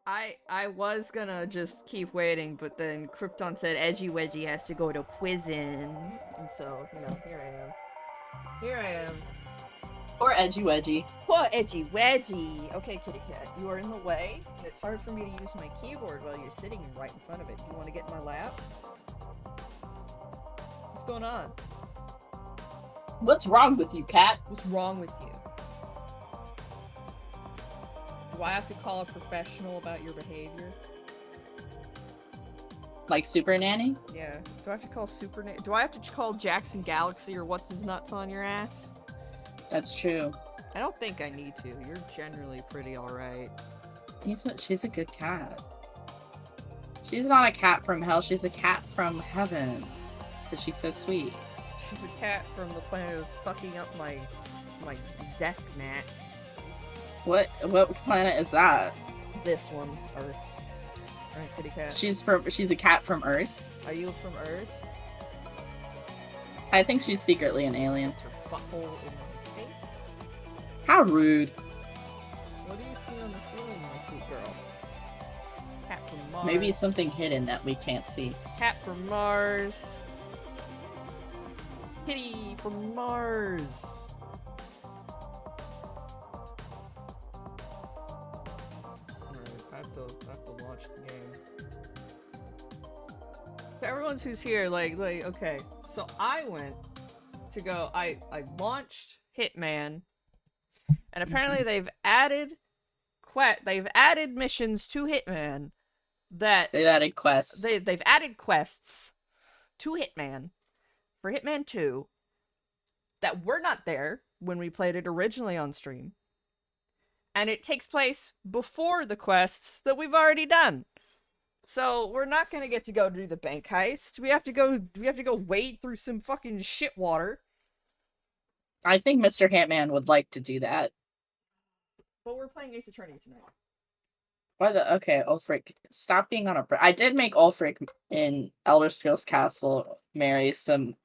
I was gonna just keep waiting, but then Krypton said Edgy Wedgie has to go to prison, and so here I am. Here I am. Or Edgy Wedgie. Poor Edgy Wedgie. Okay, kitty cat, you are in the way, and it's hard for me to use my keyboard while you're sitting right in front of it. Do you want to get in my lap? What's going on? What's wrong with you, cat? What's wrong with you? Do I have to call a professional about your behavior? Like Super Nanny? Yeah. Do I have to call Do I have to call Jackson Galaxy or what's his nuts on your ass? That's true. I don't think I need to. You're generally pretty alright. She's a good cat. She's not a cat from hell, she's a cat from heaven. Because she's so sweet. She's a cat from the planet of fucking up my desk mat. What planet is that? This one, Earth. Alright, kitty cat. She's a cat from Earth? Are you from Earth? I think she's secretly an alien. That's her butthole in my face. How rude. What do you see on the ceiling, my sweet girl? Cat from Mars. Maybe something hidden that we can't see. Cat from Mars. Kitty from Mars. Alright, I have to launch the game. For everyone who's here, like, okay. So I went to go, I launched Hitman, and apparently they've added missions to Hitman that They've added quests. They've added quests to Hitman for Hitman 2 that were not there when we played it originally on stream. And it takes place before the quests that we've already done. So we're not gonna get to go do the bank heist. We have to go wade through some fucking shit water. I think Mr. Hitman would like to do that. But we're playing Ace Attorney tonight. Okay, Ulfric, stop being on a break. I did make Ulfric in Elder Scrolls Castle marry some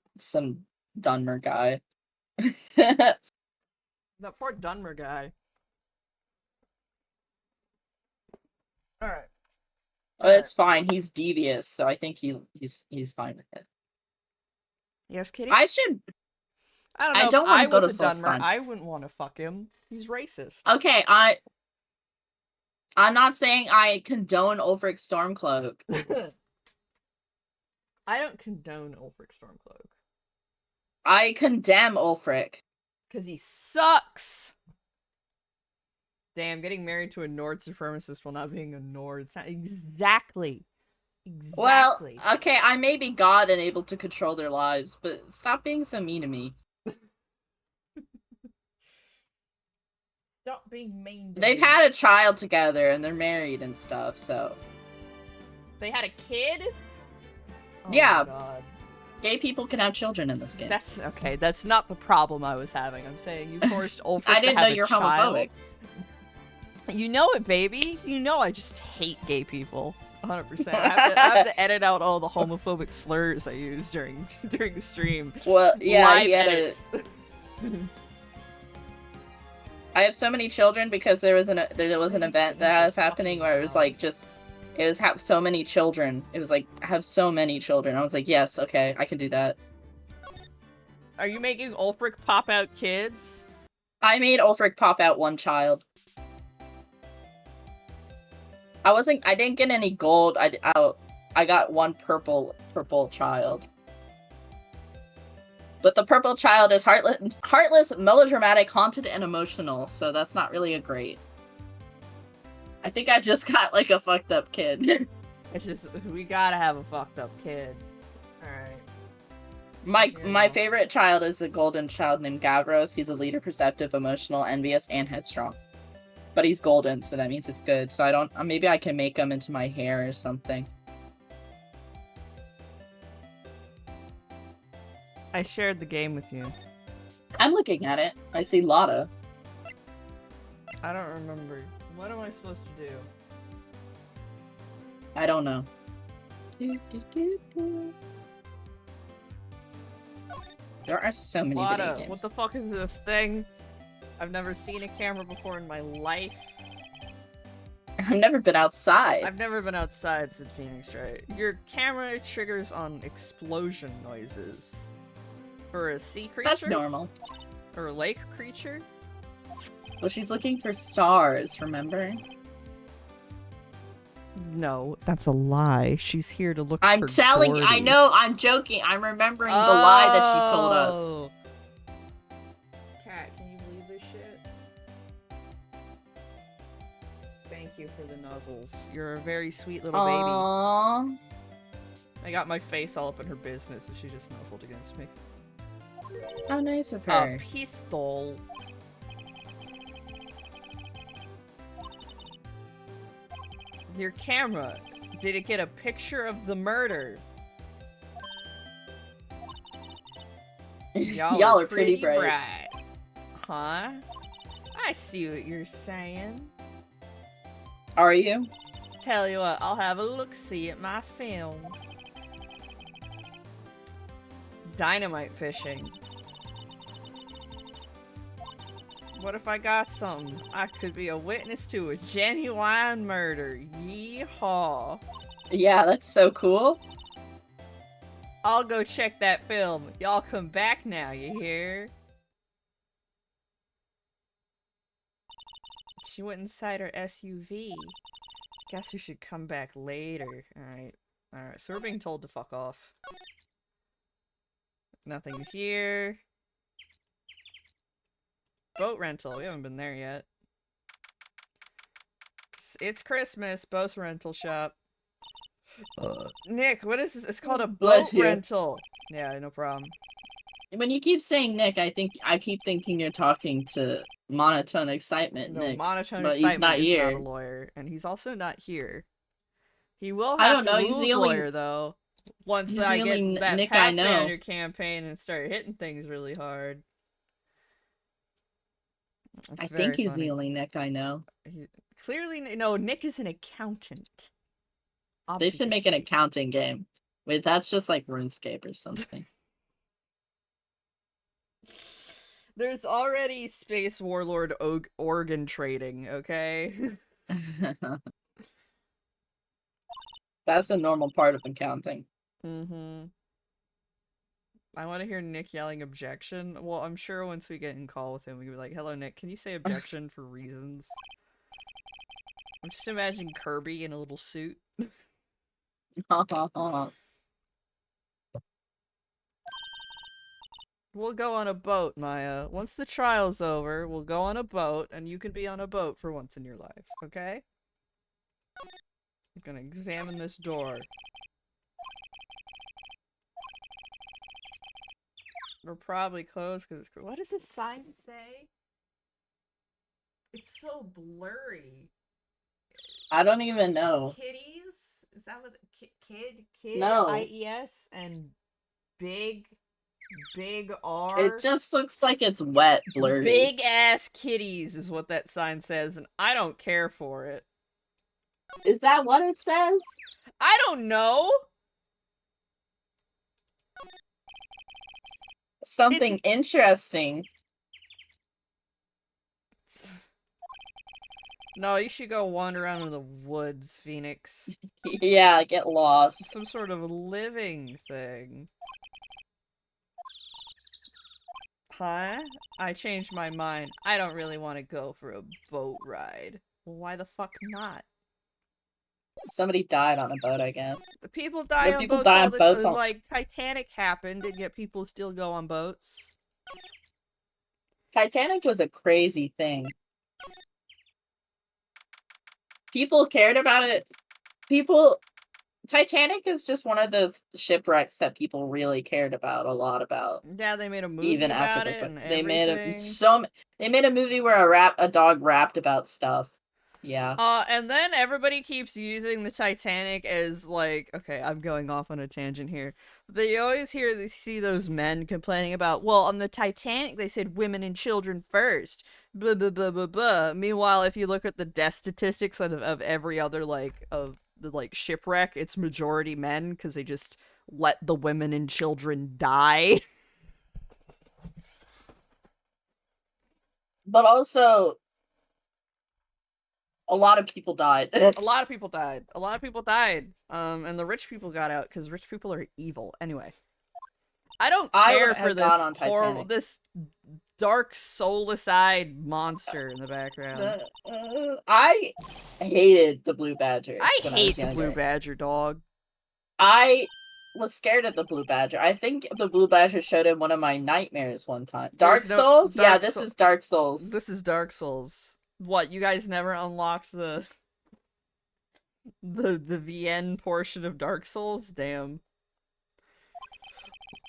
Dunmer guy. That poor Dunmer guy. Alright. Oh, it's fine. He's devious, so I think he's fine with it. Yes, Kitty? I don't know. I don't want to go to Dunmer. I wouldn't want to fuck him. He's racist. Okay, I'm not saying I condone Ulfric Stormcloak. I don't condone Ulfric Stormcloak. I condemn Ulfric. Because he sucks! Damn, getting married to a Nord supremacist while not being a Nord. Exactly. Well, okay, I may be God and able to control their lives, but stop being so mean to me. Stop being mean to They've me. had a child together and they're married and stuff, so. They had a kid? Oh yeah. My God. Gay people can have children in this game. That's okay. That's not the problem I was having. I'm saying you forced Ulfric I didn't to have know you're child. homophobic. You know it, baby. You know I just hate gay people. 100%. I have to edit out all the homophobic slurs I use during the stream. Well, yeah, Live edits. I have so many children because there was an event that was happening where it was like have so many children. It was like have so many children. I was like, yes, okay, I can do that. Are you making Ulfric pop out kids? I made Ulfric pop out one child. I didn't get any gold. I got one purple child. But the purple child is heartless, melodramatic, haunted, and emotional, so that's not really a great. I think I just got like a fucked up kid. It's just we gotta have a fucked up kid. Alright. My favorite child is a golden child named Gavros. He's a leader, perceptive, emotional, envious, and headstrong. But he's golden, so that means it's good. So maybe I can make him into my hair or something. I shared the game with you. I'm looking at it. I see Lotta. I don't remember. What am I supposed to do? I don't know. There are so many video games. What the fuck is this thing? I've never seen a camera before in my life. I've never been outside. I've never been outside, said Phoenix, right? Your camera triggers on explosion noises. For a sea creature? That's normal. Or a lake creature? Well, she's looking for stars, remember? No, that's a lie. She's here to look I'm for telling you, I Gordy. know, I'm joking. I'm remembering the lie that she told us. Oh. Cat, can you believe this shit? Thank you for the nuzzles. You're a very sweet little baby. Aww. I got my face all up in her business and she just nuzzled against me. How nice of her. A pistol. Your camera. Did it get a picture of the murder? Y'all are pretty bright. Huh? I see what you're saying. Are you? Tell you what, I'll have a look-see at my film. Dynamite fishing. What if I got something? I could be a witness to a genuine murder. Yeehaw. Yeah, that's so cool. I'll go check that film. Y'all come back now, you hear? She went inside her SUV. Guess we should come back later. Alright. Alright, so we're being told to fuck off. Nothing here. Boat rental. We haven't been there yet. It's Christmas. Boat rental shop. Nick, what is this? It's called a boat rental. Yeah, no problem. When you keep saying Nick, I keep thinking you're talking to Monotone Excitement, No, Nick. Monotone but Excitement he's not is here. not a lawyer, and he's also not here. He will have I don't know. to He's rules the only lawyer though. Once he's I the get only that Nick I know. Pathfinder campaign and start hitting things really hard. I It's think very he's funny. the only Nick I know. Clearly, no. Nick is an accountant. They should make an Obviously. accounting game. Wait, that's just like RuneScape or something. There's already Space Warlord organ trading, okay? That's a normal part of accounting. Mm-hmm. I want to hear Nick yelling objection. Well, I'm sure once we get in call with him, we can be like, hello, Nick, can you say objection for reasons? I'm just imagining Kirby in a little suit. We'll go on a boat, Maya. Once the trial's over, we'll go on a boat, and you can be on a boat for once in your life, okay? I'm gonna examine this door. We're probably closed because it's... What does this sign say? It's so blurry. I don't even know. Kitties? Is that what... Kid? No. I-E-S? And big R? It just looks like it's wet, blurry. Big ass kitties is what that sign says, and I don't care for it. Is that what it says? I don't know! Something interesting. No, you should go wander around in the woods, Phoenix. Yeah, get lost. Some sort of living thing. Huh? I changed my mind. I don't really want to go for a boat ride. Well, why the fuck not? Somebody died on a boat, I guess. The people die on people boats die all on the boats time. all- Like, Titanic happened, and yet people still go on boats. Titanic was a crazy thing. People cared about it. Titanic is just one of those shipwrecks that people really cared about a lot about. Yeah, they made a movie Even about after it and they made everything. they made a movie where a dog rapped about stuff. Yeah. And then everybody keeps using the Titanic as like, okay, I'm going off on a tangent here. They always see those men complaining about, well, on the Titanic they said women and children first. Blah blah blah blah blah. Meanwhile, if you look at the death statistics of every other of the shipwreck, it's majority men because they just let the women and children die. But also A lot of people died. A lot of people died. A lot of people died. And the rich people got out because rich people are evil. Anyway, I don't I would care for have gone this on horrible, Titanic. this dark, soulless-eyed monster in the background. I hated the blue badger I when I hate was the younger. blue badger, dog. I was scared of the blue badger. I think the blue badger showed in one of my nightmares one time. Dark There's no Souls? Dark Yeah, this Soul- is Dark Souls. This is Dark Souls. What, you guys never unlocked the VN portion of Dark Souls? Damn.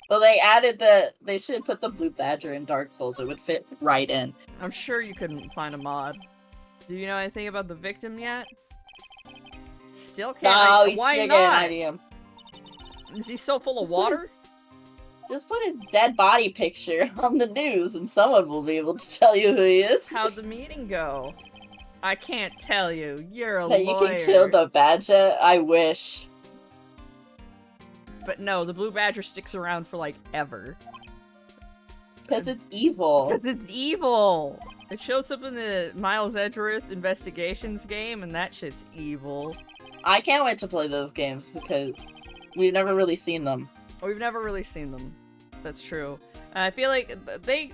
Well, they should put the blue badger in Dark Souls. It would fit right in. I'm sure you couldn't find a mod. Do you know anything about the victim yet? Still can't. No, he's why still not? getting IDM. Is he so full of Just put water? Just put his dead body picture on the news and someone will be able to tell you who he is. How'd the meeting go? I can't tell you. You're a That you lawyer. can kill the badger? I wish. But no, the blue badger sticks around for like ever. Because it's evil. Because it's evil! It shows up in the Miles Edgeworth Investigations game, and that shit's evil. I can't wait to play those games because we've never really seen them. We've never really seen them. That's true. And I feel like they,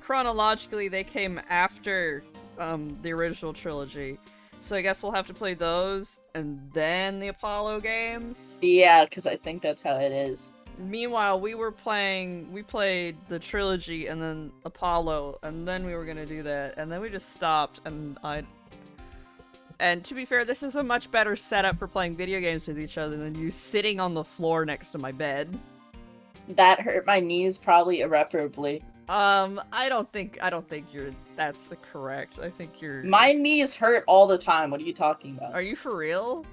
chronologically, they came after the original trilogy. So I guess we'll have to play those, and then the Apollo games. Yeah, because I think that's how it is. Meanwhile, we played the trilogy and then Apollo, and then we were gonna do that, and then we just stopped, and to be fair, this is a much better setup for playing video games with each other than you sitting on the floor next to my bed. That hurt my knees probably irreparably. I don't think that's correct. I think you're... My knees hurt all the time. What are you talking about? Are you for real?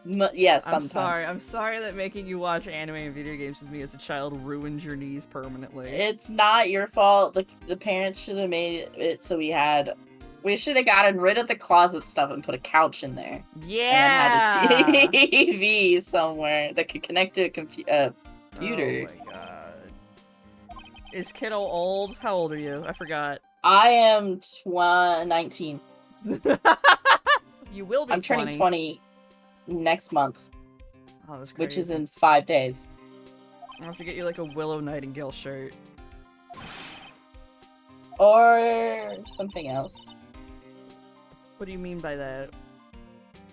Yeah, sometimes. I'm sorry that making you watch anime and video games with me as a child ruined your knees permanently. It's not your fault. The parents should have made it so we should have gotten rid of the closet stuff and put a couch in there. Yeah! And then had a TV somewhere that could connect to a computer. Oh my god. Is kiddo old? How old are you? I forgot. I am 19. You will be I'm turning 20 next month, Oh, that's crazy. which is in 5 days. I'll have to get you like a Willow Nightingale shirt. Or something else. What do you mean by that?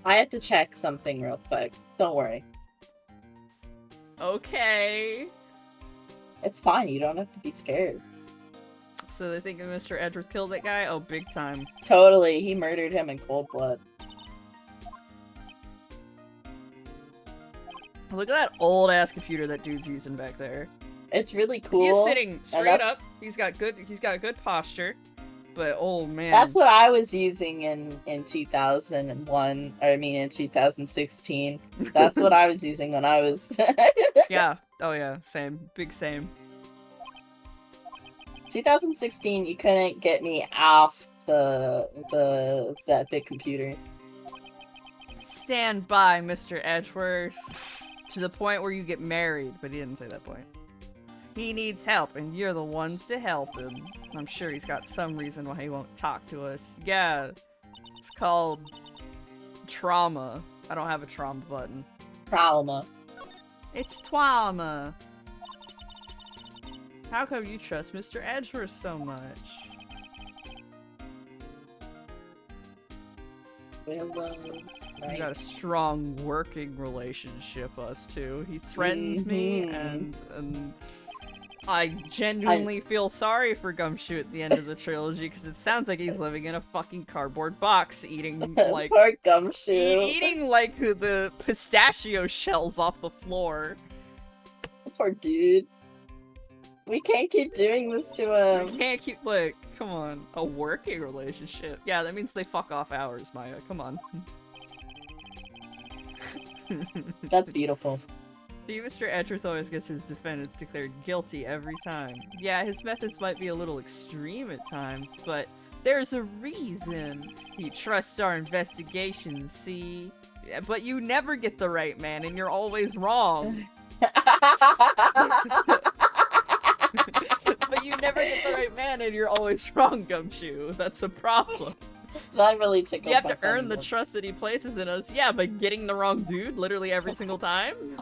I have to check something real quick. Don't worry. Okay. It's fine. You don't have to be scared. So they think Mr. Edgeworth killed that guy? Oh, big time. Totally. He murdered him in cold blood. Look at that old-ass computer that dude's using back there. It's really cool. He is sitting straight that's- up. He's got good posture. But oh man. That's what I was using in 2001. I mean, in 2016. That's what I was using when I was. Yeah. Oh yeah. Same. Big same. 2016. You couldn't get me off that big computer. Stand by, Mr. Edgeworth. To the point where you get married, but he didn't say that point. He needs help, and you're the ones to help him. I'm sure he's got some reason why he won't talk to us. Yeah, it's called trauma. I don't have a trauma button. Trauma. It's trauma. How come you trust Mr. Edgeworth so much? We got a strong working relationship, us two. He threatens me, and I genuinely feel sorry for Gumshoe at the end of the trilogy, because it sounds like he's living in a fucking cardboard box, eating like Poor Gumshoe. eating like the pistachio shells off the floor. Poor dude. We can't keep doing this to him. We can't keep come on, a working relationship. Yeah, that means they fuck off hours, Maya. Come on. That's beautiful. See, Mr. Edgeworth always gets his defendants declared guilty every time. Yeah, his methods might be a little extreme at times, but there's a reason. He trusts our investigations, see? Yeah, but you never get the right man, and you're always wrong. But you never get the right man, and you're always wrong, Gumshoe. That's a problem. That really tickled You have my to earn funny the bone. trust that he places in us. Yeah, by getting the wrong dude literally every single time.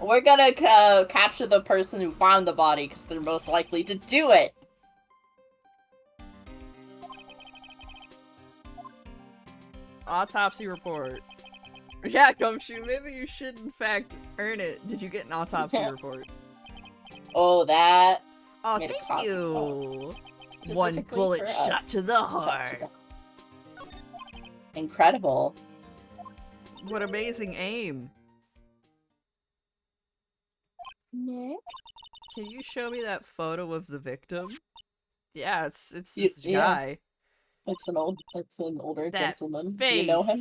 We're gonna capture the person who found the body because they're most likely to do it. Autopsy report. Yeah, Gumshoe, maybe you should in fact earn it. Did you get an autopsy report? Oh, that. Oh, Made a thank copy. you. Oh, One specifically bullet for shot us. to the Shot to heart. the- Incredible. What amazing aim. Nick? Can you show me that photo of the victim? Yeah, it's You- just a yeah. guy. It's an older That gentleman. face. Do you know him?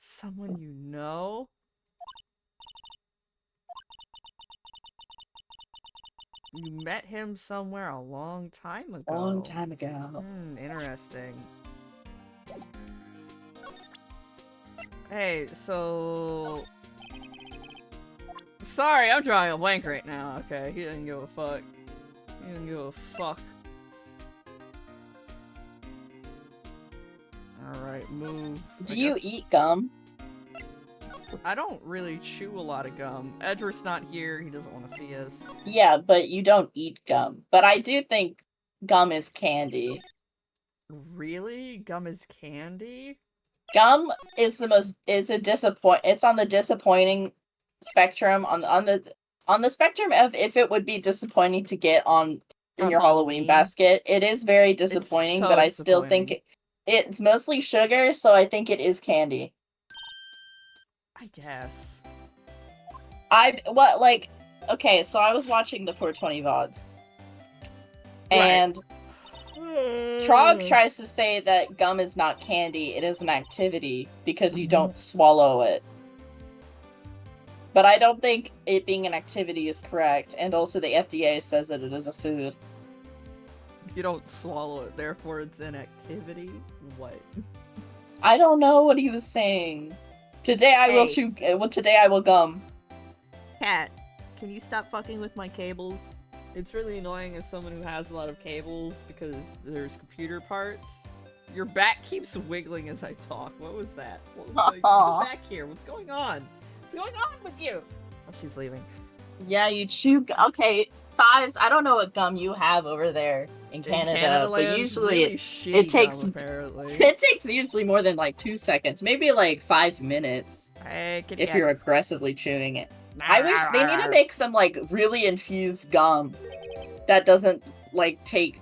Someone you know? You met him somewhere a long time ago. Long time ago. Interesting. Hey, so... Sorry, I'm drawing a blank right now. Okay, he didn't give a fuck. He didn't give a fuck. Alright, move. Do I you guess- eat gum? I don't really chew a lot of gum. Edgeworth's not here, he doesn't want to see us. Yeah, but you don't eat gum. But I do think gum is candy. Really? Gum is candy? Gum is it's on the disappointing spectrum on the spectrum of if it would be disappointing to get in On your Halloween Halloween? basket. It is very disappointing, so but I still think disappointing. it's mostly sugar, so I think it is candy. I guess. Okay, so I was watching the 420 VODs. Right. And Trog tries to say that gum is not candy, it is an activity because you don't swallow it. But I don't think it being an activity is correct, and also the FDA says that it is a food. You don't swallow it, therefore it's an activity? What? I don't know what he was saying. Today I will chew. Today I will gum. Cat, can you stop fucking with my cables? It's really annoying as someone who has a lot of cables because there's computer parts. Your back keeps wiggling as I talk. What was that? What was like, get back here. What's going on? What's going on with you? Oh, she's leaving. Yeah, you chew. Okay, Fives. I don't know what gum you have over there in Canada, but usually really it takes gum, apparently. it takes usually more than like 2 seconds, maybe like 5 minutes Hey, kitty if cat. you're aggressively chewing it. I wish they need to make some like really infused gum that doesn't like take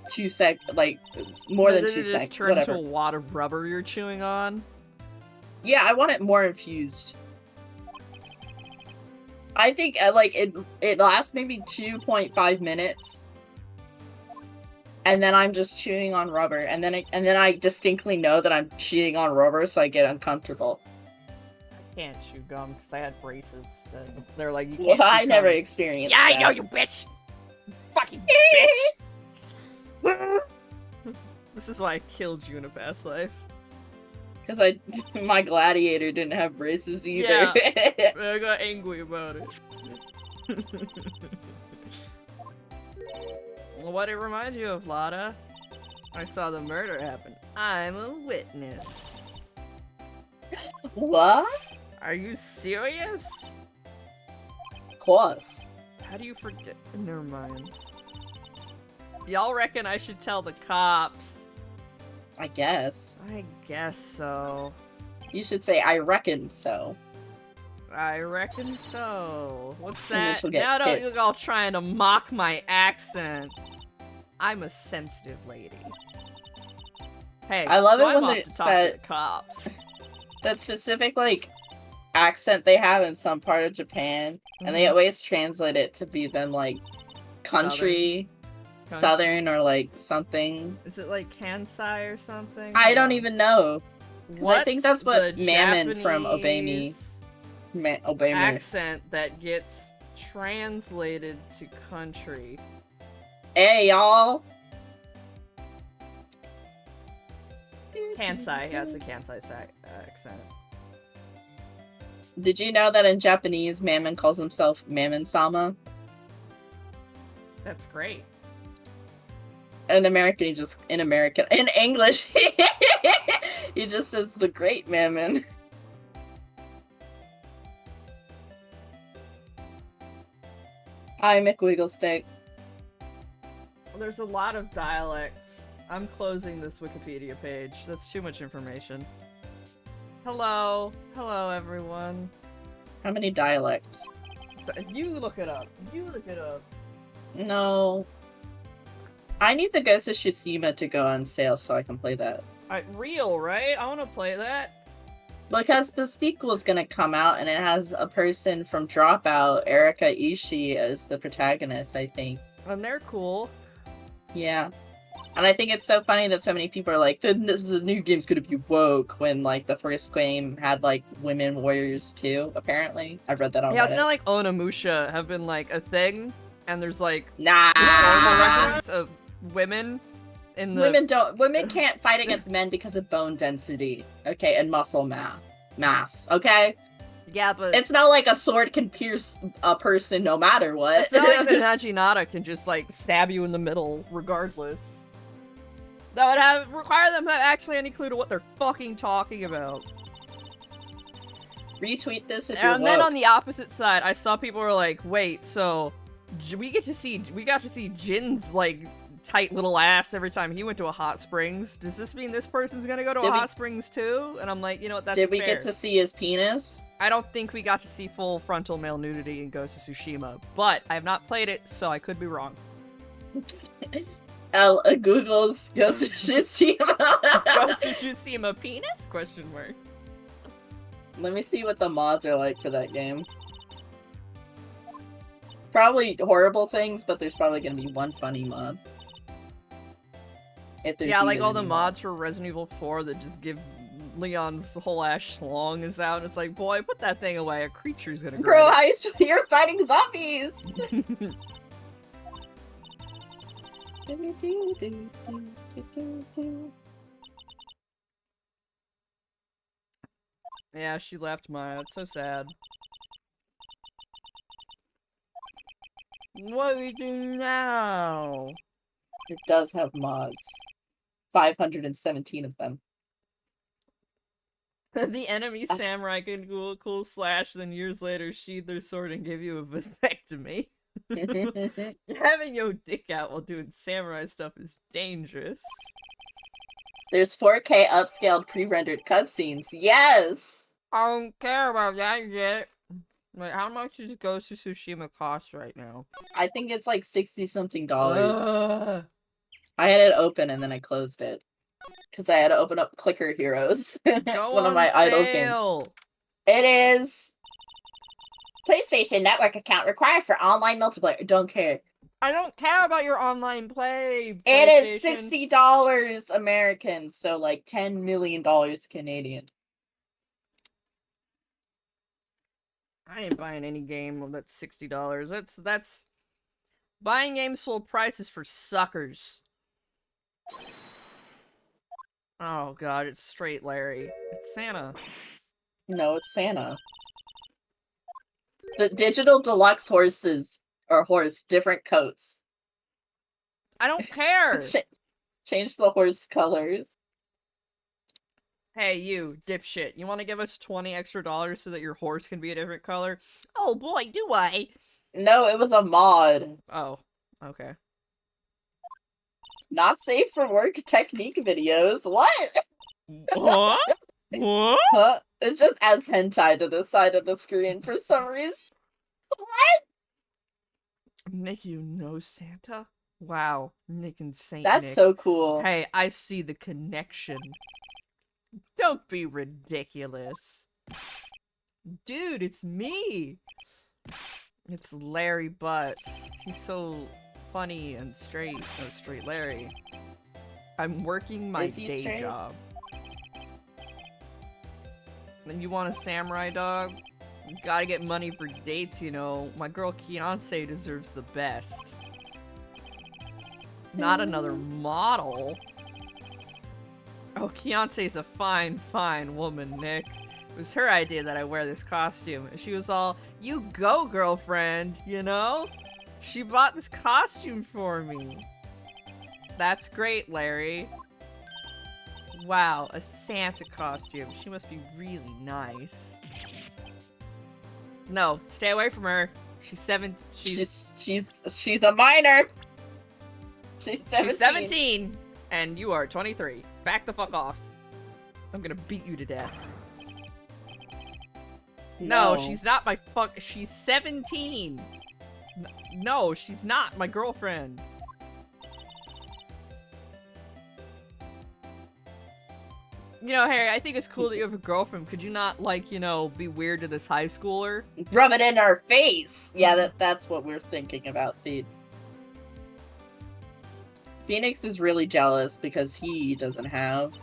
more than 2 just seconds. turn Whatever. into a wad of rubber you're chewing on. Yeah, I want it more infused. I think it lasts maybe 2.5 minutes. And then I'm just chewing on rubber, and then I distinctly know that I'm chewing on rubber, so I get uncomfortable. I can't chew gum because I had braces. They're like, you Well, can't chew I never gum. experienced Yeah, that. I know, you bitch! You fucking bitch! This is why I killed you in a past life. Because my gladiator didn't have braces either. Yeah. I got angry about it. Well, what it reminds you of, Lotta? I saw the murder happen. I'm a witness. What? Are you serious? Of course. How do you forget? Never mind. Y'all reckon I should tell the cops? I guess. I guess so. You should say, I reckon so. I reckon so. What's And then that? she'll get Now don't pissed. you all trying to mock my accent. I'm a sensitive lady. Hey, I love so it I'm when off they to talk said- to the cops. That specific, accent they have in some part of Japan, and they Mhm. always translate it to be them, country, southern or, something. Is it like Kansai or something? I Hold don't on. even know. 'Cause I think that's What's what the Mammon from Obey Me. Japanese Obey Me. accent that gets translated to country? Hey, y'all! Kansai, yeah, it's a Kansai accent. Did you know that in Japanese, Mammon calls himself Mammon-sama? That's great. In English, He just says the great mammon. Hi, McWigglestick. There's a lot of dialects. I'm closing this Wikipedia page. That's too much information. Hello. Hello, everyone. How many dialects? You look it up. You look it up. No. I need the Ghost of Tsushima to go on sale so I can play that. Real, right? I want to play that. Because the sequel's gonna come out and it has a person from Dropout, Erika Ishii, as the protagonist, I think. And they're cool. Yeah. And I think it's so funny that so many people are like, the new game's gonna be woke, when, like, the first game had, like, women warriors too, apparently. I've read that on Yeah, Reddit. it's not like Onimusha have been, like, a thing, and there's, like, nah! historical records of women in the... Women can't fight against men because of bone density, okay, and muscle mass, okay? Yeah, but... It's not like a sword can pierce a person no matter what. It's not like the Najinata can just, like, stab you in the middle, regardless. That would require them to have actually any clue to what they're fucking talking about. Retweet this if you're And then on the opposite side, I saw people were like, wait, so... we got to see Jin's, like, tight little ass every time he went to a hot springs. Does this mean this person's gonna go to a hot springs too? And I'm like, you know what, that's Did we fair. get to see his penis? I don't think we got to see full frontal male nudity in Ghost of Tsushima, but I have not played it, so I could be wrong. Google's Ghost of Tsushima. Ghost of Tsushima penis? Question mark. Let me see what the mods are like for that game. Probably horrible things, but there's probably gonna be one funny mod. Yeah, like all the mods for Resident Evil 4 that just give Leon's whole ass schlong is out, and it's like, boy, put that thing away, a creature's gonna grow. Bro, you're fighting zombies! Yeah, she left Maya. It's so sad. What do we do now? It does have mods. 517 of them. The enemy samurai can do a cool slash, then years later sheathe their sword and give you a vasectomy. Having your dick out while doing samurai stuff is dangerous. There's 4K upscaled pre-rendered cutscenes. Yes! I don't care about that yet. Like, how much does Ghost of Tsushima cost right now? I think it's like $60-something. I had it open and then I closed it. Because I had to open up Clicker Heroes. One of my idle games. It is... PlayStation Network account required for online multiplayer. Don't care. I don't care about your online play. It is $60 American, so like $10 million Canadian. I ain't buying any game that's $60. That's buying games full prices for suckers. Oh god, it's straight Larry. It's Santa. No, it's Santa. The digital deluxe horses or horse, different coats. I don't care. Change the horse colors. Hey, you dipshit! You want to give us $20 extra so that your horse can be a different color? Oh boy, do I! No, it was a mod. Oh, okay. Not safe for work technique videos. What? What? What? Huh? It just adds hentai to the side of the screen for some reason. What? Nick, you know Santa? Wow, Nick and Saint That's Nick. so cool. Hey, I see the connection. Don't be ridiculous. Dude, it's me. It's Larry Butts. He's so funny and straight. Oh, straight Larry. I'm working my day straight? job. Then you want a samurai dog? You gotta get money for dates, you know. My girl Kianse deserves the best. Not another model. Oh, Kiance's a fine, fine woman, Nick. It was her idea that I wear this costume. She was all, you go, girlfriend, you know? She bought this costume for me. That's great, Larry. Wow, a Santa costume. She must be really nice. No, stay away from her. She's 7. She's a minor. She's 17. She's 17, and you are 23. Back the fuck off. I'm gonna beat you to death. No, she's not my fuck. She's 17. No, she's not my girlfriend. You know, Harry, I think it's cool that you have a girlfriend. Could you not, like, you know, be weird to this high schooler? Rub it in her face! Yeah, that's what we're thinking about, Feed. Phoenix is really jealous because he doesn't have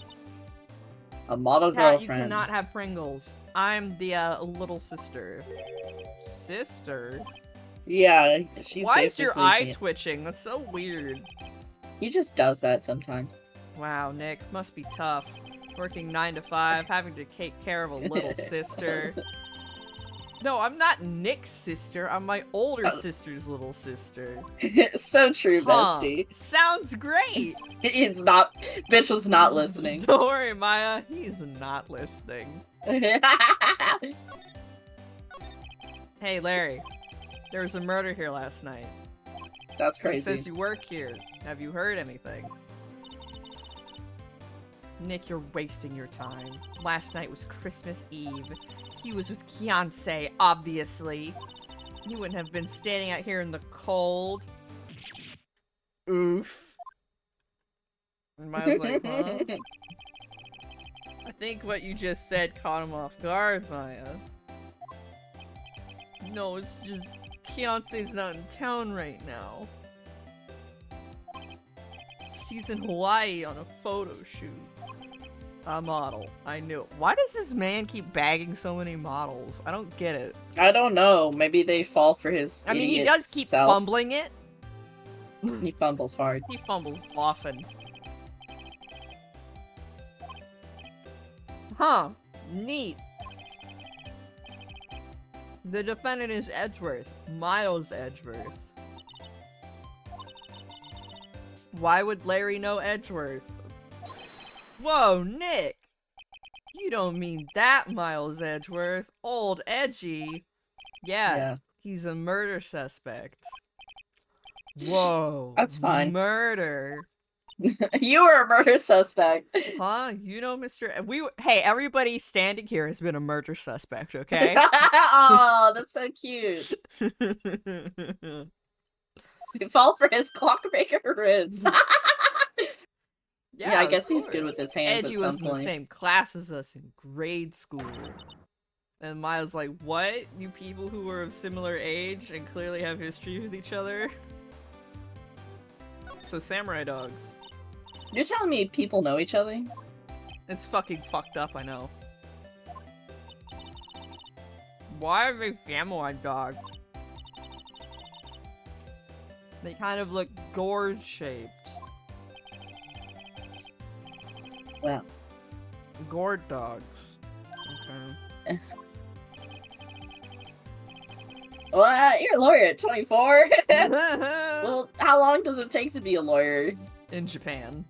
a model girlfriend. You cannot have Pringles. I'm the little sister. Sister? Yeah, she's Why is your eye me. twitching? That's so weird. He just does that sometimes. Wow, Nick, must be tough. Working 9 to 5, having to take care of a little sister. No, I'm not Nick's sister. I'm my older sister's little sister. So true, bestie. Sounds great. It's not. Bitch was not listening. Don't worry, Maya. He's not listening. Hey, Larry. There was a murder here last night. That's crazy. It says you work here. Have you heard anything? Nick, you're wasting your time. Last night was Christmas Eve. He was with Kianse, obviously. He wouldn't have been standing out here in the cold. Oof. And Maya's like, huh? I think what you just said caught him off guard, Maya. No, it's just Kianse's not in town right now. She's in Hawaii on a photo shoot. A model. I knew it. Why does this man keep bagging so many models? I don't get it. I don't know. Maybe they fall for his I mean, he does keep self. fumbling it. He fumbles hard. He fumbles often. Huh. Neat. The defendant is Edgeworth. Miles Edgeworth. Why would Larry know Edgeworth? Whoa, Nick! You don't mean that Miles Edgeworth. Old Edgy. Yeah, he's a murder suspect. Whoa. That's fine. Murder. You were a murder suspect. Huh? You know, Hey, everybody standing here has been a murder suspect, okay? Oh, that's so cute. You fall for his clockmaker ribs. Yeah, I guess he's good with his hands Edgy at some was in the point. same class as us in grade school. And Miles like, what? You people who are of similar age and clearly have history with each other? So samurai dogs. You're telling me people know each other? It's fucking fucked up, I know. Why are they samurai dogs? They kind of look gourd-shaped. Well. Gourd dogs. Okay. Well, you're a lawyer at 24. Well, how long does it take to be a lawyer? In Japan.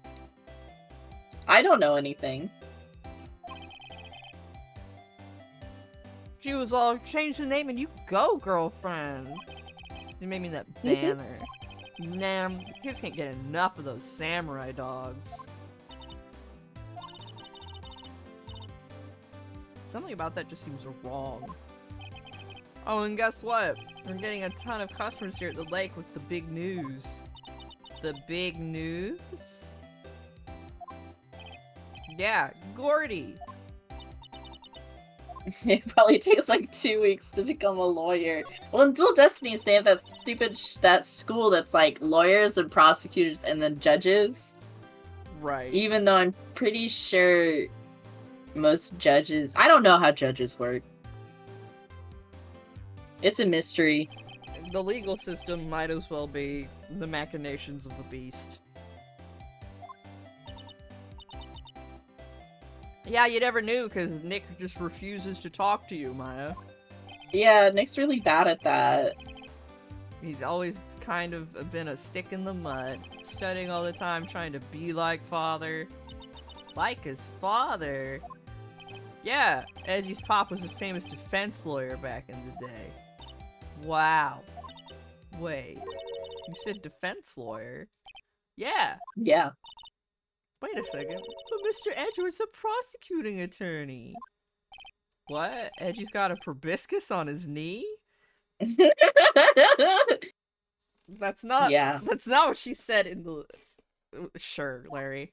I don't know anything. She was all, change the name and you go, girlfriend. You made me that banner. Nah, kids can't get enough of those samurai dogs. Something about that just seems wrong. Oh, and guess what? We're getting a ton of customers here at the lake with the big news. The big news? Yeah, Gordy. It probably takes like 2 weeks to become a lawyer. Well, in Dual Destinies, they have that stupid that school that's like lawyers and prosecutors and then judges. Right. Even though I'm pretty sure most judges... I don't know how judges work. It's a mystery. The legal system might as well be the machinations of the beast. Yeah, you never knew, because Nick just refuses to talk to you, Maya. Yeah, Nick's really bad at that. He's always kind of been a stick in the mud, studying all the time, trying to be like father. Like his father. Yeah, Edgy's pop was a famous defense lawyer back in the day. Wow. Wait, you said defense lawyer? Yeah. Yeah. Wait a second. But Mr. Edgeworth's a prosecuting attorney. What? Edgy's got a proboscis on his knee? That's not. Yeah. That's not what she said in the. Sure, Larry.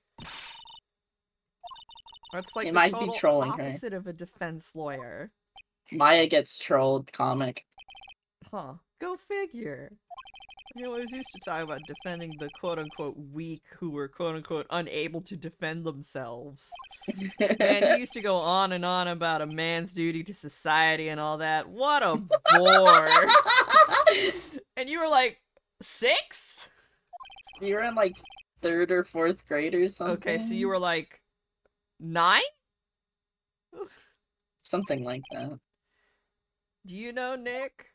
That's like It the might be total trolling her. opposite of a defense lawyer. Maya gets trolled comic. Huh. Go figure. You always used to talk about defending the quote-unquote weak who were quote-unquote unable to defend themselves. And he used to go on and on about a man's duty to society and all that. What a bore. And you were like, 6? You were in like 3rd or 4th grade or something. Okay, so you were like 9? Something like that. Do you know Nick?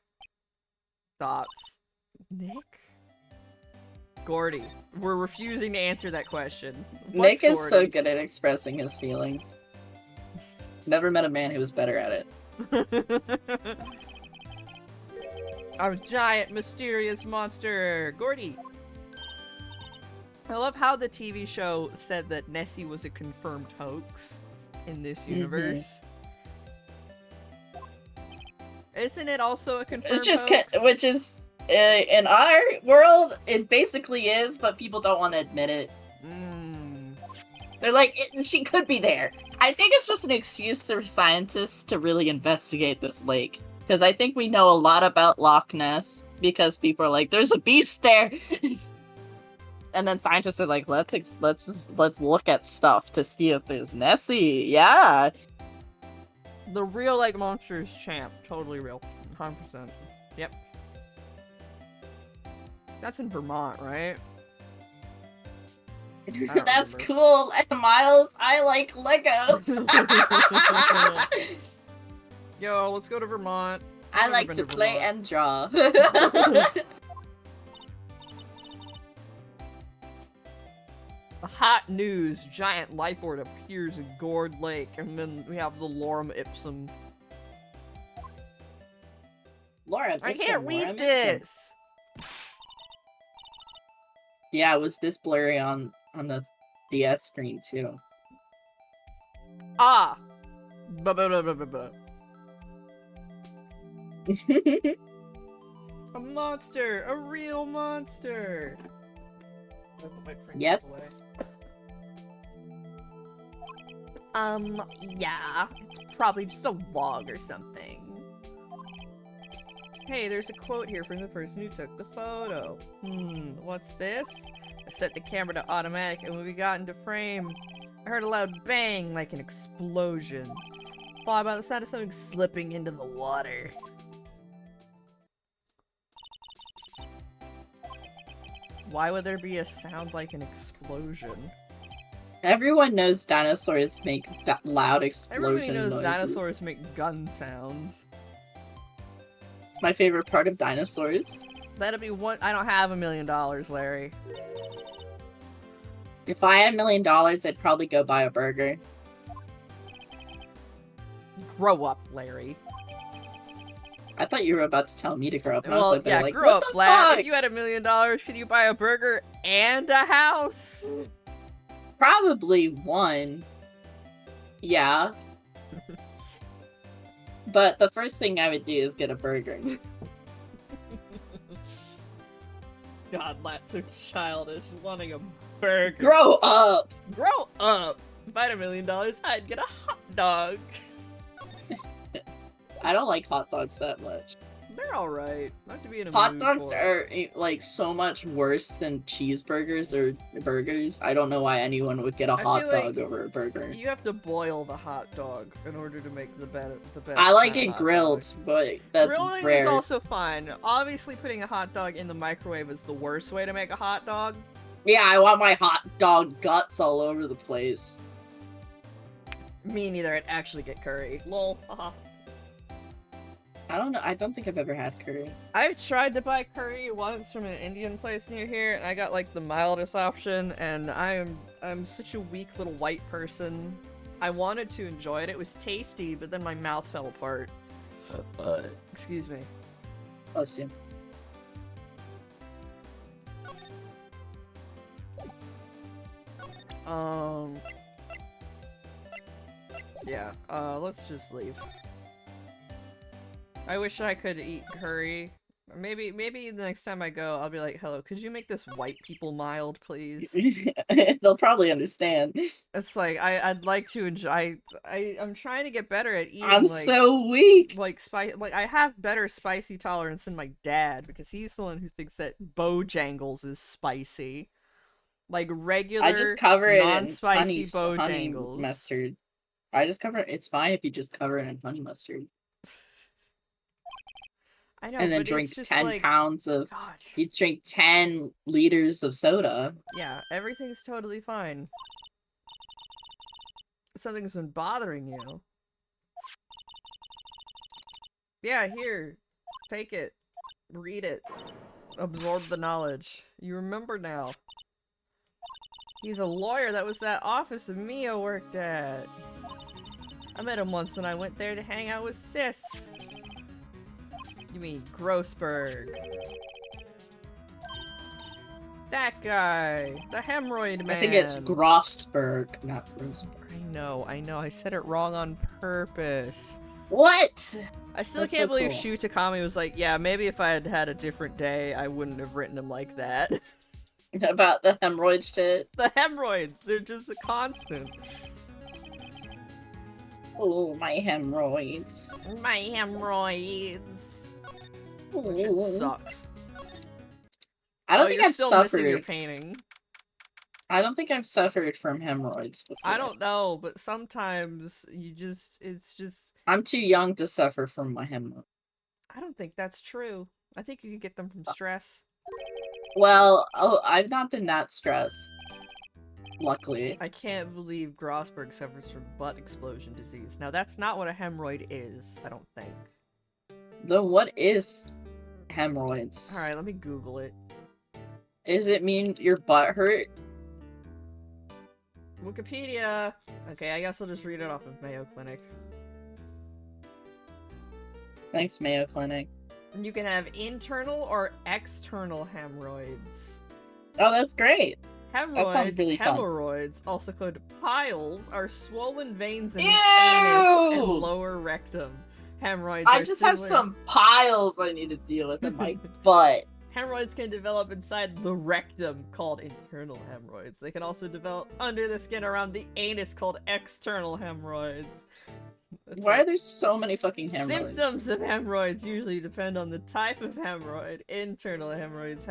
Thoughts? Nick? Gordy. We're refusing to answer that question. Nick What's is so Gordy? good at expressing his feelings. Never met a man who was better at it. Our giant mysterious monster, Gordy. I love how the TV show said that Nessie was a confirmed hoax in this universe. Isn't it also a confirmed It's just hoax? which is in our world, it basically is, but people don't want to admit it. They're like, she could be there. I think it's just an excuse for scientists to really investigate this lake. Because I think we know a lot about Loch Ness because people are like, "There's a beast there," and then scientists are like, "Let's look at stuff to see if there's Nessie." Yeah, The real lake monster is Champ. Totally real. 100%. Yep. That's in Vermont, right? don't that's remember. cool. And Miles, I like Legos. Yo, let's go to Vermont. I I've like never to been play Vermont. and draw. The hot news, giant life orb appears in Gourd Lake, and then we have the lorem ipsum. Laura, I Ipsum, can't Laura read Ipsum. this! Yeah, it was this blurry on the DS screen too. Ah! Buh, buh, buh, buh, buh, buh. A monster! A real monster! I'll put my printers Yep. away. Yeah. It's probably just a log or something. Hey, there's a quote here from the person who took the photo. What's this? I set the camera to automatic, and when we got into frame, I heard a loud bang like an explosion, followed by the sound of something slipping into the water. Why would there be a sound like an explosion? Everyone knows dinosaurs make loud explosion Everybody knows noises. dinosaurs make gun sounds. It's my favorite part of dinosaurs. That'd be one. I don't have $1 million, Larry. If I had $1 million, I'd probably go buy a burger. Grow up, Larry. I thought you were about to tell me to grow up, and I Well, was yeah, like, grow what up, the lad. fuck? If you had $1 million, could you buy a burger and a house? Probably one. Yeah. But the first thing I would do is get a burger. God, that's so childish. Wanting a burger. Grow up! Grow up. If I had $1 million, I'd get a hot dog. I don't like hot dogs that much. They're alright. Not to be in a Hot mood dogs for it. are like so much worse than cheeseburgers or burgers. I don't know why anyone would get a I hot feel dog like over a burger. You have to boil the hot dog in order to make the best. I like kind it of hot grilled, dog. but that's Grilling rare. is also fine. Obviously, putting a hot dog in the microwave is the worst way to make a hot dog. Yeah, I want my hot dog guts all over the place. Me neither. I'd actually get curry. Lol. Haha. I don't know. I don't think I've ever had curry. I've tried to buy curry once from an Indian place near here, and I got like the mildest option, and I'm such a weak little white person. I wanted to enjoy it. It was tasty, but then my mouth fell apart. Excuse me. Bless you. Yeah, let's just leave. I wish I could eat curry. Maybe the next time I go, I'll be like, hello, could you make this white people mild, please? They'll probably understand. It's like, I'd like to enjoy, I'm trying to get better at eating, I'm like, so weak! like, I have better spicy tolerance than my dad, because he's the one who thinks that Bojangles is spicy. Like, regular, I just cover it in non-spicy honey Bojangles. mustard. I just cover it. It's fine if you just cover it in honey mustard. I know, And then but drink it's just 10 like, pounds of... gosh. You drink 10 liters of soda. Yeah, everything's totally fine. Something's been bothering you. Yeah, here. Take it. Read it. Absorb the knowledge. You remember now. He's a lawyer. That was that office that Mia worked at. I met him once when I went there to hang out with Sis. You mean Grossberg. That guy. The hemorrhoid man. I think it's Grossberg, not Grossberg. I know. I said it wrong on purpose. What? I still That's can't so believe cool. Shu Takami was like, yeah, maybe if I had had a different day, I wouldn't have written him like that. About the hemorrhoid shit? The hemorrhoids, they're just a constant. Oh, my hemorrhoids. My hemorrhoids. That shit Ooh. sucks. I don't think you're I've still suffered. missing your painting. I don't think I've suffered from hemorrhoids before. I don't know, but sometimes it's just... I'm too young to suffer from my hemorrhoids. I don't think that's true. I think you can get them from stress. Well, I've not been that stressed. Luckily. I can't believe Grossberg suffers from butt explosion disease. Now, that's not what a hemorrhoid is, I don't think. Then what is hemorrhoids? Alright, let me Google it. Does it mean your butt hurt? Wikipedia! Okay, I guess I'll just read it off of Mayo Clinic. Thanks, Mayo Clinic. You can have internal or external hemorrhoids. Oh, that's great. Hemorrhoids, sounds really fun. hemorrhoids, also called piles, are swollen veins in the Ew! anus and lower rectum. Hemorrhoids I are just have similar- some piles I need to deal with in my butt. Hemorrhoids can develop inside the rectum, called internal hemorrhoids. They can also develop under the skin around the anus, called external hemorrhoids. It's Why like- are there so many fucking hemorrhoids? Symptoms of hemorrhoids usually depend on the type of hemorrhoid. Internal hemorrhoids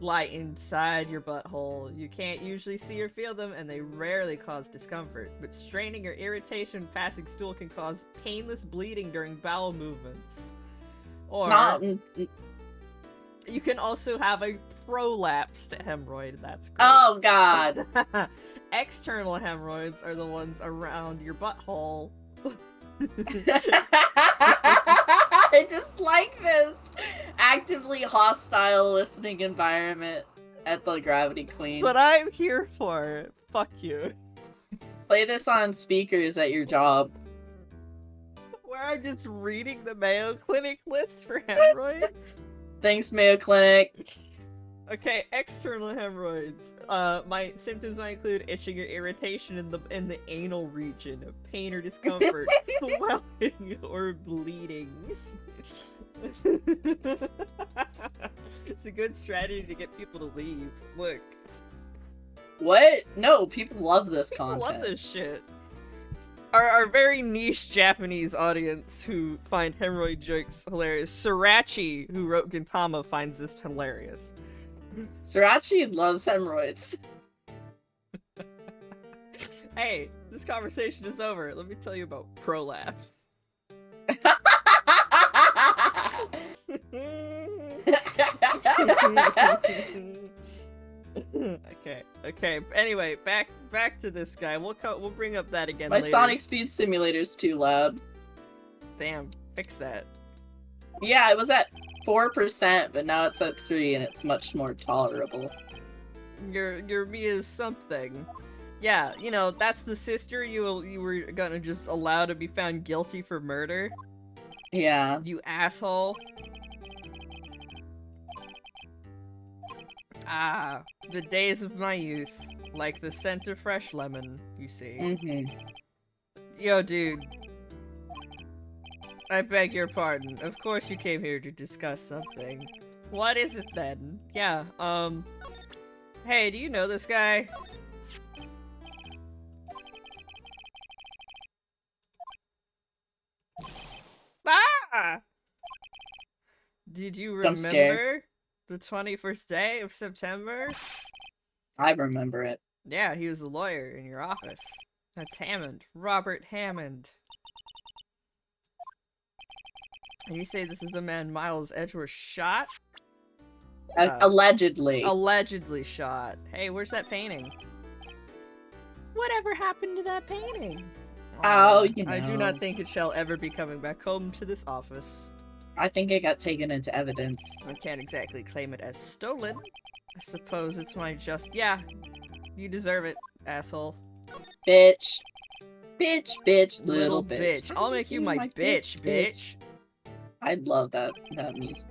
lie inside your butthole. You can't usually see or feel them, and they rarely cause discomfort. But straining or irritation passing stool can cause painless bleeding during bowel movements. Or you can also have a prolapsed hemorrhoid. That's great. Oh god. External hemorrhoids are the ones around your butthole. I just like this actively hostile listening environment at the Gravity Queen. But I'm here for it. Fuck you. Play this on speakers at your job. Where I'm just reading the Mayo Clinic list for hemorrhoids. Thanks, Mayo Clinic. Okay, external hemorrhoids. My symptoms might include itching or irritation in the anal region, pain or discomfort, swelling or bleeding. It's a good strategy to get people to leave. Look, What? No, people love this people content. love this shit. Our very niche Japanese audience who find hemorrhoid jokes hilarious. Srirachi, who wrote Gintama, finds this hilarious. Srirachi loves hemorrhoids. Hey, this conversation is over. Let me tell you about prolapse. Okay. Anyway, back to this guy. We'll bring up that again My later. Sonic Speed Simulator's too loud. Damn, fix that. Yeah, it was at 4%, but now it's at 3, and it's much more tolerable. Your me is something. Yeah, you know, that's the sister you were gonna just allow to be found guilty for murder. Yeah. You asshole. Ah, the days of my youth. Like the scent of fresh lemon, you see. Mm-hmm. Yo, dude. I beg your pardon. Of course you came here to discuss something. What is it then? Yeah, hey, do you know this guy? Ah! Did you Jump scare. remember the 21st day of September? I remember it. Yeah, he was a lawyer in your office. That's Hammond. Robert Hammond. And you say this is the man Miles Edgeworth shot? Allegedly. Allegedly shot. Hey, where's that painting? Whatever happened to that painting? Oh, you know. I do not think it shall ever be coming back home to this office. I think it got taken into evidence. I can't exactly claim it as stolen. I suppose it's my yeah. You deserve it, asshole. Bitch. Bitch, little bitch. I'll make you my bitch. I love that music.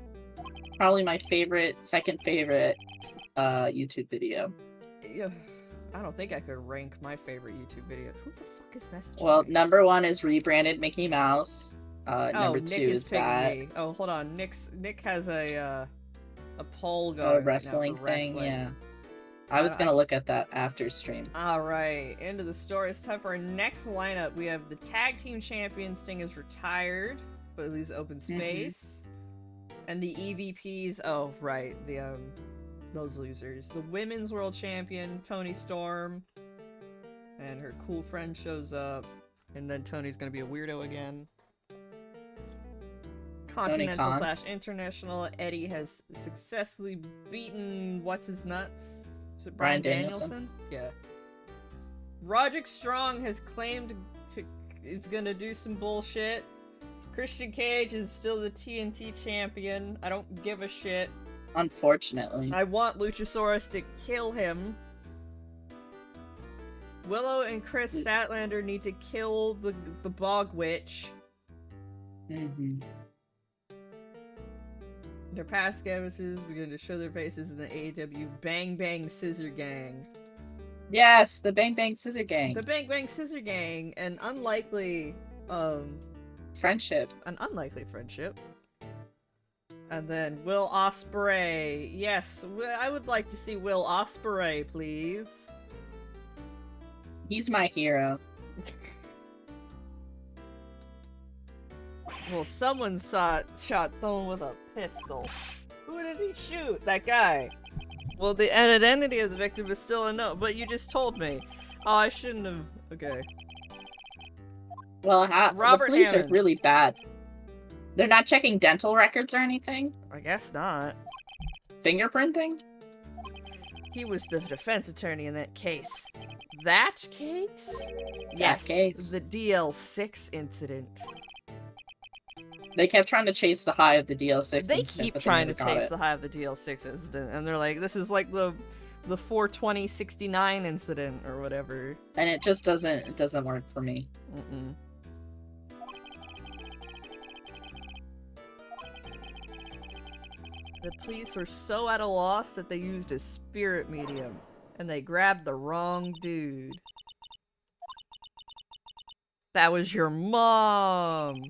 Probably my second favorite YouTube video. Yeah, I don't think I could rank my favorite YouTube video. Who the fuck is messaging Well, me? number 1 is rebranded Mickey Mouse. Number Nick 2 is that. me. Oh, hold on. Nick has a poll going. A wrestling right now thing, for wrestling. yeah. I was gonna look at that after stream. Alright, into the story. It's time for our next lineup. We have the tag team champion. Sting is retired, but leaves open space. And the EVPs, oh right, those losers. The women's world champion, Toni Storm, and her cool friend shows up, and then Tony's gonna be a weirdo again. Continental/International, Eddie has successfully beaten what's his nuts? Is it Bryan Danielson? Yeah. Roderick Strong has claimed it's gonna do some bullshit. Christian Cage is still the TNT champion. I don't give a shit. Unfortunately. I want Luchasaurus to kill him. Willow and Chris Statlander need to kill the Bog Witch. Mm-hmm. Their past canvases begin to show their faces in the AEW Bang Bang Scissor Gang. Yes, the Bang Bang Scissor Gang. The Bang Bang Scissor Gang, an unlikely friendship. An unlikely friendship. And then Will Ospreay. Yes, I would like to see Will Ospreay, please. He's my hero. Well, someone shot someone with a pistol. Who did he shoot? That guy. Well, the identity of the victim is still unknown, but you just told me. Oh, I shouldn't have. Okay. Well, Robert the police Hammond. are really bad. They're not checking dental records or anything? I guess not. Fingerprinting? He was the defense attorney in that case. That case? Yes, case. The DL6 incident. They kept trying to chase the high of the DL6 They incident, keep but trying they to never got chase it. the high of the DL6 incident, and they're like, this is like the 42069 incident or whatever. And it just doesn't work for me. Mm-mm. The police were so at a loss that they used a spirit medium, and they grabbed the wrong dude. That was your mom!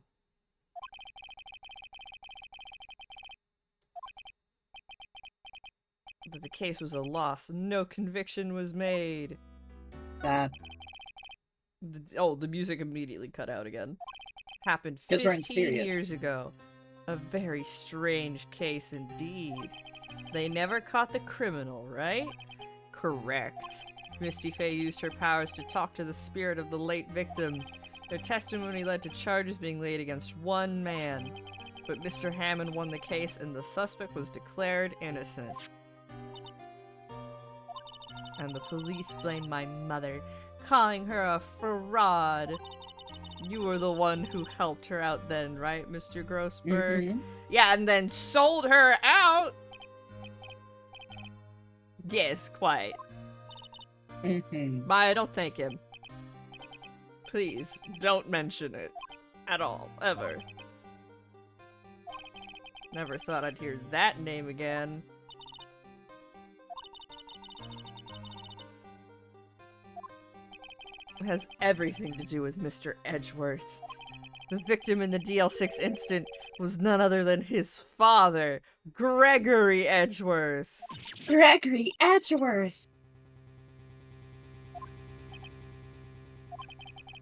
But the case was a loss. No conviction was made. Sad. The music immediately cut out again. Happened 'Cause we're 15 serious. years ago. A very strange case indeed. They never caught the criminal, right? Correct. Misty Faye used her powers to talk to the spirit of the late victim. Their testimony led to charges being laid against one man. But Mr. Hammond won the case and the suspect was declared innocent. And the police blamed my mother, calling her a fraud. You were the one who helped her out then, right, Mr. Grossberg? Mm-hmm. Yeah, and then sold her out? Yes, quite. Mm-hmm. Maya, don't thank him. Please, don't mention it. At all. Ever. Never thought I'd hear that name again. It has everything to do with Mr. Edgeworth. The victim in the DL6 incident was none other than his father, Gregory Edgeworth. Gregory Edgeworth.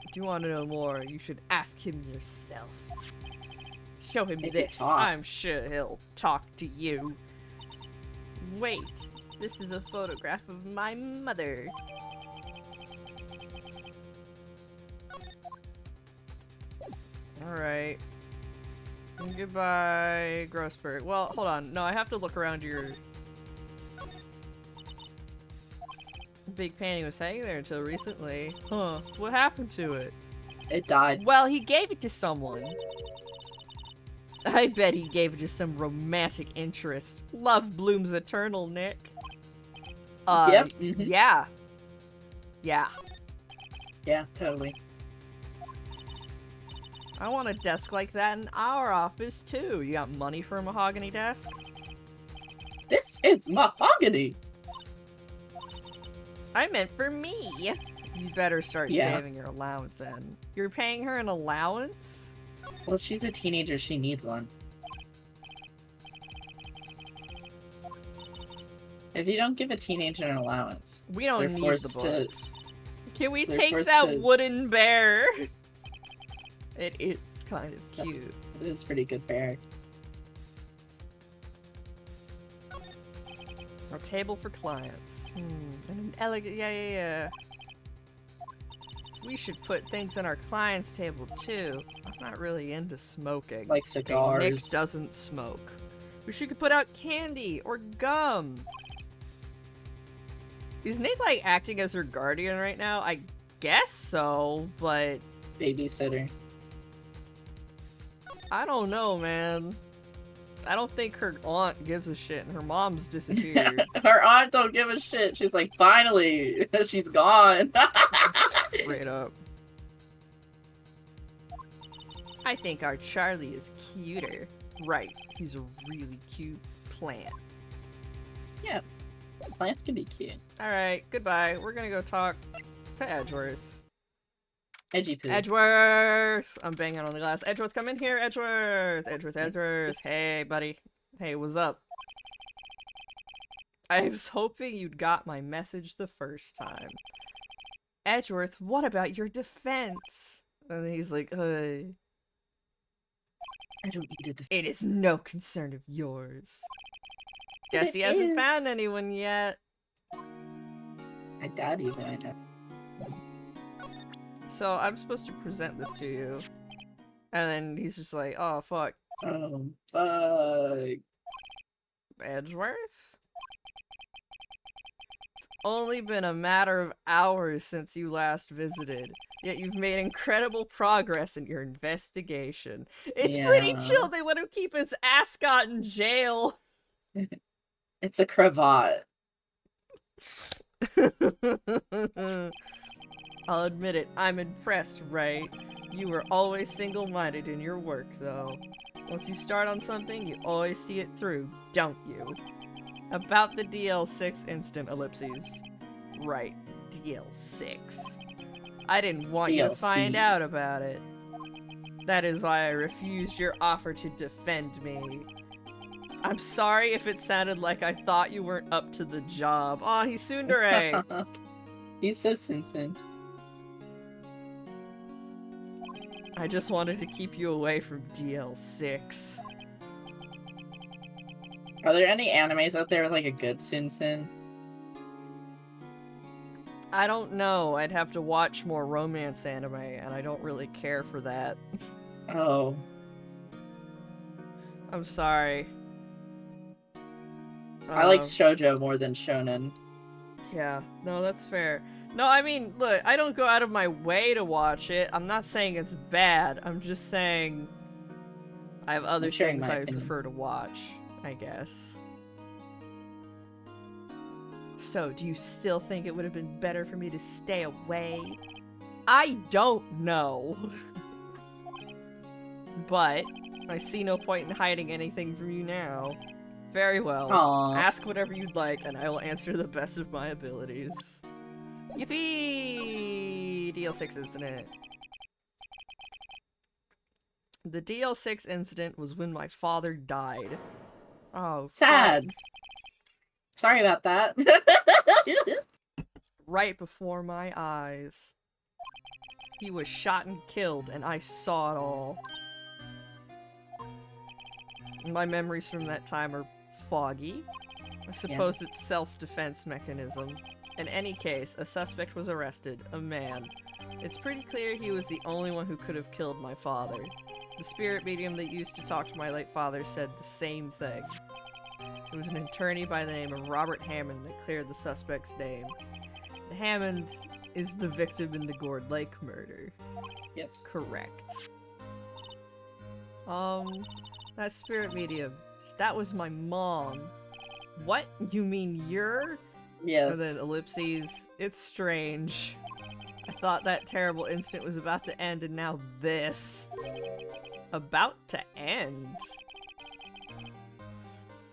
If you want to know more, you should ask him yourself. Show him If he this. talks. I'm sure he'll talk to you. Wait, this is a photograph of my mother. Alright. Goodbye, Grossberg. Well, hold on. No, I have to look around your... Big Panty was hanging there until recently. Huh. What happened to it? It died. Well, he gave it to someone. I bet he gave it to some romantic interest. Love blooms eternal, Nick. Yep. Mhm. Yeah. Yeah. Yeah, totally. I want a desk like that in our office, too. You got money for a mahogany desk? This is mahogany. I meant for me. You better start Yeah. saving your allowance then. You're paying her an allowance? Well, she's a teenager. She needs one. If you don't give a teenager an allowance, We don't they're need forced the books. Can we they're take forced that to- wooden bear? It is kind of cute. it's pretty good bear. A table for clients. And an elegant. Yeah. We should put things on our clients' table too. I'm not really into smoking. Like cigars. Nick doesn't smoke. We should put out candy or gum. Is Nick like acting as her guardian right now? I guess so, but Babysitter. I don't know, man. I don't think her aunt gives a shit, and her mom's disappeared. Her aunt don't give a shit. She's like, finally, she's gone. Straight up. I think our Charlie is cuter. Right, he's a really cute plant. Plants can be cute. Alright, goodbye. We're gonna go talk to Edgeworth. Edgy poo. Edgeworth! I'm banging on the glass. Edgeworth, come in here, Edgeworth! Edgeworth. Hey, buddy. Hey, what's up? I was hoping you'd got my message the first time. Edgeworth, what about your defense? And he's like, I don't need a defense. it is no concern of yours. Guess It he hasn't found is. anyone yet. I doubt he's going to. So I'm supposed to present this to you. And then he's just like, oh, fuck. Oh, fuck. Edgeworth? It's only been a matter of hours since you last visited, yet you've made incredible progress in your investigation. It's pretty Yeah. chill they let him keep his ascot in jail. It's a cravat. I'll admit it, I'm impressed, right? You were always single-minded in your work, though. Once you start on something, you always see it through, don't you? About the DL6 instant ellipses. Right, DL6. I didn't want you to find DLC. out about it. That is why I refused your offer to defend me. I'm sorry if it sounded like I thought you weren't up to the job. Aw, he's tsundere. He's so Simpson. I just wanted to keep you away from DL6. Are there any animes out there with like a good Simpson? I don't know. I'd have to watch more romance anime, and I don't really care for that. Oh. I'm sorry. I like shoujo more than shonen. Yeah, no, that's fair. No, I mean, look, I don't go out of my way to watch it. I'm not saying it's bad. I'm just saying I have other sharing things my I opinion. prefer to watch, I guess. So, do you still think it would have been better for me to stay away? I don't know. But I see no point in hiding anything from you now. Very well. Aww. Ask whatever you'd like, and I will answer to the best of my abilities. Yippee! DL6 incident. The DL6 incident was when my father died. Oh, Sad. fuck. Sorry about that. Right before my eyes. He was shot and killed, and I saw it all. My memories from that time are foggy. I suppose it's self-defense mechanism. In any case, a suspect was arrested, a man. It's pretty clear he was the only one who could have killed my father. The spirit medium that used to talk to my late father said the same thing. It was an attorney by the name of Robert Hammond that cleared the suspect's name. Hammond is the victim in the Gourd Lake murder. Yes. Correct. That spirit medium, that was my mom. What? You mean you're? Yes. And then ellipses. It's strange. I thought that terrible incident was about to end, and now this. About to end?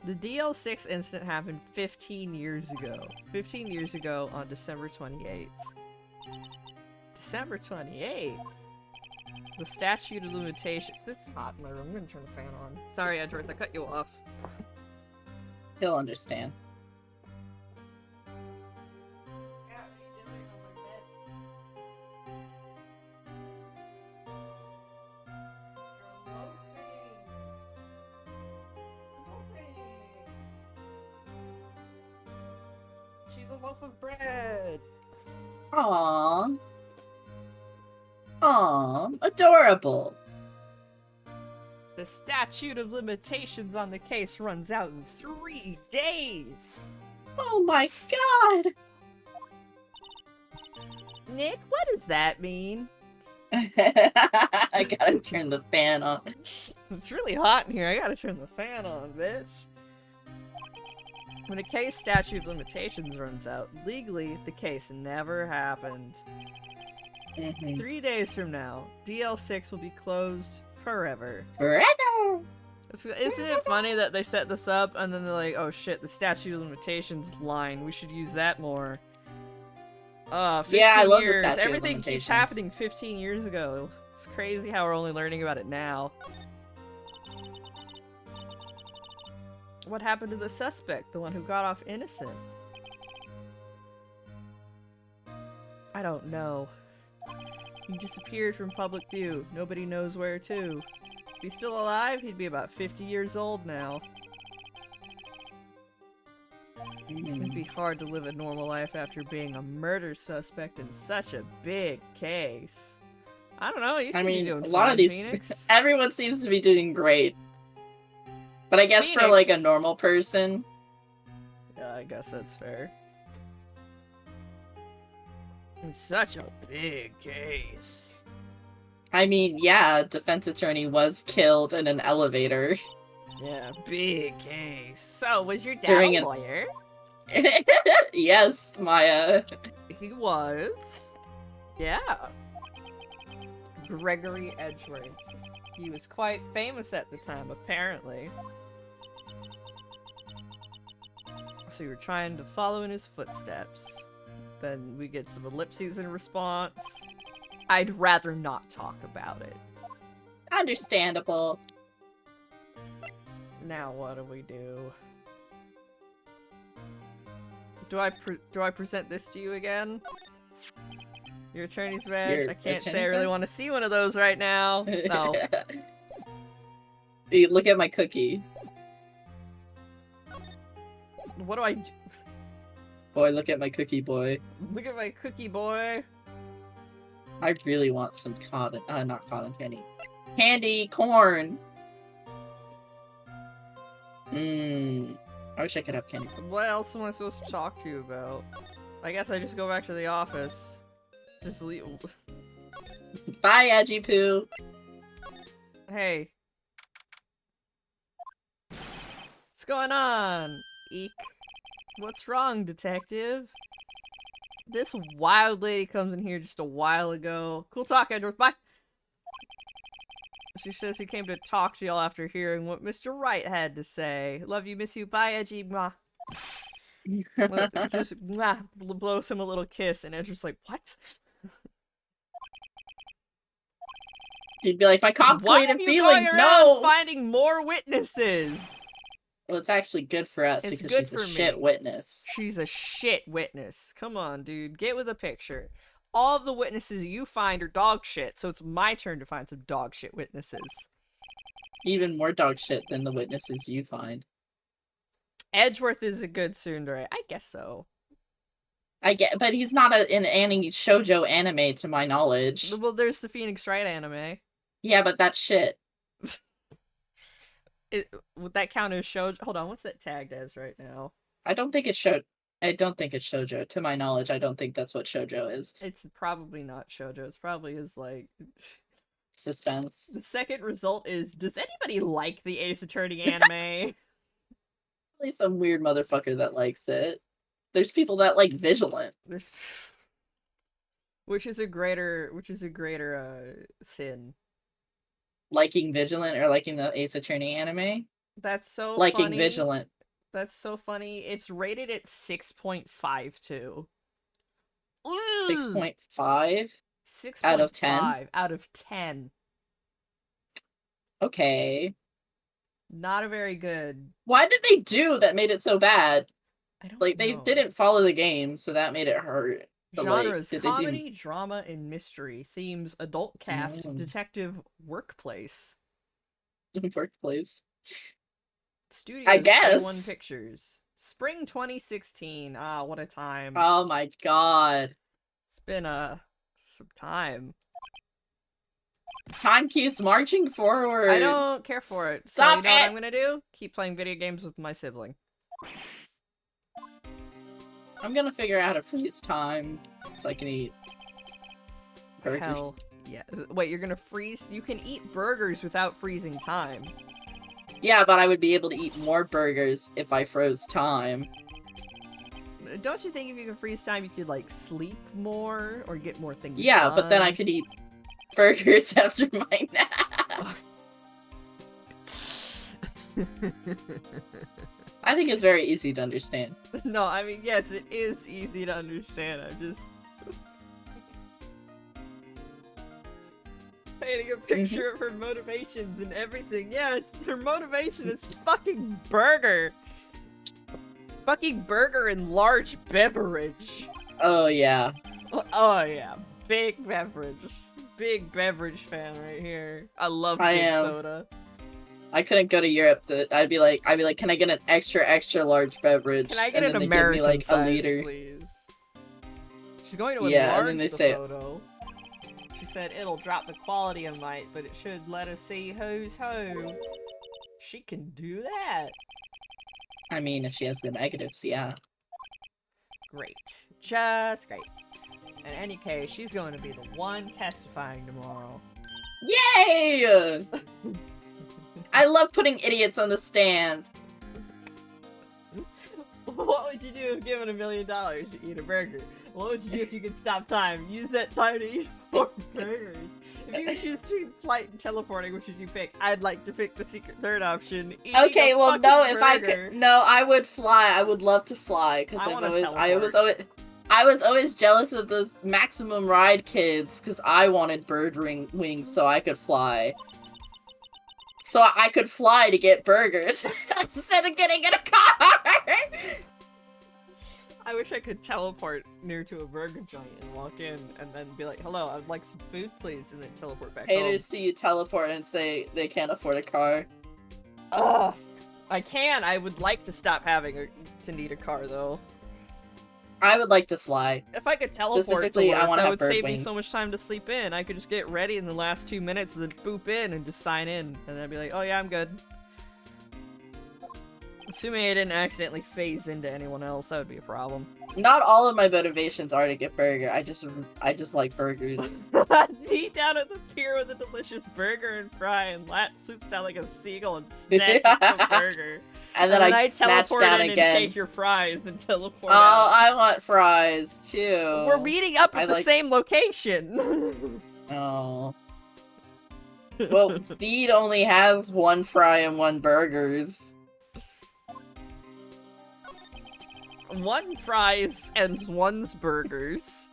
The DL6 incident happened 15 years ago. 15 years ago on December 28th. December 28th? The statute of limitation. It's hot in my room. I'm gonna turn the fan on. Sorry, Edgeworth, I cut you off. He'll understand. She's a loaf of bread. Aww. Aww. Adorable. The statute of limitations on the case runs out in 3 days. Oh my god. Nick, what does that mean? I gotta turn the fan on. It's really hot in here. I gotta turn the fan on, bitch. When a case statute of limitations runs out, legally, the case never happened. 3 days from now, DL6 will be closed forever. Forever! Isn't it funny that they set this up and then they're like, oh shit, the statute of limitations line, we should use that more. 15 yeah, I love years. the statute Everything of limitations. keeps happening 15 years ago. It's crazy how we're only learning about it now. What happened to the suspect, the one who got off innocent? I don't know. He disappeared from public view. Nobody knows where to. If he's still alive, he'd be about 50 years old now. It'd be hard to live a normal life after being a murder suspect in such a big case. I don't know, you seem to be doing a fine, lot of these Phoenix. everyone seems to be doing great. But I guess for like a Phoenix. normal person, Yeah, I guess that's fair. It's such a big case. I mean, yeah, defense attorney was killed in an elevator. Yeah, big case. So, was your dad During a an- lawyer? Yes, Maya. He was. Yeah. Gregory Edgeworth. He was quite famous at the time, apparently. So you were trying to follow in his footsteps. Then we get some ellipses in response. I'd rather not talk about it. Understandable. Now what do we do? Do I present this to you again? Your attorney's badge? Your I can't say I attorney's really badge? want to see one of those right now. No. Hey, look at my cookie. What do I do? Boy, look at my cookie, boy. Look at my cookie boy. I really want some cotton. Not cotton candy. Candy corn. I wish I could have candy corn. What else am I supposed to talk to you about? I guess I just go back to the office. Just leave. Bye, Edgy Poo. Hey. What's going on? Eek. What's wrong, detective? This wild lady comes in here just a while ago. Cool talk, Edgeworth. Bye. She says he came to talk to y'all after hearing what Mr. Wright had to say. Love you, miss you. Bye, Edgy. Mwah. Just mwah, blows him a little kiss, and Edgeworth's like, what? She'd be like, my Why complicated are you feelings, going no! around finding more witnesses? Well, it's actually good for us It's because good she's a for shit me. witness. She's a shit witness. Come on, dude. Get with the picture. All of the witnesses you find are dog shit, so it's my turn to find some dog shit witnesses. Even more dog shit than the witnesses you find. Edgeworth is a good tsundere. I guess so. I get, but he's not an any shoujo anime to my knowledge. Well, there's the Phoenix Wright anime. Yeah, but that's shit. Would that count as shoujo? Hold on, what's that tagged as right now? I don't think it's shoujo. To my knowledge, I don't think that's what shoujo is. It's probably not shoujo. It's probably is like Suspense. The second result is: does anybody like the Ace Attorney anime? Probably some weird motherfucker that likes it. There's people that like Vigilant. There's, which is a greater sin. Liking Vigilant or liking the Ace Attorney anime? That's so liking funny. Vigilant. That's so funny. It's rated at 6.52. 6.5? 6 out of 10? Out of 10. Okay. Not a very good. What did they do that made it so bad? I don't like know. They didn't follow the game, so that made it hurt. But Genres: like, comedy, drama, and mystery. Themes: adult cast, detective, workplace. Workplace. Studios: I guess. A1 Pictures. Spring 2016. Ah, what a time. Oh my god. It's been some time. Time keeps marching forward. I don't care for it. Stop so you know it! what I'm gonna do? Keep playing video games with my sibling. I'm gonna figure out how to freeze time so I can eat burgers. Hell yeah. Wait, you're gonna freeze? You can eat burgers without freezing time. Yeah, but I would be able to eat more burgers if I froze time. Don't you think if you could freeze time, you could, like, sleep more or get more things Yeah, done? but then I could eat burgers after my nap. I think it's very easy to understand. No, I mean, yes, it is easy to understand. I'm just painting a picture of her motivations and everything. Yeah, it's her motivation is fucking burger. Fucking burger and large beverage. Oh, yeah. Oh, yeah. Big beverage. Big beverage fan right here. I love big soda. I couldn't go to Europe. I'd be like, can I get an extra large beverage? Can I get an American American give me, like, size, a liter? please? She's going to Yeah, enlarge and then they the say photo. She said it'll drop the quality a mite, but it should let us see who's who. She can do that. I mean, if she has the negatives, yeah. Great. Just great. In any case, she's going to be the one testifying tomorrow. Yay! I love putting idiots on the stand. What would you do if given $1 million to eat a burger? What would you do if you could stop time? Use that time to eat 4 burgers. If you could choose between flight and teleporting, which would you pick? I'd like to pick the secret third option. Okay, well, no, if I burger. could, no, I would fly. I would love to fly because I was always jealous of those maximum ride kids because I wanted bird wings so I could fly. So I could fly to get burgers instead of getting in a car. I wish I could teleport near to a burger joint and walk in and then be like, hello, I'd like some food, please, and then teleport back home. Haters see you teleport and say they can't afford a car. Ugh. I can. I would like to stop having to need a car, though. I would like to fly. If I could teleport to work, that would save me so much time to sleep in. I could just get ready in the last 2 minutes and then boop in and just sign in. And I'd be like, oh yeah, I'm good. Assuming I didn't accidentally phase into anyone else, that would be a problem. Not all of my motivations are to get burger. I just like burgers. Knee down at the pier with a delicious burger and fry and lat swoops down like a seagull and snatches the burger. And then I snatch teleport down in again. and take your fries and teleport Oh, out. I want fries too. We're meeting up at the same location. Oh. Well, Feed only has 1 fry and 1 burgers. 1 fries and 1's burgers.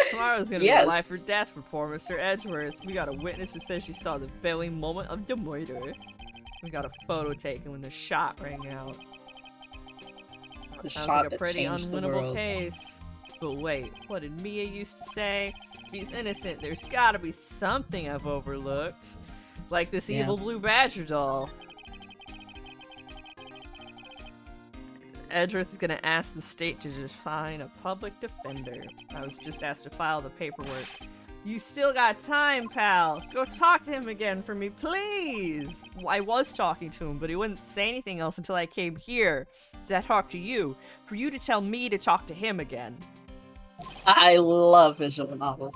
Tomorrow's gonna be a life or death for poor Mr. Edgeworth. We got a witness who says she saw the very moment of the murder. We got a photo taken when the shot rang out. Sounds like a pretty unwinnable case. But wait, what did Mia used to say? If he's innocent, there's gotta be something I've overlooked. Like this evil blue badger doll. Edgeworth is gonna ask the state to assign a public defender. I was just asked to file the paperwork. You still got time, pal. Go talk to him again for me, please. I was talking to him, but he wouldn't say anything else until I came here to talk to you. For you to tell me to talk to him again. I love visual novels.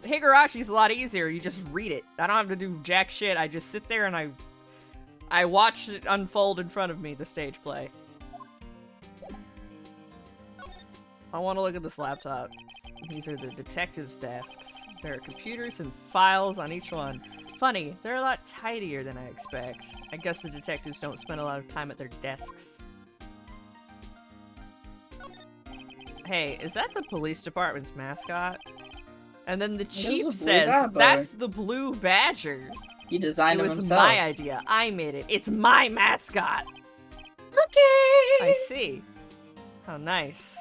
Higarashi's a lot easier. You just read it. I don't have to do jack shit. I just sit there and I watch it unfold in front of me, the stage play. I want to look at this laptop. These are the detectives' desks. There are computers and files on each one. Funny, they're a lot tidier than I expect. I guess the detectives don't spend a lot of time at their desks. Hey, is that the police department's mascot? And then the chief says, that's the blue badger. He designed him himself. It was my idea. I made it. It's my mascot. Okay. I see. How nice.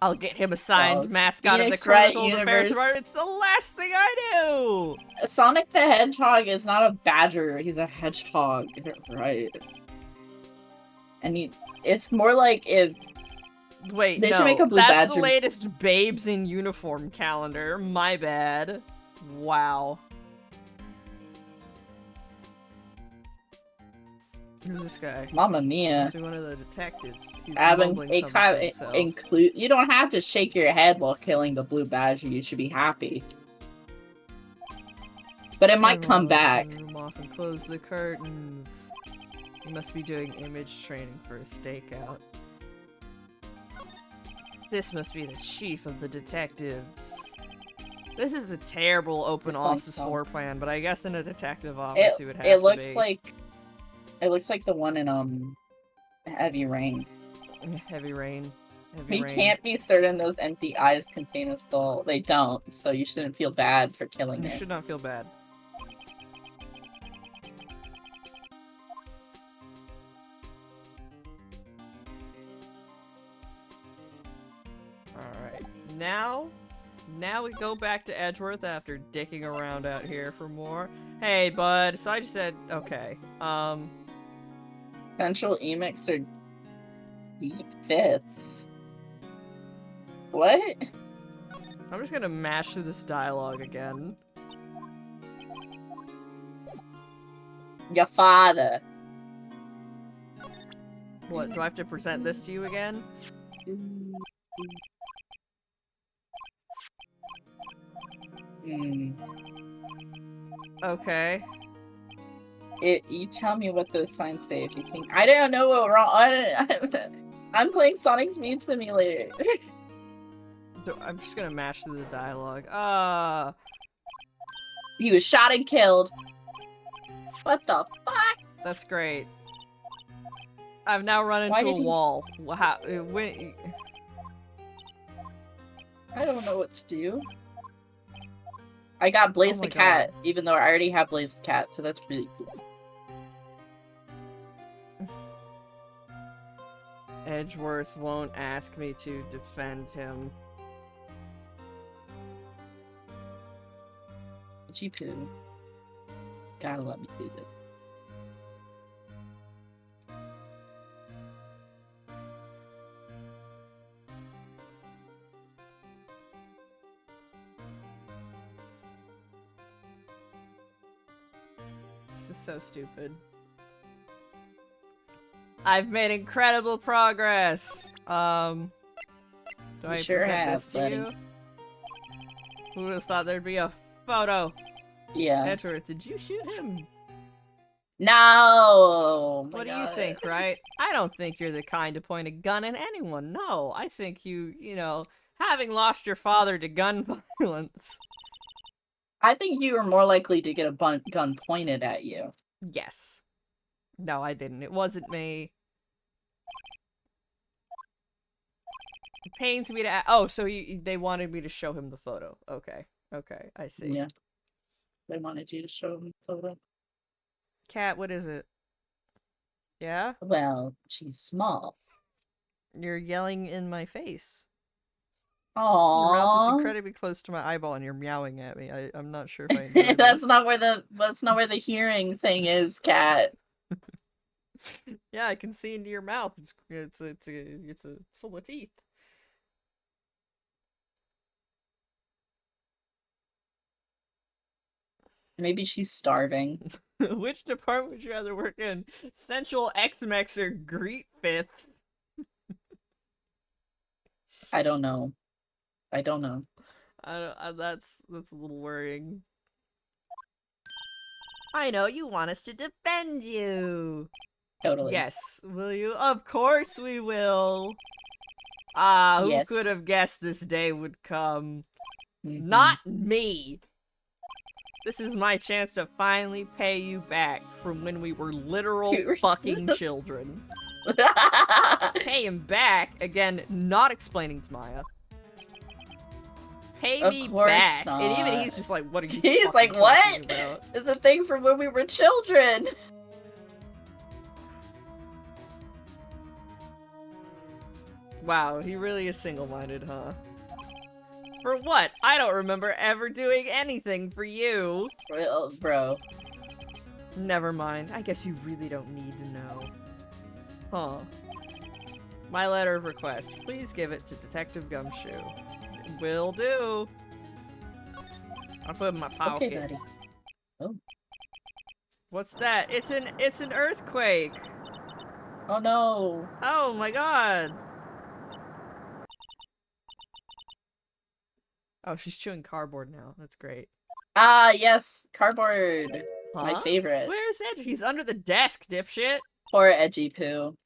I'll get him assigned mascot of the Critical Affairs Department. It's the last thing I do. Sonic the Hedgehog is not a badger. He's a hedgehog. Right. And it's more like if... Wait, they should make a blue badger. That's the latest Babes in Uniform calendar. My bad. Wow. Who's this guy? Mamma mia. He's one of the detectives. He's you don't have to shake your head while killing the blue badger. You should be happy. But it might come back. Room off and close the curtains. He must be doing image training for a stakeout. This must be the chief of the detectives. This is a terrible open office floor plan, but I guess in a detective office you would have to be. It looks like the one in Heavy Rain. Heavy Rain. We can't be certain those empty eyes contain a soul. They don't, so you shouldn't feel bad for killing it. You should not feel bad. Alright, now we go back to Edgeworth after dicking around out here for more. Hey, bud, so I just said, okay, Central Emix or Deep Fits? What? I'm just gonna mash through this dialogue again. Your father. What, do I have to present this to you again? Okay. You tell me what those signs say if you think. I don't know what wrong. I'm playing Sonic's Meat Simulator. I'm just gonna mash through the dialogue. He was shot and killed. What the fuck? That's great. I've now run into a wall. How, I don't know what to do. I got Blaze the Cat, even though I already have Blaze the Cat, so that's really cool. Edgeworth won't ask me to defend him. G-Poo. Gotta let me do this. is so stupid. I've made incredible progress. Do I sure present have, this to buddy. you? Who would have thought there'd be a photo? Yeah. Edgeworth, did you shoot him? No! Oh my What do God. you think, right? I don't think you're the kind to point a gun at anyone. No, I think you know, having lost your father to gun violence. I think you were more likely to get a gun pointed at you. Yes. No, I didn't. It wasn't me. It pains me to. Oh, so they wanted me to show him the photo. Okay. Okay, I see. Yeah. They wanted you to show them the photo. Cat, what is it? Yeah? Well, she's small. You're yelling in my face. Aww. Your mouth is incredibly close to my eyeball and you're meowing at me. I'm not sure if I know That's this. not where the hearing thing is, Cat. Yeah, I can see into your mouth. It's full of teeth. Maybe she's starving. Which department would you rather work in? Central X-Mex or Greet Fifth? I don't know. I don't know. That's a little worrying. I know you want us to defend you. Totally. Yes, will you? Of course we will. Ah, who Yes. could have guessed this day would come? Mhm. Not me. This is my chance to finally pay you back from when we were literal fucking children. Pay him back? Again, not explaining to Maya. Pay Of me course back. not. And even he's just like, what are you He's fucking like, talking what? about? It's a thing from when we were children. Wow, he really is single-minded, huh? For what? I don't remember ever doing anything for you. Well, bro. Never mind. I guess you really don't need to know. Huh. My letter of request. Please give it to Detective Gumshoe. Will do. I'll put it in my pocket. Okay, buddy. Oh. What's that? It's an earthquake. Oh no. Oh my god. Oh, she's chewing cardboard now. That's great. Ah, yes. Cardboard. My Huh? favorite. Where's Edge? He's under the desk, dipshit. Poor Edgy Poo.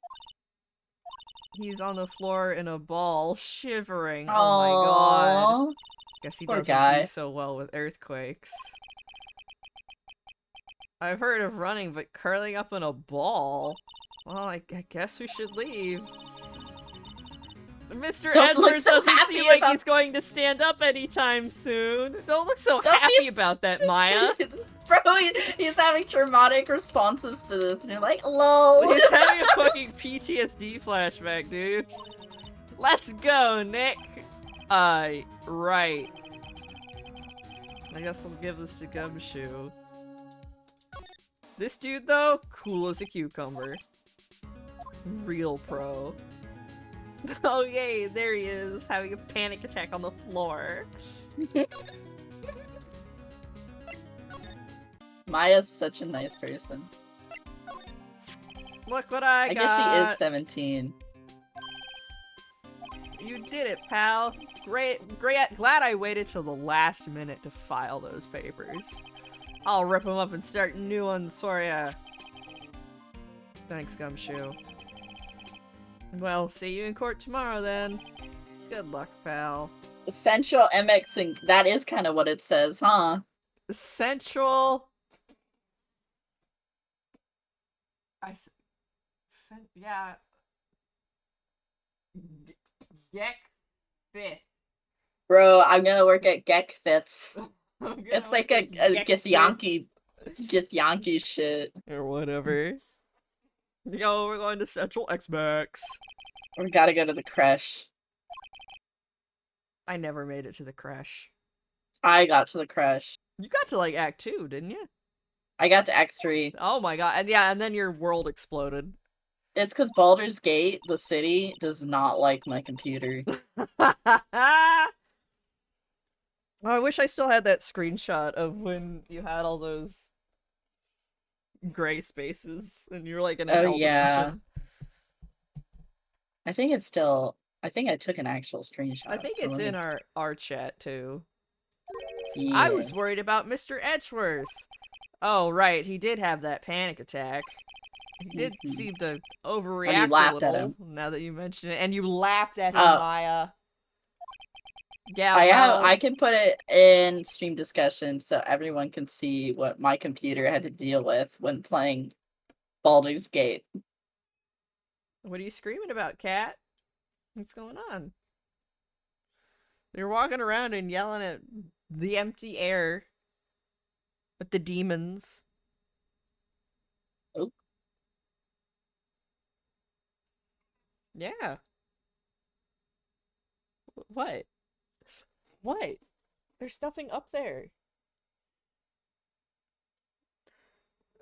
He's on the floor in a ball, shivering. Aww. Oh my god. Guess he Poor doesn't guy. do so well with earthquakes. I've heard of running, but curling up in a ball? Well, I guess we should leave. Mr. Don't look Edgeworth so doesn't happy seem like about- he's going to stand up anytime soon. Don't look so Don't be happy s- about that, Maya. Bro, he's having traumatic responses to this, and you're like, lol. He's having a fucking PTSD flashback, dude. Let's go, Nick. Right. I guess I'll give this to Gumshoe. This dude, though, cool as a cucumber. Real pro. Oh, yay, there he is, having a panic attack on the floor. Maya's such a nice person. Look what I got. guess she is 17. You did it, pal. Great, glad I waited till the last minute to file those papers. I'll rip them up and start new ones for ya. Thanks, Gumshoe. Well, see you in court tomorrow, then. Good luck, pal. Central MX, and that is kind of what it says, huh? Central... yeah. Geck Fifth. Bro, I'm gonna work at Geck Fifths. It's like a Githyanki shit. Or whatever. Yo, we're going to Central X-Max. We gotta go to the creche. I never made it to the crash. I got to the creche. You got to like Act 2, didn't you? I got to Act 3. Oh my god. And yeah, and then your world exploded. It's because Baldur's Gate, the city, does not like my computer. Oh, I wish I still had that screenshot of when you had all those gray spaces, and you're like in a Oh, hell yeah. dimension. I think it's still... I think I took an actual screenshot. I think so it's let in me- our chat too. I Yeah. was worried about Mr. Edgeworth. Oh, right, he did have that panic attack. He did seem to overreact a laughed at little, him. now that you mention it. And you laughed at him, Oh. Maya. Yeah, well... I can put it in stream discussion so everyone can see what my computer had to deal with when playing Baldur's Gate. What are you screaming about, cat? What's going on? You're walking around and yelling at the empty air. At the demons. Oh. Yeah. What? What? There's nothing up there.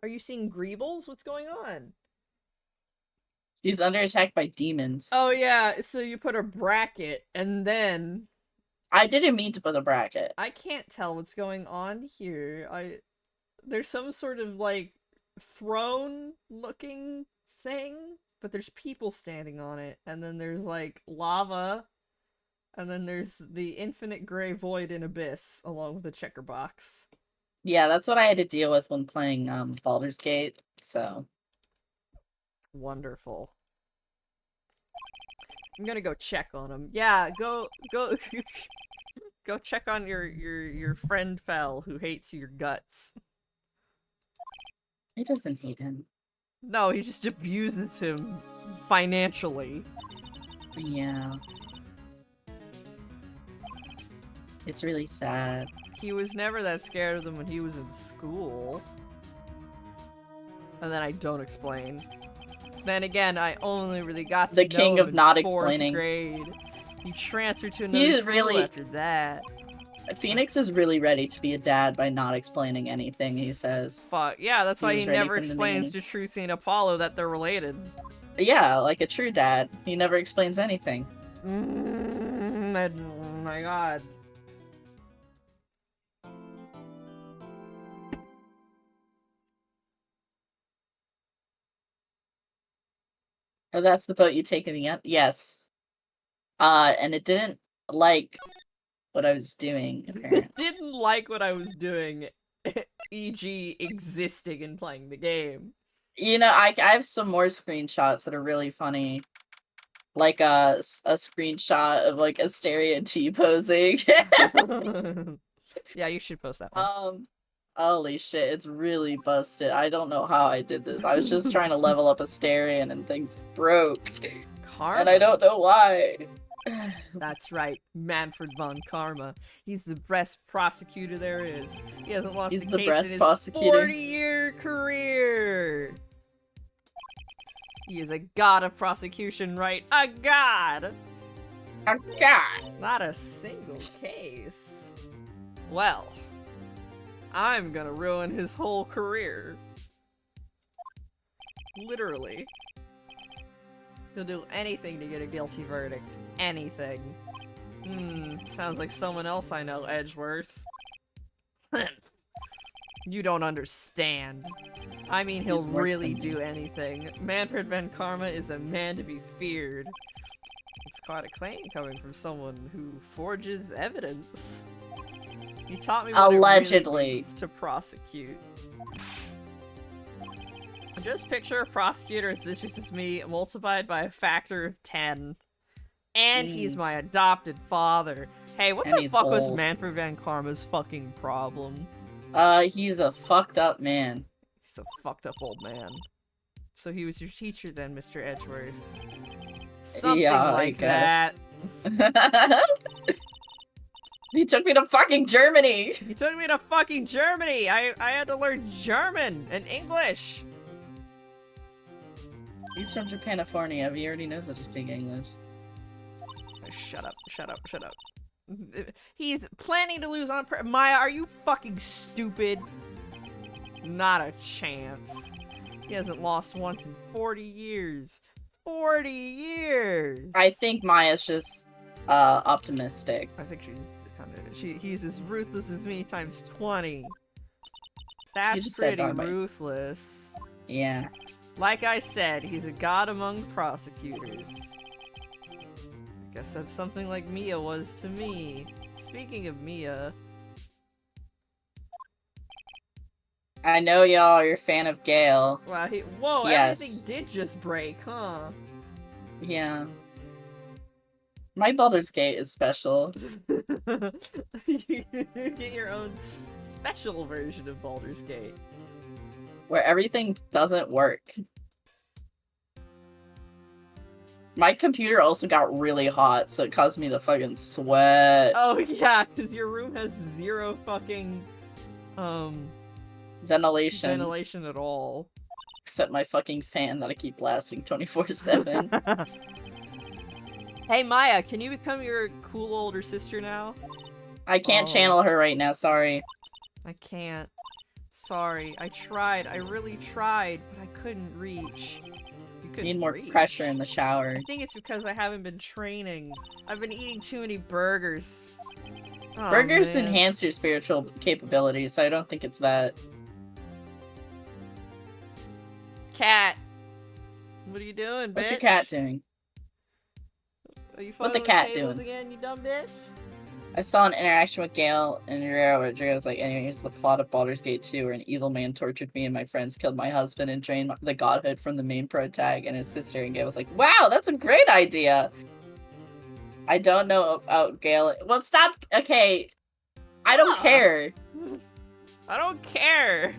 Are you seeing Greebles? What's going on? He's under attack by demons. Oh yeah, so you put a bracket and then... I didn't mean to put a bracket. I can't tell what's going on here. There's some sort of like throne looking thing, but there's people standing on it, and then there's like lava, and then there's the infinite gray void and abyss along with a checker box. Yeah, that's what I had to deal with when playing Baldur's Gate, so... Wonderful. I'm gonna go check on him. Yeah, go go check on your friend pal who hates your guts. He doesn't hate him. No, he just abuses him financially. Yeah. It's really sad. He was never that scared of them when he was in school. And then I don't explain. Then again, I only really got to The know king him of in not 4th explaining. grade. He transferred to another He's school really- after that. Phoenix is really ready to be a dad by not explaining anything he says. But yeah, that's why He he was ready never from the explains to Trucy and Apollo that they're related. Yeah, like a true dad. He never explains anything. Oh my god. Oh, that's the boat you take in the end? Yes. And it didn't like what I was doing, apparently. Didn't like what I was doing, e.g. existing and playing the game. You know, I have some more screenshots that are really funny. Like a screenshot of like Asteria T-posing. Yeah, you should post that one. Holy shit, it's really busted. I don't know how I did this. I was just trying to level up Asterion and things broke. Karma. And I don't know why. That's right, Manfred von Karma. He's the best prosecutor there is. He hasn't lost He's a the case best in his prosecutor. 40-year career. He is a god of prosecution, right? A god! Oh god! Not a single case. Well, I'm gonna ruin his whole career. Literally. He'll do anything to get a guilty verdict. Anything. Sounds like someone else I know, Edgeworth. You don't understand. I mean, he'll He's worse really than me. do anything. Manfred van Karma is a man to be feared. It's quite a claim coming from someone who forges evidence. You taught me what it Allegedly. really means to prosecute. Just picture a prosecutor as vicious as me, multiplied by a factor of 10. And he's my adopted father. Hey, what And the he's fuck was old. Manfred van Karma's fucking problem? He's a fucked up man. He's a fucked up old man. So he was your teacher then, Mr. Edgeworth. Something Yeah, I like guess. that. He took me to fucking Germany! He took me to fucking Germany! I had to learn German and English! He's from Japanifornia. He already knows how to speak English. Shut up, shut up, shut up. He's planning to lose on Maya, are you fucking stupid? Not a chance. He hasn't lost once in 40 years. 40 years! I think Maya's just, optimistic. I think she's kind of... He's as ruthless as me times 20. That's just said pretty Darby. ruthless. Yeah. Like I said, he's a god among prosecutors. Guess that's something like Mia was to me. Speaking of Mia... I know y'all are a fan of Gale. Wow, whoa, Yes. everything did just break, huh? Yeah. My Baldur's Gate is special. You get your own special version of Baldur's Gate. Where everything doesn't work. My computer also got really hot, so it caused me to fucking sweat. Oh yeah, because your room has zero fucking, Ventilation. at all. Except my fucking fan that I keep blasting 24/7. Hey Maya, can you become your cool older sister now? I can't channel her right now, sorry. I can't. Sorry, I tried. I really tried, but I couldn't reach. You couldn't Need more reach. pressure in the shower. I think it's because I haven't been training. I've been eating too many burgers. Oh, Burgers man. enhance your spiritual capabilities, so I don't think it's that. Cat. What are you doing, bitch? What's your cat doing? Are you What the fucking with cat tables doing? again, you dumb bitch? I saw an interaction with Gale and Rero where Dre was like, anyway, here's the plot of Baldur's Gate 2 where an evil man tortured me and my friends, killed my husband, and drained the godhood from the main protag and his sister. And Gale was like, wow, that's a great idea! I don't know about Gale. Well, stop! Okay. I don't care. I don't care.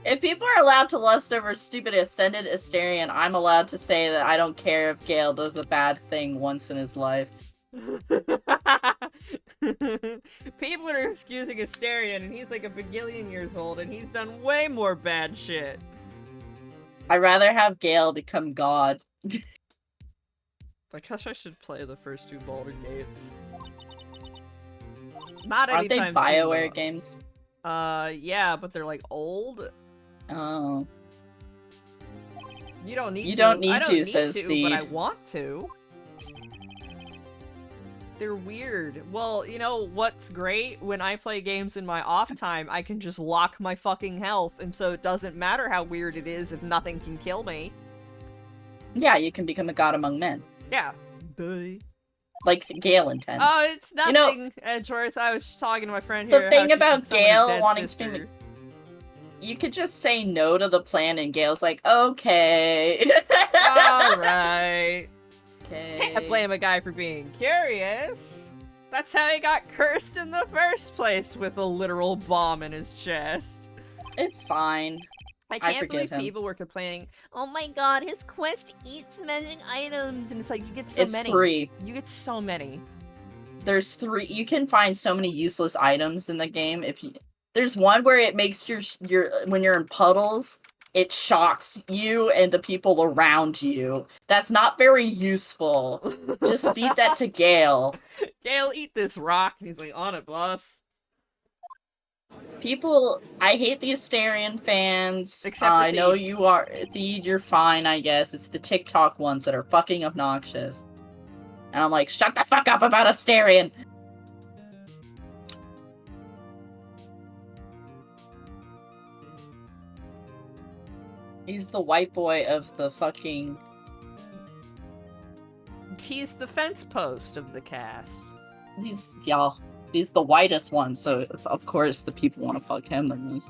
If people are allowed to lust over stupid Ascended Asterion, I'm allowed to say that I don't care if Gale does a bad thing once in his life. People are excusing Asterion, and he's like a bagillion years old, and he's done way more bad shit. I'd rather have Gale become God. I guess I should play the first two Baldur Gates. Not Aren't they anytime BioWare soon, games? yeah, but they're like old. Oh. You don't need to. You don't need I don't to, need says to, Steed. but I want to. They're weird. Well, you know what's great? When I play games in my off time, I can just lock my fucking health, and so it doesn't matter how weird it is if nothing can kill me. Yeah, you can become a god among men. Yeah. Duh. Like Gale intends. Oh, it's nothing, You know, Edgeworth. I was just talking to my friend the here. thing how she about should summon a Gale dead wanting to sister. you could just say no to the plan and Gale's like, okay. Alright. Okay. Can't blame a guy for being curious. That's how he got cursed in the first place, with a literal bomb in his chest. It's fine. I I can't forgive believe him. people were complaining, oh my god, his quest eats magic items, and it's like, you get so It's many. free. You get so many. There's 3. You can find so many useless items in the game. If you, there's one where it makes your when you're in puddles, it shocks you and the people around you. That's not very useful. Just feed that to Gale. Gale, eat this rock. And he's like, on it, boss. People, I hate the Asterion fans. Except for I know Theed. you are. Theed, you're fine, I guess. It's the TikTok ones that are fucking obnoxious. And I'm like, shut the fuck up about Asterion! He's the white boy of the fucking... He's the fence post of the cast. He's the whitest one, so it's, of course the people want to fuck him the most.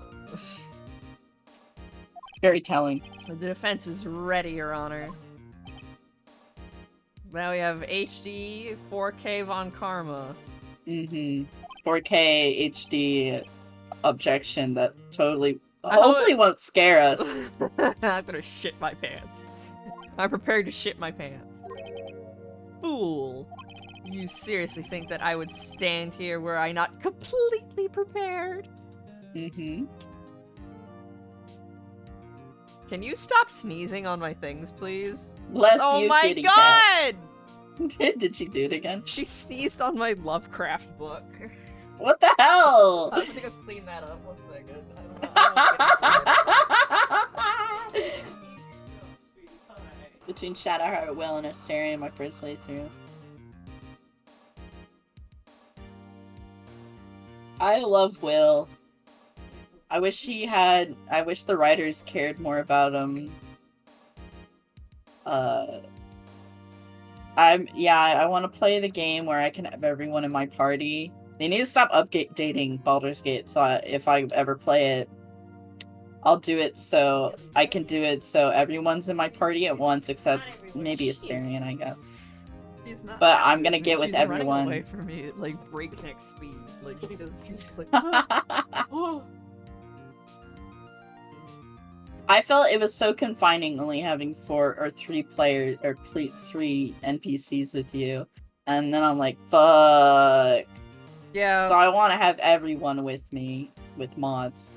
Very telling. The defense is ready, Your Honor. Now we have HD 4K Von Karma. 4K HD objection that totally... I hope- hopefully won't scare us. I'm gonna shit my pants. I'm prepared to shit my pants. Fool. You seriously think that I would stand here were I not completely prepared? Mm-hmm. Can you stop sneezing on my things, please? Bless Oh you, my kitty cat. god! Did she do it again? She sneezed on my Lovecraft book. What the hell? I'm gonna clean that up. 1 second. I don't know. Between Shadowheart, Will, and Asterion, my first playthrough. I love Will. I wish the writers cared more about I want to play the game where I can have everyone in my party. They need to stop updating Baldur's Gate, so if I ever play it, I'll do it so I can do it so everyone's in my party at once, except maybe Asterion, I guess. He's not. But I'm gonna get with she's everyone. Running away from me at like breakneck speed. Like she does. She's just like. Oh. I felt it was so confining only having 4 or 3 players or 3 NPCs with you, and then I'm like, fuck. Yeah. So I want to have everyone with me with mods.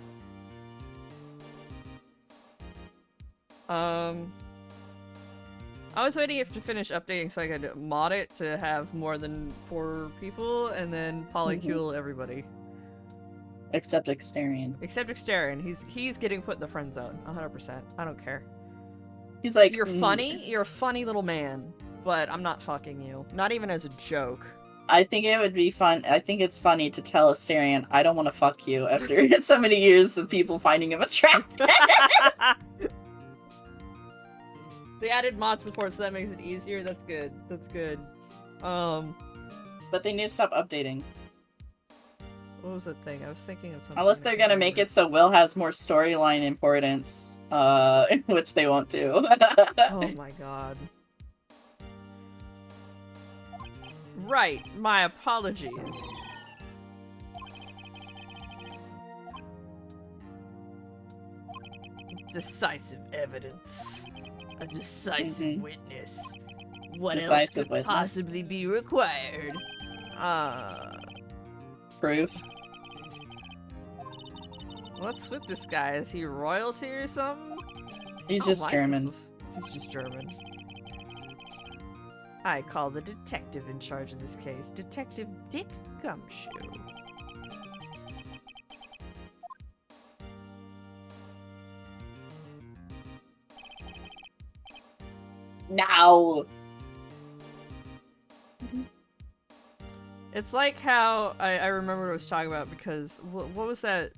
I was waiting to finish updating so I could mod it to have more than 4 people, and then polycule everybody. Except Asterion. Except Asterion. He's getting put in the friend zone. 100%. I don't care. He's like, you're funny. You're a funny little man, but I'm not fucking you. Not even as a joke. I think it would be fun. I think it's funny to tell Asterion, I don't want to fuck you after so many years of people finding him attractive. They added mod support, so that makes it easier. That's good. That's good. But they need to stop updating. What was the thing? I was thinking of something. Unless they're gonna make it so Will has more storyline importance, which they won't do. Oh my god. Right, my apologies. Decisive evidence. A decisive witness. What else could possibly be required? Proof. What's with this guy? Is he royalty or something? He's just German. He's just German. I call the detective in charge of this case, Detective Dick Gumshoe. Now. It's like how I remember what I was talking about because what was that?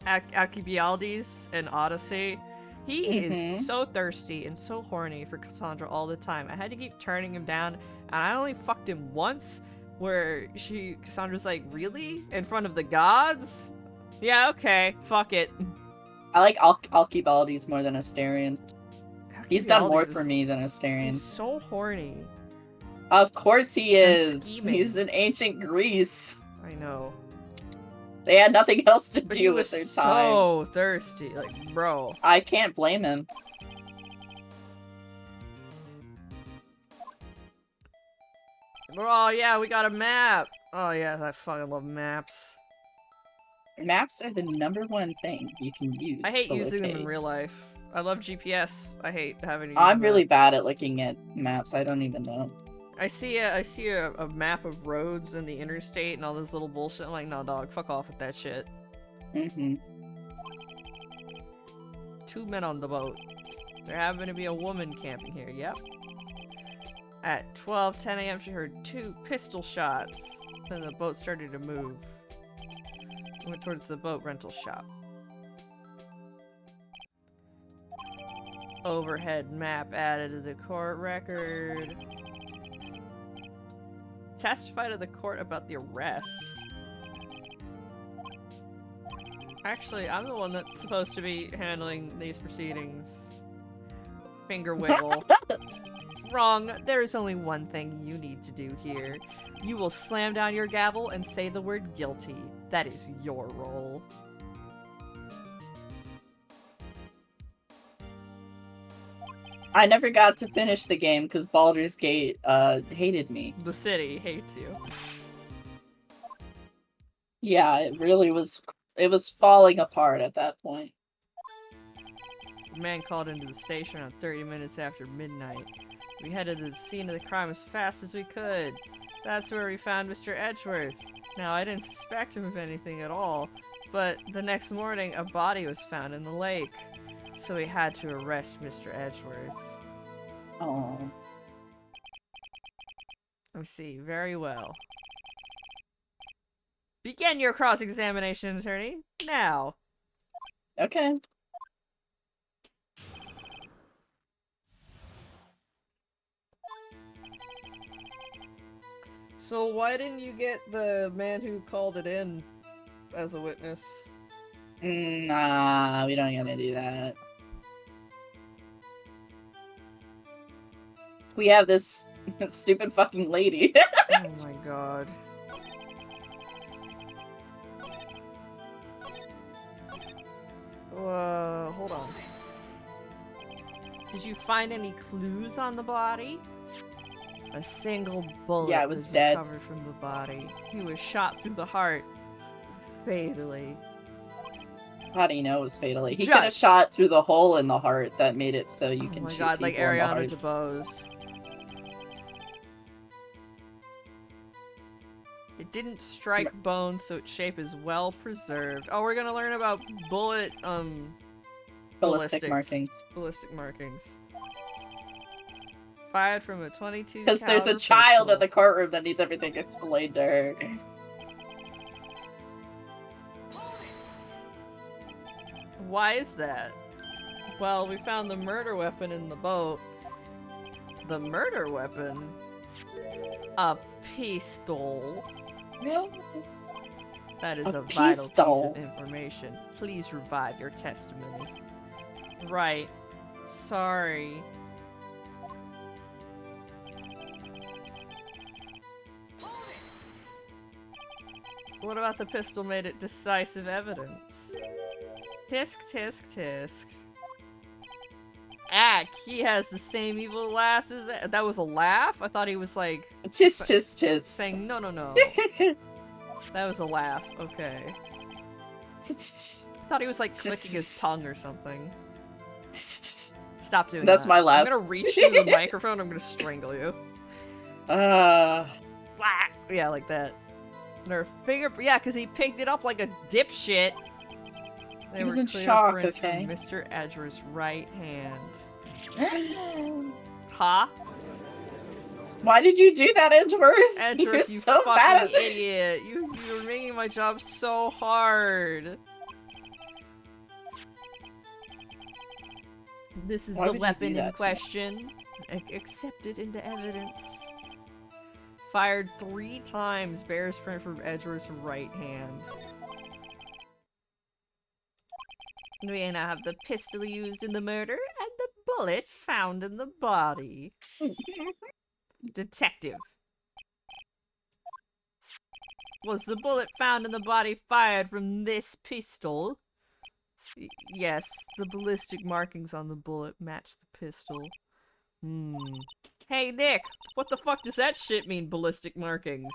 Alcibiades in Odyssey. He is so thirsty and so horny for Cassandra all the time. I had to keep turning him down, and I only fucked him once. Where Cassandra's like, really? In front of the gods? Yeah, okay, fuck it. I like Alcibiades more than Asterion. He's done more for me than Asterion. He's so horny. Of course he is. He's in ancient Greece. I know. They had nothing else to do with their time. So thirsty, like, bro. I can't blame him. Oh yeah, we got a map. Oh yeah, I fucking love maps. Maps are the #1 thing you can use. I hate using them in real life. I love GPS. I hate having to use I'm really bad at looking at maps. I don't even know. I see a map of roads and the interstate and all this little bullshit. I'm like, no, dog, fuck off with that shit. 2 men on the boat. There happened to be a woman camping here. Yep. At 12:10 a.m. she heard 2 pistol shots. Then the boat started to move. Went towards the boat rental shop. Overhead map added to the court record. Testify to the court about the arrest. Actually, I'm the one that's supposed to be handling these proceedings. Finger wiggle. Wrong. There is only one thing you need to do here. You will slam down your gavel and say the word guilty. That is your role. I never got to finish the game because Baldur's Gate hated me. The city hates you. Yeah, it really was. It was falling apart at that point. A man called into the station around 30 minutes after midnight. We headed to the scene of the crime as fast as we could. That's where we found Mr. Edgeworth. Now, I didn't suspect him of anything at all, but the next morning a body was found in the lake. So we had to arrest Mr. Edgeworth. Oh. I see. Very well. Begin your cross-examination, attorney. Now. Okay. So why didn't you get the man who called it in as a witness? Nah, we don't gotta do that. We have this stupid fucking lady. Oh my god. Hold on. Did you find any clues on the body? A single bullet Yeah, it was dead. recovered from the body. He was shot through the heart. Fatally. How do you know it was fatally? He Judge. could have shot through the hole in the heart that made it so you can Oh my shoot god, people like in the Ariana heart. DeBose. It didn't strike bone, so its shape is well preserved. Oh, we're gonna learn about bullet, Ballistic ballistics. markings. Ballistic markings. Fired from a 22 Because there's a caliber child pistol. in the courtroom that needs everything explained to her. Why is that? Well, we found the murder weapon in the boat. The murder weapon? A pistol. That is a vital piece of information. Please revive your testimony. Right. Sorry. What about the pistol made it decisive evidence? Tisk, tisk, tisk. Ack, he has the same evil laugh as that was a laugh? I thought he was like Tis, tis, tis. saying no, no, no. That was a laugh. Okay. I thought he was like clicking his tongue or something. Stop doing that. That's my laugh. I'm gonna reach through the microphone. I'm gonna strangle you. Yeah, like that. And her finger, yeah, because he picked it up like a dipshit. He was in shock, okay? From Mr. Edgeworth's right hand. Huh? Why did you do that, Edgeworth? Edgeworth, you so fucking idiot! You're making my job so hard. This is the weapon in question. Accepted into evidence. Fired 3 times, bears print from Edgeworth's right hand. We now have the pistol used in the murder and the bullet found in the body. Detective. Was the bullet found in the body fired from this pistol? Yes, the ballistic markings on the bullet match the pistol. Hey, Nick, what the fuck does that shit mean, ballistic markings?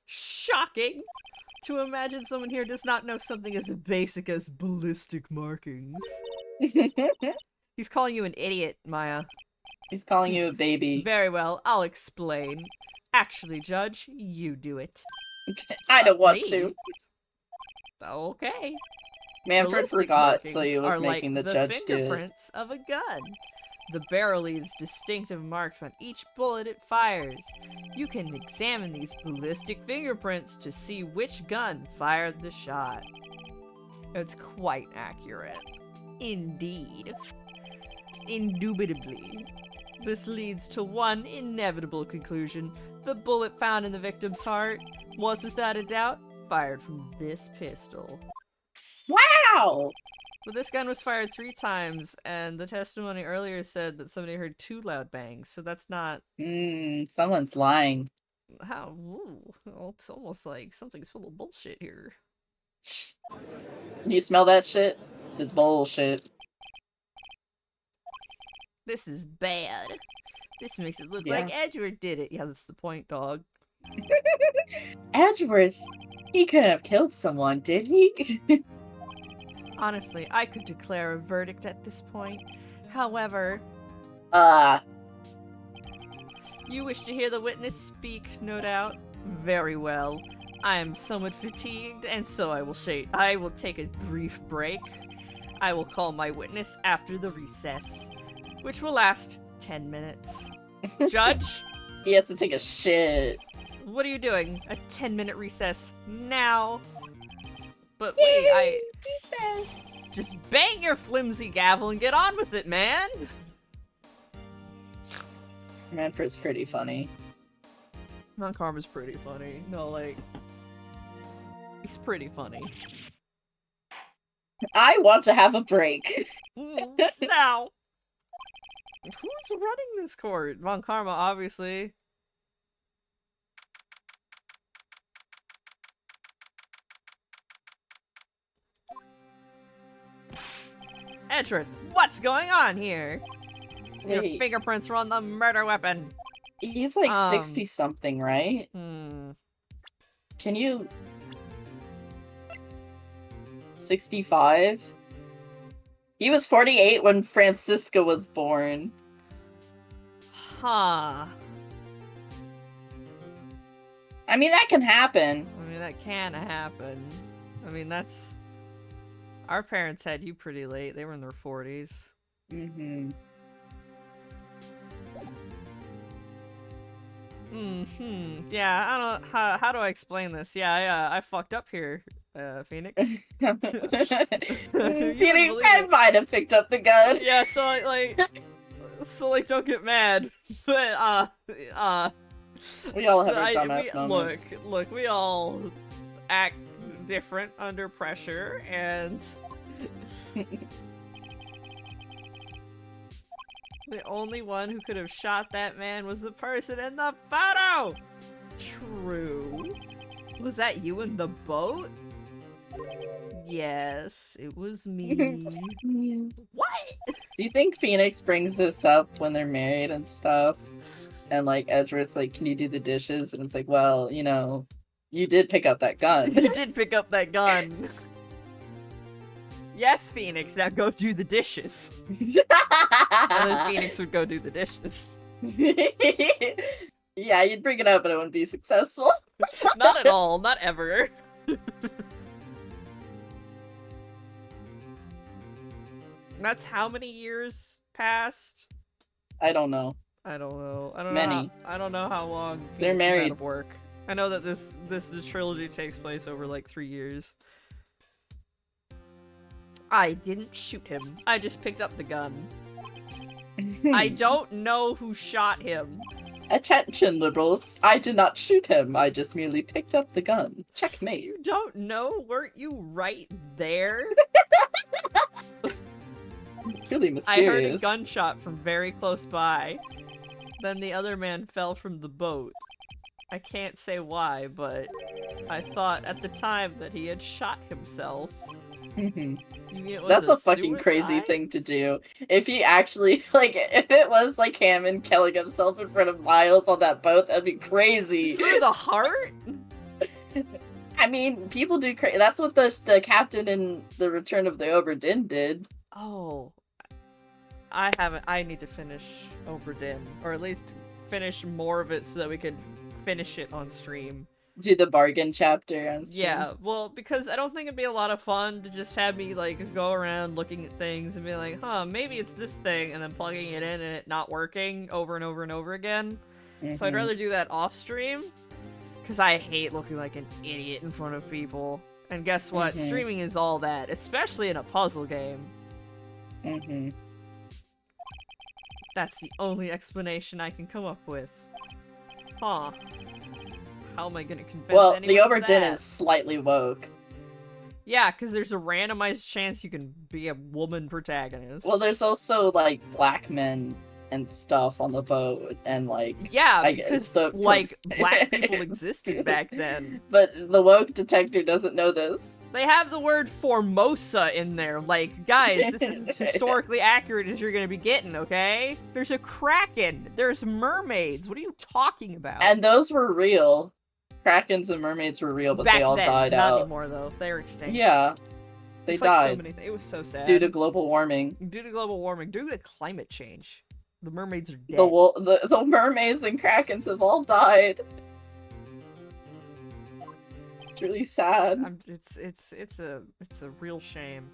Shocking! To imagine someone here does not know something as basic as ballistic markings. He's calling you an idiot, Maya. He's calling you a baby. Very well, I'll explain. Actually, Judge, you do it. I don't want to. Okay. Manfred forgot, so he was making like the judge do it. Fingerprints of a gun. The barrel leaves distinctive marks on each bullet it fires. You can examine these ballistic fingerprints to see which gun fired the shot. It's quite accurate. Indeed. Indubitably. This leads to one inevitable conclusion. The bullet found in the victim's heart was, without a doubt, fired from this pistol. Wow! But this gun was fired 3 times, and the testimony earlier said that somebody heard 2 loud bangs, so that's not... Someone's lying. How? Ooh, well, it's almost like something's full of bullshit here. You smell that shit? It's bullshit. This is bad. This makes it look like Edgeworth did it. Yeah, that's the point, dog. Edgeworth? He couldn't have killed someone, did he? Honestly, I could declare a verdict at this point. However... You wish to hear the witness speak, no doubt? Very well. I am somewhat fatigued, and so I will take a brief break. I will call my witness after the recess, which will last 10 minutes. Judge? He has to take a shit. What are you doing? A 10-minute recess now? But wait, Recess. Just bang your flimsy gavel and get on with it, man! Manfred's pretty funny. Von Karma's pretty funny. No, like... He's pretty funny. I want to have a break. Now! Who's running this court? Von Karma, obviously. Edgeworth, what's going on here? Your Wait. fingerprints were on the murder weapon. He's like 60-something, right? Hmm. Can you... 65? He was 48 when Francisca was born. Huh. I mean, that can happen. I mean, that can happen. I mean, that's... Our parents had you pretty late. They were in their 40s. Mm-hmm. Mm-hmm. Yeah, I don't... How do I explain this? Yeah, I fucked up here, Phoenix. Phoenix, believe I it. might have picked up the gun. Yeah, so, like, don't get mad. But, We all have so our dumbass moments. Look, we all act different under pressure, and the only one who could have shot that man was the person in the photo! True. Was that you in the boat? Yes, it was me. What? Do you think Phoenix brings this up when they're married and stuff? And like Edgeworth's like, can you do the dishes? And it's like, well, you know, you did pick up that gun. You did pick up that gun. Yes, Phoenix, now go do the dishes. And then Phoenix would go do the dishes. Yeah, you'd bring it up, but it wouldn't be successful. Not at all, not ever. That's how many years passed? I don't know. I don't know. I don't Many. know. I don't know how long Phoenix They're was married. out of work. I know that this trilogy takes place over like 3 years. I didn't shoot him. I just picked up the gun. I don't know who shot him. Attention, liberals. I did not shoot him. I just merely picked up the gun. Checkmate. You don't know? Weren't you right there? Really I mysterious. heard a gunshot from very close by. Then the other man fell from the boat. I can't say why, but I thought at the time that he had shot himself. Mhm. You mean it was That's a fucking crazy suicide? thing to do. If he actually, like, if it was like Hammond killing himself in front of Miles on that boat, that'd be crazy. Through the heart? I mean, people do crazy. That's what the captain in The Return of the Obra Dinn did. Oh. I haven't. I need to finish Obra Dinn. Or at least finish more of it so that we could finish it on stream. Do the bargain chapter on stream. Yeah, well, because I don't think it'd be a lot of fun to just have me, like, go around looking at things and be like, huh, maybe it's this thing, and then plugging it in and it not working over and over and over again. So I'd Mhm. rather do that off stream, because I hate looking like an idiot in front of people. And guess what? Mhm. Streaming is all that, especially in a puzzle game. Mhm. That's the only explanation I can come up with. Huh. How am I gonna convince Well, anyone the of Obra Dinn that? is slightly woke. Yeah, because there's a randomized chance you can be a woman protagonist. Well, there's also like black men and stuff on the boat, and like yeah, I because guess the- like black people existed back then. But the woke detector doesn't know this. They have the word Formosa in there. Like, guys, this is as historically accurate as you're gonna be getting, okay? There's a kraken. There's mermaids. What are you talking about? And those were real. Krakens and mermaids were real, but back they all then, died not out. anymore though. They were extinct. Yeah, they It's like so died many it was so sad. due to global warming. Due to global warming, due to climate change. The mermaids are dead. The mermaids and krakens have all died. It's really sad. It's a real shame.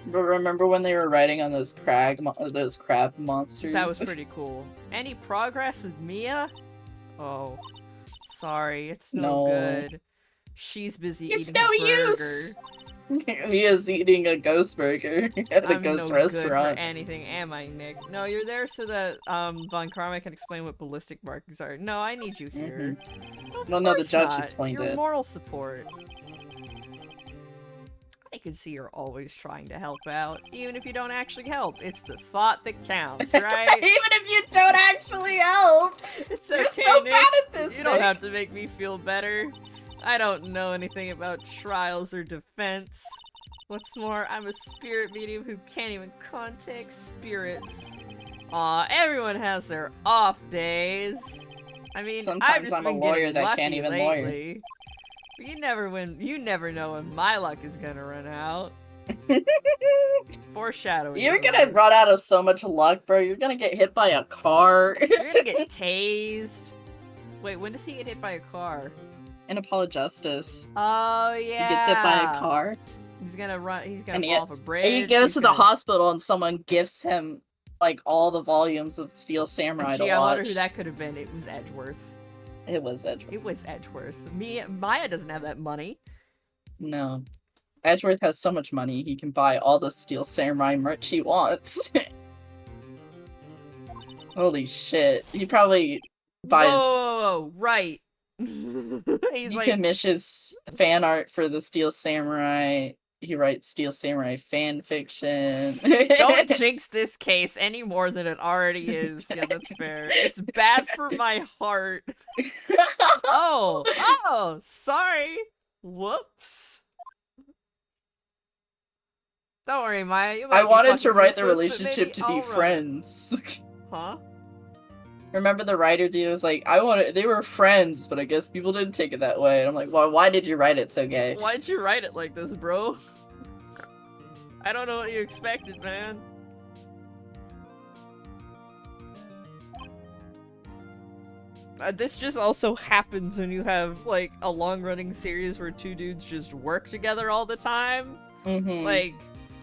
But remember when they were riding on those crab monsters? That was pretty cool. Any progress with Mia? Oh, sorry, it's no No. good. She's busy It's eating no a burger. use. Mia's eating a ghost burger at a I'm ghost no good for restaurant. anything, am I, Nick? No, you're there so that Von Karma can explain what ballistic markings are. No, I need you here. Of Well, no, the course judge not. explained You're it. moral support. I can see you're always trying to help out, even if you don't actually help. It's the thought that counts, right? Even if you don't actually help! It's You're okay, so Nick. bad at this, You don't Nick. have to make me feel better. I don't know anything about trials or defense. What's more, I'm a spirit medium who can't even contact spirits. Aw, everyone has their off days. I mean, I've Sometimes just I'm a been lawyer getting that lucky can't even lawyer. lately. But you never know when my luck is gonna run out. Foreshadowing. You're is the gonna word. run out of so much luck, bro. You're gonna get hit by a car. You're gonna get tased. Wait, when does he get hit by a car? In Apollo Justice. Oh yeah. He gets hit by a car. He's gonna run. He's gonna And fall off a bridge. he goes he's to the hospital and someone gifts him like all the volumes of Steel Samurai to Gee, I wonder watch. who that could have been. It was Edgeworth. It was Edgeworth. It was Edgeworth. Maya doesn't have that money. No. Edgeworth has so much money, he can buy all the Steel Samurai merch he wants. Holy shit. He probably buys... Whoa, right. He's he like... commissions fan art for the Steel Samurai. He writes Steel Samurai fan fiction. Don't jinx this case any more than it already is. Yeah, that's fair. It's bad for my heart. Oh, sorry. Whoops. Don't worry, Maya. You might I be wanted to fucking write the useless, but relationship maybe to I'll be run it. friends. Huh? Remember the writer dude was like, they were friends, but I guess people didn't take it that way. And I'm like, well, why did you write it so gay? Why'd you write it like this, bro? I don't know what you expected, man. This just also happens when you have, like, a long-running series where two dudes just work together all the time. Mm-hmm. Like...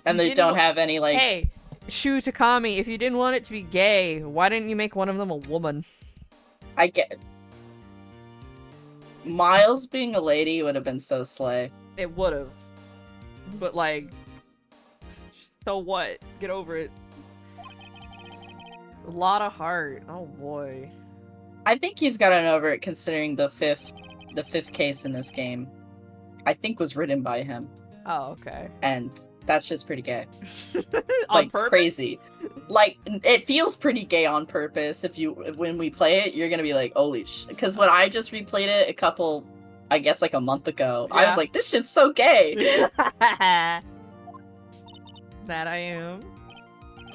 And they don't have any, like... Hey, Shu Takami, if you didn't want it to be gay, why didn't you make one of them a woman? I get... Miles being a lady would have been so slay. It would've. But, like... So what? Get over it. A lot of heart. Oh boy. I think he's gotten over it considering the fifth case in this game, I think was written by him. Oh, okay. And that's just pretty gay. On Like, purpose? crazy. Like, it feels pretty gay on purpose. When we play it, you're gonna be like, holy sh... Because when I just replayed it I guess like a month ago, I was like, this shit's so gay! That I am.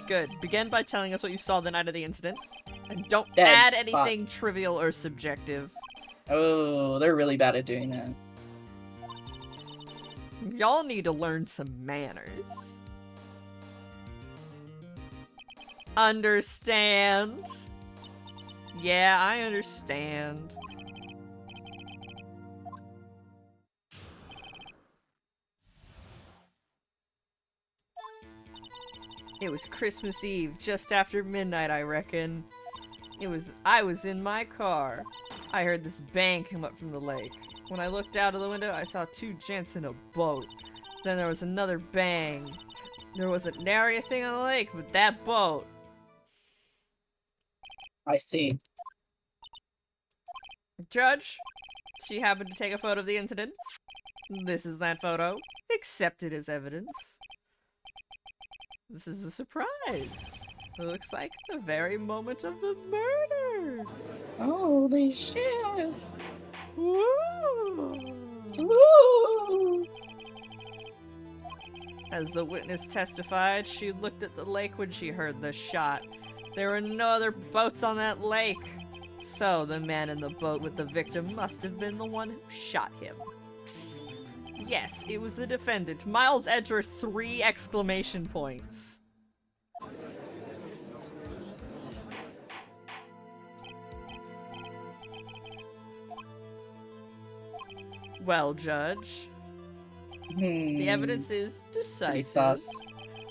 Good. Begin by telling us what you saw the night of the incident. And don't add anything trivial or subjective. Oh, they're really bad at doing that. Y'all need to learn some manners. Understand? Yeah, I understand. It was Christmas Eve, just after midnight, I reckon. I was in my car. I heard this bang come up from the lake. When I looked out of the window, I saw two gents in a boat. Then there was another bang. There wasn't nary a thing on the lake but that boat. I see. Judge, she happened to take a photo of the incident. This is that photo. Accepted as evidence. This is a surprise. It looks like the very moment of the murder. Holy shit. Woo! Woo! As the witness testified, she looked at the lake when she heard the shot. There were no other boats on that lake. So the man in the boat with the victim must have been the one who shot him. Yes, it was the defendant, Miles Edgeworth, 3 exclamation points. Well, Judge, the evidence is decisive. Sus.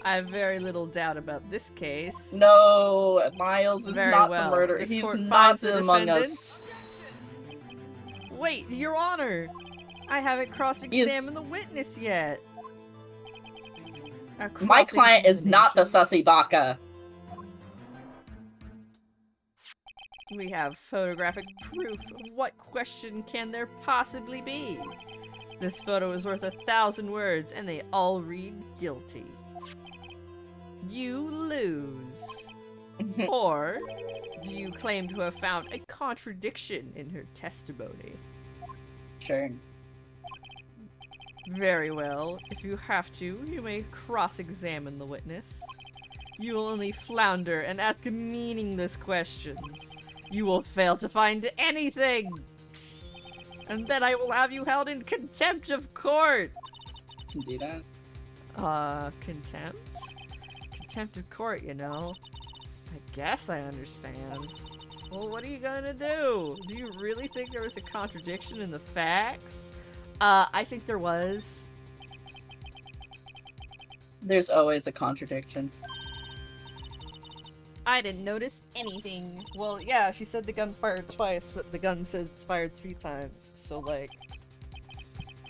I have very little doubt about this case. No, Miles is Very not well. the murderer. This He's court not finds the among defendant. us. Wait, Your Honor! I haven't cross-examined the witness yet. My client is not the Cross-examination. sussy baka. We have photographic proof. What question can there possibly be? This photo is worth 1,000 words, and they all read guilty. You lose. Or do you claim to have found a contradiction in her testimony? Sure. Very well. If you have to, you may cross-examine the witness. You will only flounder and ask meaningless questions. You will fail to find anything! And then I will have you held in contempt of court! Can do that. Contempt? Contempt of court, you know. I guess I understand. Well, what are you gonna do? Do you really think there was a contradiction in the facts? I think there was. There's always a contradiction. I didn't notice anything. Well, yeah, she said the gun fired twice, but the gun says it's fired 3 times. So, like...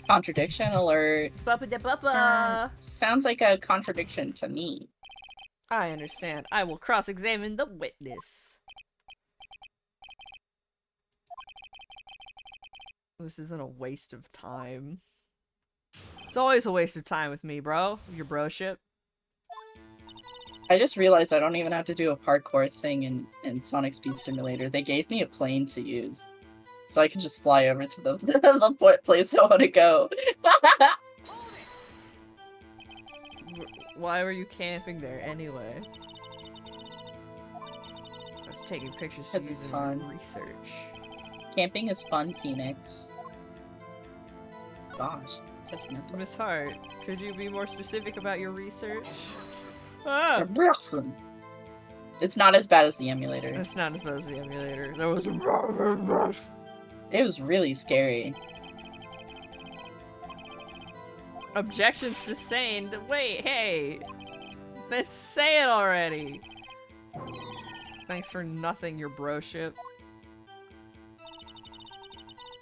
Contradiction alert. Buppa-da-buppa! Sounds like a contradiction to me. I understand. I will cross-examine the witness. This isn't a waste of time. It's always a waste of time with me, bro. Your broship. I just realized I don't even have to do a parkour thing in Sonic Speed Simulator. They gave me a plane to use. So I can just fly over to the place I want to go. Why were you camping there anyway? I was taking pictures to 'Cause use it's in fun. research. Camping is fun, Phoenix. Gosh, judgmental. Miss Hart, could you be more specific about your research? Ah! It's not as bad as the emulator. It's not as bad as the emulator. There was It was really scary. objections sustained. Wait, hey! Let's say it already! Thanks for nothing, your broship.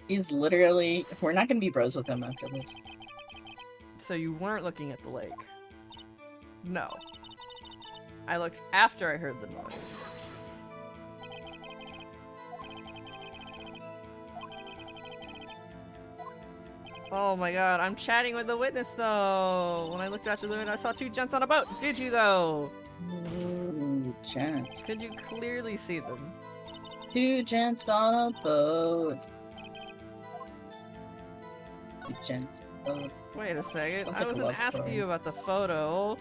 He's literally... We're not gonna be bros with him after this. So you weren't looking at the lake? No. I looked after I heard the noise. Oh my god, I'm chatting with the witness though! When I looked out the window, I saw 2 gents on a boat! Did you though? Ooh, gents. Could you clearly see them? 2 gents on a boat. 2 gents on a boat. Wait a second, Sounds I like a wasn't love asking story. you about the photo.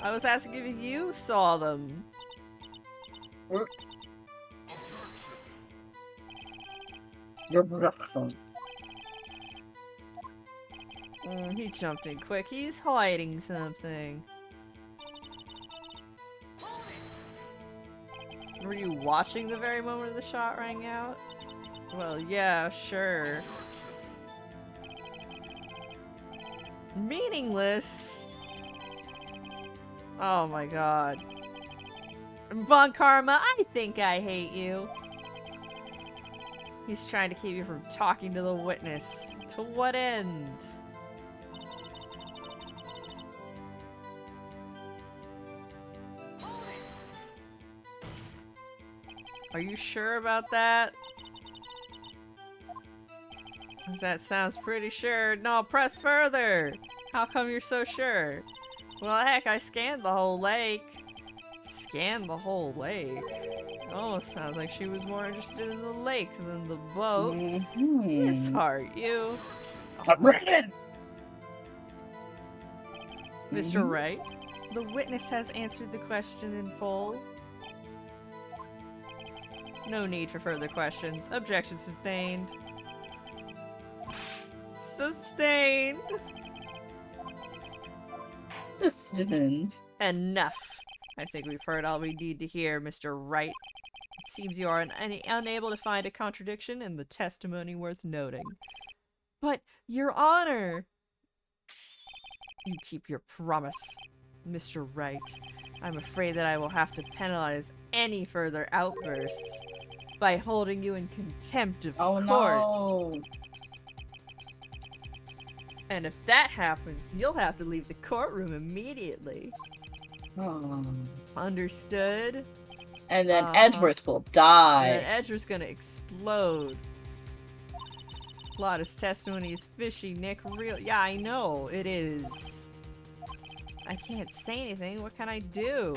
I was asking if you saw them. He jumped in quick. He's hiding something. Were you watching the very moment the shot rang out? Well, yeah, sure. Meaningless? Oh my god. Von Karma, I think I hate you. He's trying to keep you from talking to the witness. To what end? Are you sure about that? 'Cause that sounds pretty sure. No, press further! How come you're so sure? Well, heck, I scanned the whole lake. Scanned the whole lake? Oh, sounds like she was more interested in the lake than the boat. Miss Hart, you... Mr. Wright, the witness has answered the question in full. No need for further questions. Objection sustained. Sustained! Sustained. Enough. I think we've heard all we need to hear, Mr. Wright. It seems you are unable to find a contradiction in the testimony worth noting. But, Your Honor! You keep your promise, Mr. Wright. I'm afraid that I will have to penalize any further outbursts by holding you in contempt of court. Oh no! And if that happens, you'll have to leave the courtroom immediately. Oh. Understood? And then Edgeworth will die. And then Edgeworth's gonna explode. Lotta's testimony is fishy, Nick. Real. Yeah, I know. It is. I can't say anything. What can I do?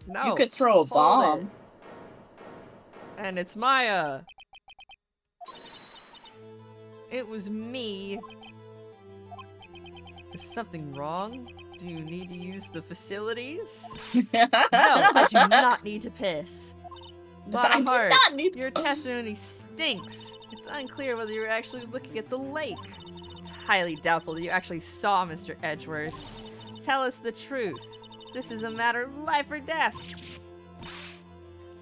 No. You could throw a bomb. And it's Maya. It was me. Is something wrong? Do you need to use the facilities? No, I do not need to piss. I do not need your testimony stinks. It's unclear whether you're actually looking at the lake. It's highly doubtful that you actually saw Mr. Edgeworth. Tell us the truth. This is a matter of life or death.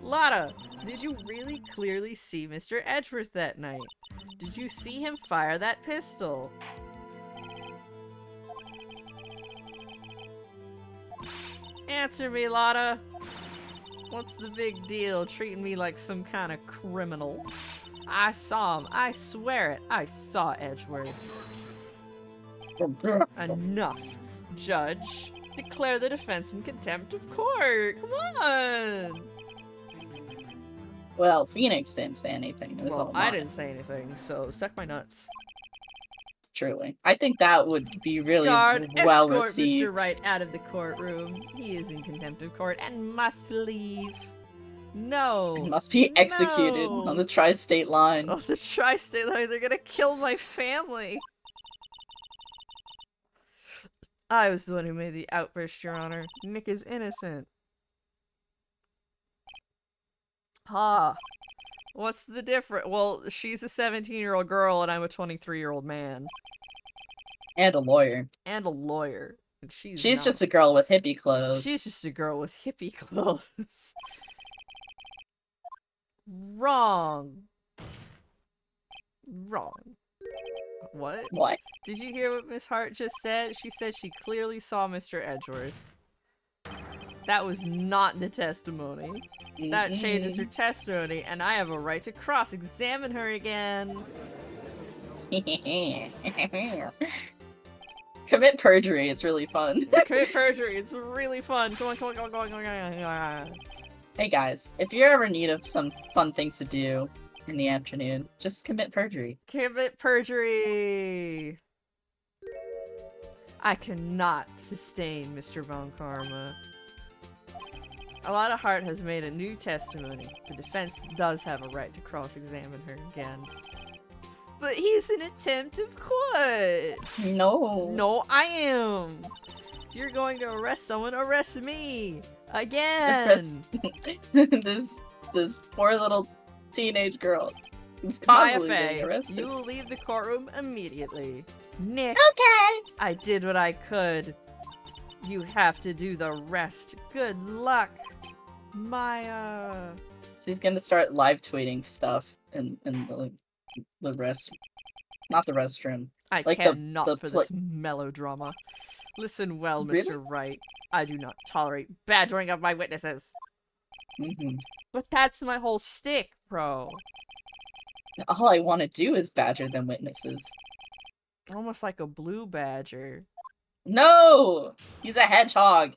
Lotta, did you really clearly see Mr. Edgeworth that night? Did you see him fire that pistol? Answer me, Lotta. What's the big deal treating me like some kind of criminal? I saw him. I swear it. I saw Edgeworth. Enough. Judge, declare the defense in contempt of court. Come on. Well, Phoenix didn't say anything. It was all I mine. didn't say anything, so suck my nuts. Truly. I think that would be really Guard, well escort received. Mr. Wright out of the courtroom. He is in contempt of court and must leave. No. He must be executed No. on the tri-state line. Oh, the tri-state line. They're gonna kill my family. I was the one who made the outburst, Your Honor. Nick is innocent. Ah. What's the difference? Well, she's a 17-year-old girl and I'm a 23-year-old man. And a lawyer. And a lawyer. And she's She's not. just a girl with hippie clothes. She's just a girl with hippie clothes. Wrong. Wrong. What? What? Did you hear what Miss Hart just said? She said she clearly saw Mr. Edgeworth. That was not the testimony. That changes her testimony, and I have a right to cross-examine her again. Commit perjury, it's really fun. Commit perjury, it's really fun. Come on, come on, come on, come on, come on, come on. Hey guys, if you're ever in need of some fun things to do in the afternoon, just commit perjury. Commit perjury! I cannot sustain Mr. Von Karma. Alana Hart has made a new testimony. The defense does have a right to cross-examine her again. But he's an attempt of court! No. No, I am! If you're going to arrest someone, arrest me! Again! This poor little teenage girl is Maya constantly getting arrested. you will leave the courtroom immediately. Nick, Okay. I did what I could. You have to do the rest. Good luck, Maya. She's gonna start live tweeting stuff in the rest, not the restroom. I Like the- cannot the for pla- this melodrama. Listen well, Mr. Really? Wright. I do not tolerate badgering of my witnesses. hmm But that's my whole shtick, bro. All I want to do is badger them witnesses. Almost like a blue badger. No, he's a hedgehog.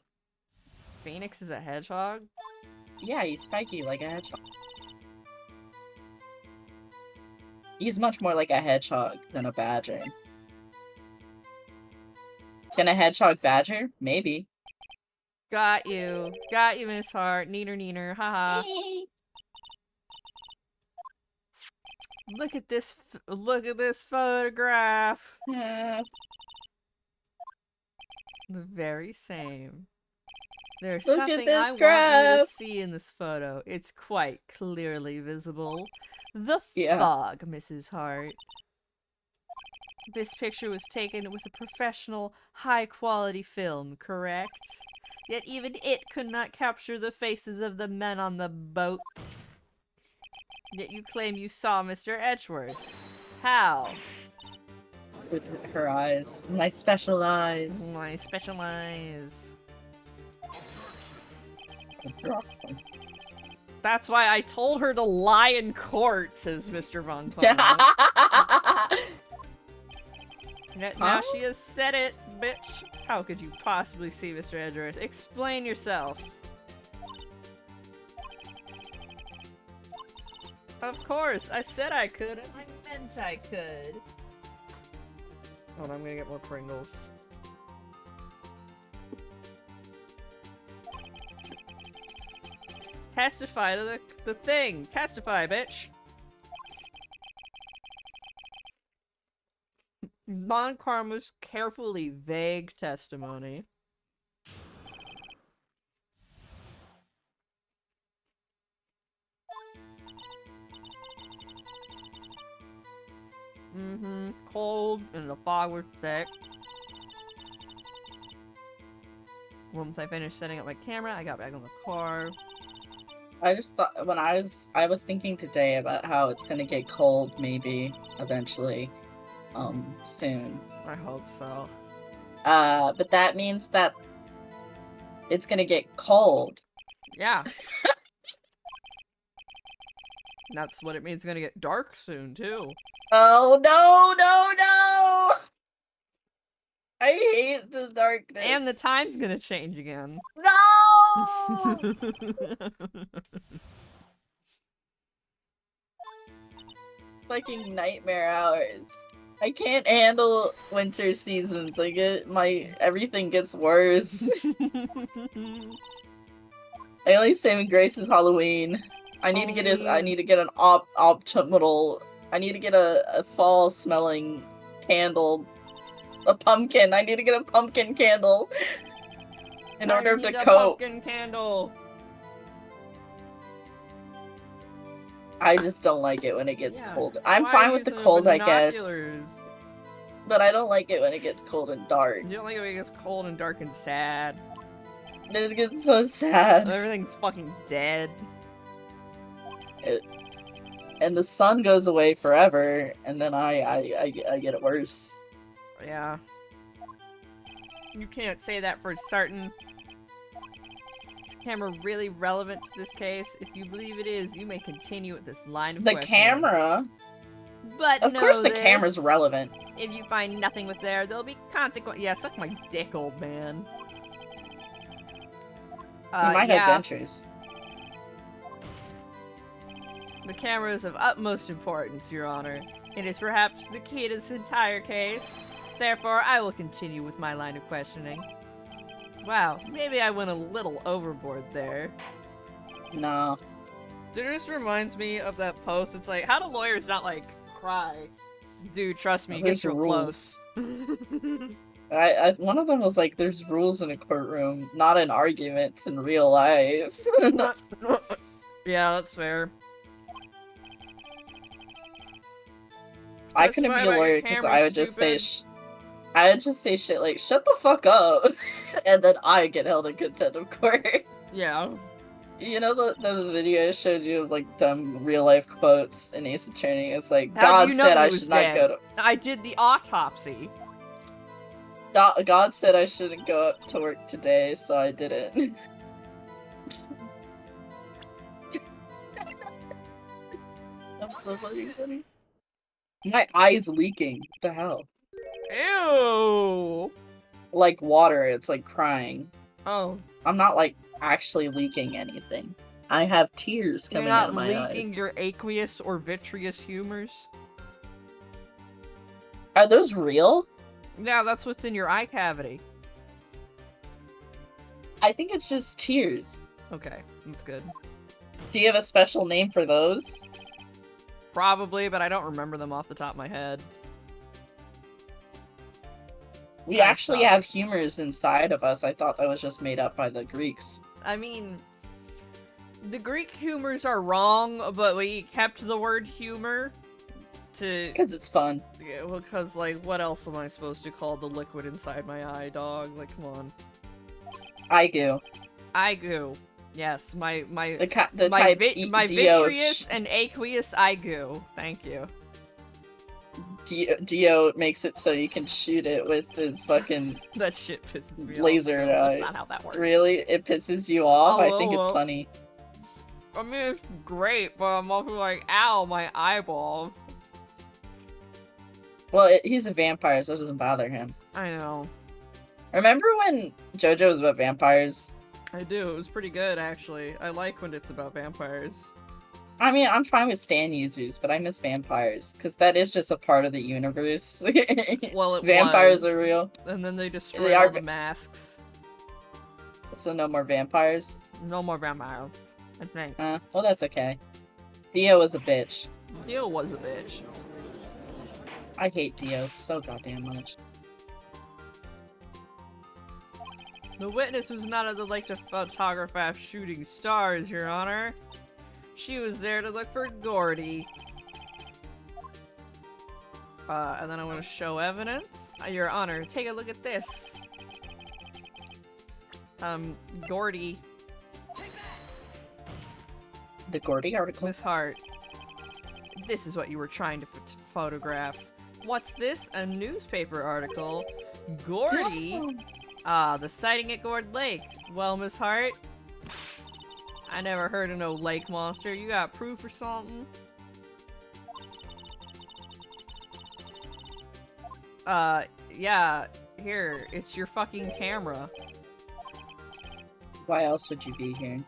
Phoenix is a hedgehog? Yeah, he's spiky like a hedgehog. He's much more like a hedgehog than a badger. Can a hedgehog badger? Maybe. Got you. Got you, Miss Hart. Neener, neener. Haha. Look at this. Look at this photograph. The very same. There's Look at something this I want you to graph. see in this photo. It's quite clearly visible. The Yeah. fog, Mrs. Hart. This picture was taken with a professional, high-quality film, correct? Yet even it could not capture the faces of the men on the boat. Yet you claim you saw Mr. Edgeworth. How? With her eyes. My special eyes. My special eyes. That's why I told her to lie in court, says Mr. Von Toma. Now she has said it, bitch. How could you possibly see Mr. Edgeworth? Explain yourself. Of course, I said I could, and I meant I could. Hold on, I'm gonna get more Pringles. Testify to the thing! Testify, bitch! Non-Karma's carefully vague testimony. Cold and the fog was thick. Once I finished setting up my camera, I got back on the car. I just thought when I was thinking today about how it's gonna get cold maybe eventually, soon. I hope so. But that means that it's gonna get cold. Yeah. That's what it means. It's gonna get dark soon too. Oh no! I hate the darkness. And the time's gonna change again. No! Fucking nightmare hours. I can't handle winter seasons. I get everything gets worse. I only saving grace is Halloween. I need to get an optimal. I need to get a fall smelling candle. A pumpkin. I need to get a pumpkin candle in order to cope. Pumpkin candle. I just don't like it when it gets cold. I'm fine with the cold, I guess. But I don't like it when it gets cold and dark. You don't like it when it gets cold and dark and sad. It gets so sad. Everything's fucking dead. And the sun goes away forever, and then I get it worse. Yeah. You can't say that for certain. Is the camera really relevant to this case? If you believe it is, you may continue with this line of questioning. Camera? But of course the camera's relevant. If you find nothing with there, there'll be consequence. Yeah, suck my dick, old man. You might have dentures. The camera is of utmost importance, Your Honor. It is perhaps the key to this entire case. Therefore, I will continue with my line of questioning. Wow, maybe I went a little overboard there. No. It just reminds me of that post. It's like, how do lawyers not, like, cry? Dude, trust me, it gets real close. One of them was like, there's rules in a courtroom, not in arguments in real life. Yeah, that's fair. I couldn't be a lawyer because I would just say shit like, shut the fuck up, and then I get held in contempt of court. Yeah. You know the video I showed you of like dumb real life quotes in Ace Attorney? It's like, God said I should not go to... I did the autopsy. God said I shouldn't go up to work today, so I didn't. That's so funny. My eye's leaking. What the hell? Ew! Like water, it's like crying. Oh. I'm not like actually leaking anything. I have tears coming out of my eyes. You're not leaking your aqueous or vitreous humors? Are those real? Yeah, that's what's in your eye cavity. I think it's just tears. Okay, that's good. Do you have a special name for those? Probably, but I don't remember them off the top of my head. We actually have humors inside of us. I thought that was just made up by the Greeks. I mean, the Greek humors are wrong, but we kept the word humor to... Because it's fun. Yeah, well, because, like, what else am I supposed to call the liquid inside my eye, dog? Like, come on. Aigu. Aigu. Yes, my the vitreous and aqueous aigu. Thank you. Dio makes it so you can shoot it with his fucking That shit pisses me laser. off. That's not how that works. Really? It pisses you off? I think it's well. funny. I mean, it's great, but I'm also like, ow, my eyeball. Well, he's a vampire, so it doesn't bother him. I know. Remember when JoJo was about vampires? I do. It was pretty good, actually. I like when it's about vampires. I mean, I'm fine with Stan users, but I miss vampires, because that is just a part of the universe. Well, vampires are real. And then they destroyed all the masks. So no more vampires? No more vampires, I think. Well, that's okay. Dio was a bitch. Dio was a bitch. I hate Dio so goddamn much. The witness was not at the lake to photograph shooting stars, Your Honor. She was there to look for Gordy. And then I want to show evidence. Your Honor, take a look at this. Gordy. The Gordy article? Miss Hart. This is what you were trying to photograph. What's this? A newspaper article? Gordy? The sighting at Gord Lake. Well, Miss Hart, I never heard of no lake monster. You got proof or something? Yeah. Here, it's your fucking camera. Why else would you be here?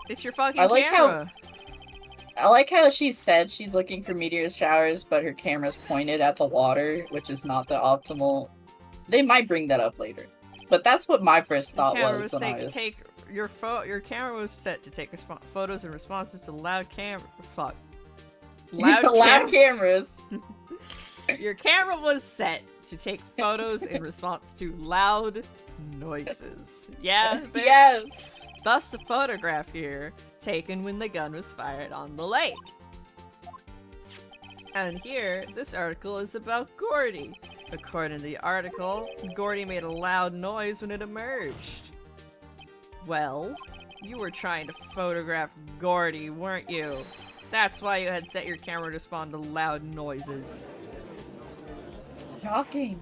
It's your fucking camera. I like how she said she's looking for meteor showers, but her camera's pointed at the water, which is not the optimal. They might bring that up later. But that's what my first thought was when I was... Your camera was set to take photos and responses to loud cameras. Your camera was set to take photos in response to loud noises. Yeah, bitch? Yes! Thus the photograph here, taken when the gun was fired on the lake. And here, this article is about Gordy. According to the article, Gordy made a loud noise when it emerged. Well, you were trying to photograph Gordy, weren't you? That's why you had set your camera to respond to loud noises. Shocking.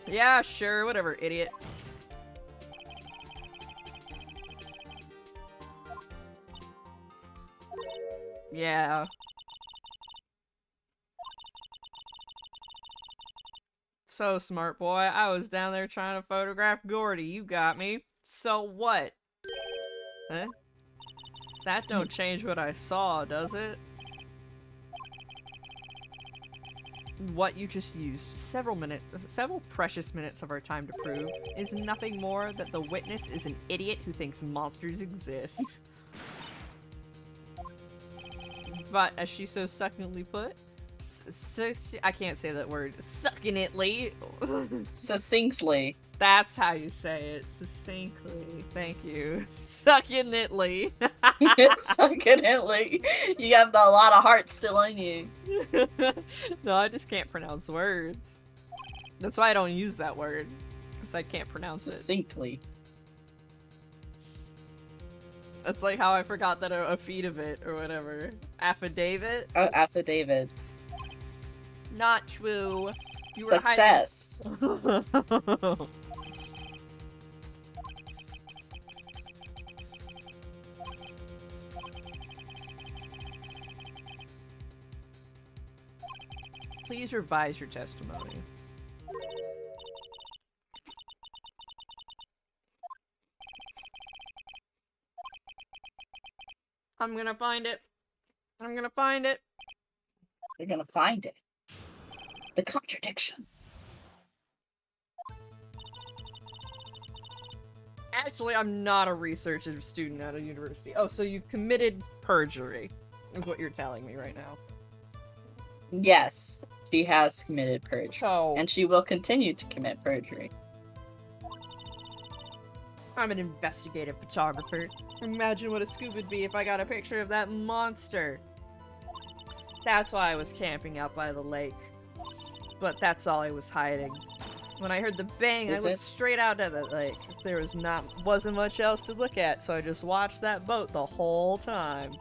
Yeah, sure, whatever, idiot. Yeah. So smart boy, I was down there trying to photograph Gordy. You got me. So what? Huh? That don't change what I saw, does it? What you just used several precious minutes of our time to prove is nothing more that the witness is an idiot who thinks monsters exist. But as she so succinctly put, I can't say that word. Succinctly. Succinctly. That's how you say it. Succinctly. Thank you. Succinctly. Succinctly. You have a lot of heart still in you. No, I just can't pronounce words. That's why I don't use that word. Because I can't pronounce it. Succinctly. It's like how I forgot that a feet of it or whatever. Affidavit? Oh, affidavit. Not true. You Success. Please revise your testimony. I'm gonna find it. I'm gonna find it. You're gonna find it. The contradiction. Actually, I'm not a researcher student at a university. Oh, so you've committed perjury, is what you're telling me right now. Yes, she has committed perjury. So, and she will continue to commit perjury. I'm an investigative photographer. Imagine what a scoop would be if I got a picture of that monster. That's why I was camping out by the lake. But that's all I was hiding. When I heard the bang, I looked straight out at the lake. There wasn't much else to look at, so I just watched that boat the whole time.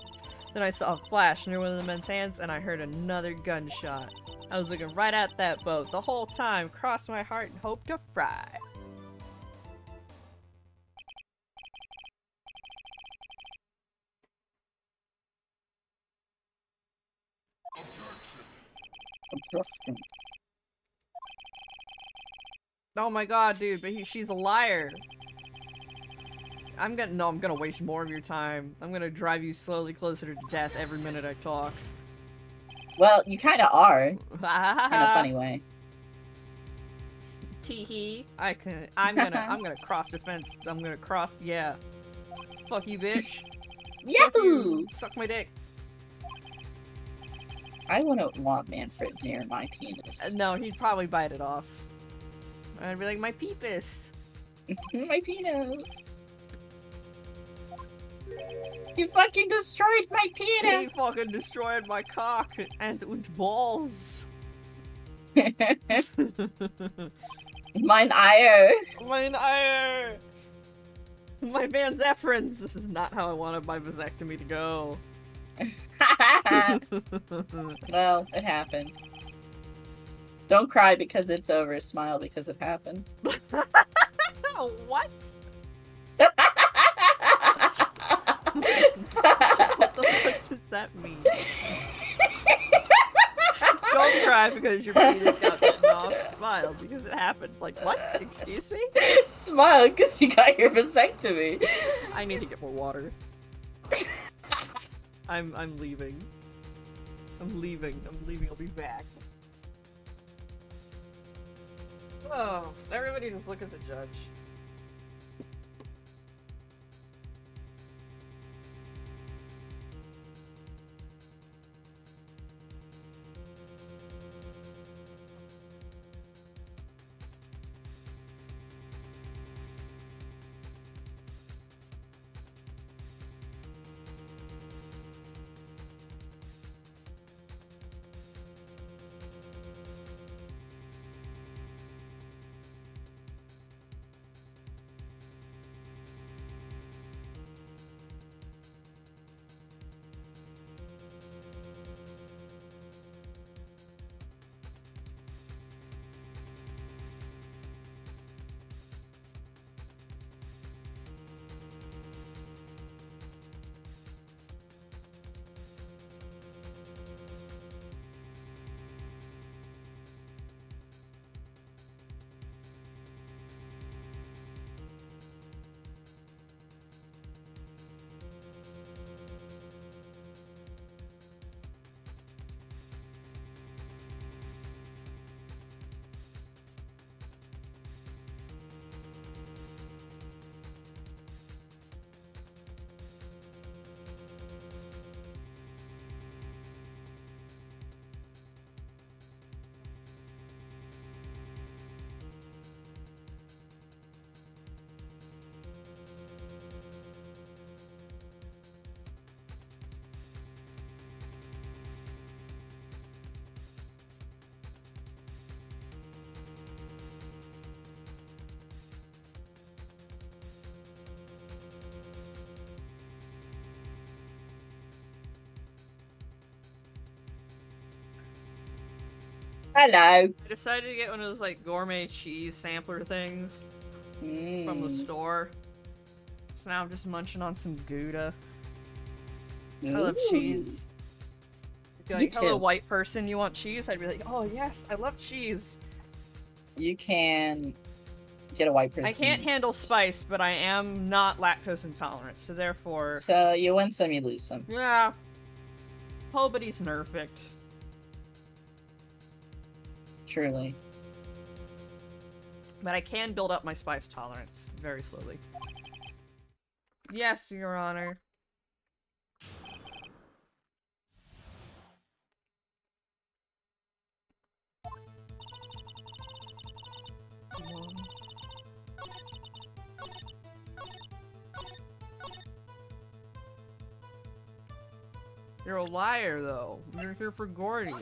Then I saw a flash near one of the men's hands, and I heard another gunshot. I was looking right at that boat the whole time, crossed my heart and hoped to fry. Oh my god, dude, but she's a liar. I'm gonna waste more of your time. I'm gonna drive you slowly closer to death every minute I talk. Well, you kind of are. In a funny way. Teehee. I'm gonna cross the fence. I'm gonna cross, yeah. Fuck you, bitch. Yahoo! Suck my dick. I wouldn't want Manfred near my penis. No, he'd probably bite it off. I'd be like, my peepus. My penis. You fucking destroyed my penis! He fucking destroyed my cock and balls. Mine Eier. Mine Eier. My Van Zephyrins. This is not how I wanted my vasectomy to go. Well, it happened. Don't cry because it's over. Smile because it happened. What? What the fuck does that mean? Don't cry because your penis got bitten off. Smile because it happened. Like, what? Excuse me? Smile because you got your vasectomy. I need to get more water. I'm leaving. I'm leaving. I'll be back. Oh, everybody just look at the judge. Hello. I decided to get one of those like gourmet cheese sampler things from the store. So now I'm just munching on some Gouda. I love cheese. If you're like, hello, white person, you want cheese? I'd be like, oh yes, I love cheese. You can get a white person. I can't handle spice, but I am not lactose intolerant, so therefore... So you win some, you lose some. Yeah. Nobody's perfect. Truly. But I can build up my spice tolerance very slowly. Yes, Your Honor. You're a liar, though. You're here for Gordy.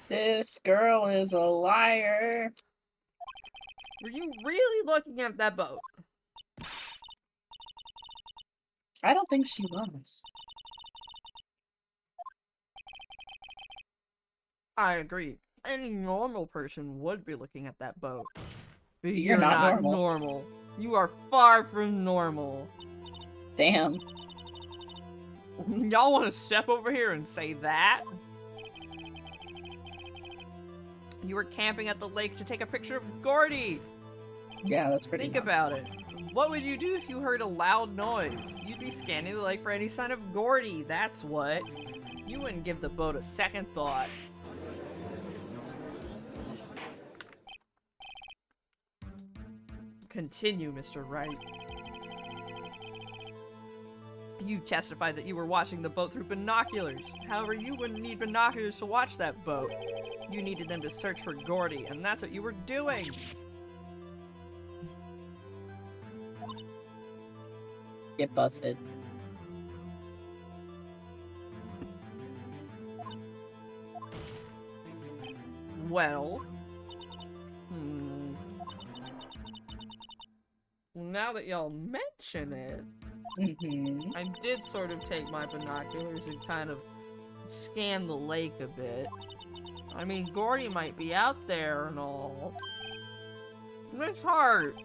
This girl is a liar. Were you really looking at that boat? I don't think she was. I agree. Any normal person would be looking at that boat. But You're not normal. normal. You are far from normal. Damn. Y'all want to step over here and say that? You were camping at the lake to take a picture of Gordy. Yeah, that's pretty Think normal. about it. What would you do if you heard a loud noise? You'd be scanning the lake for any sign of Gordy, that's what. You wouldn't give the boat a second thought. Continue, Mr. Wright. You testified that you were watching the boat through binoculars. However, you wouldn't need binoculars to watch that boat. You needed them to search for Gordy, and that's what you were doing. Get busted. Well, now that y'all mention it, I did sort of take my binoculars and kind of scan the lake a bit. I mean, Gordy might be out there and all. It's hard.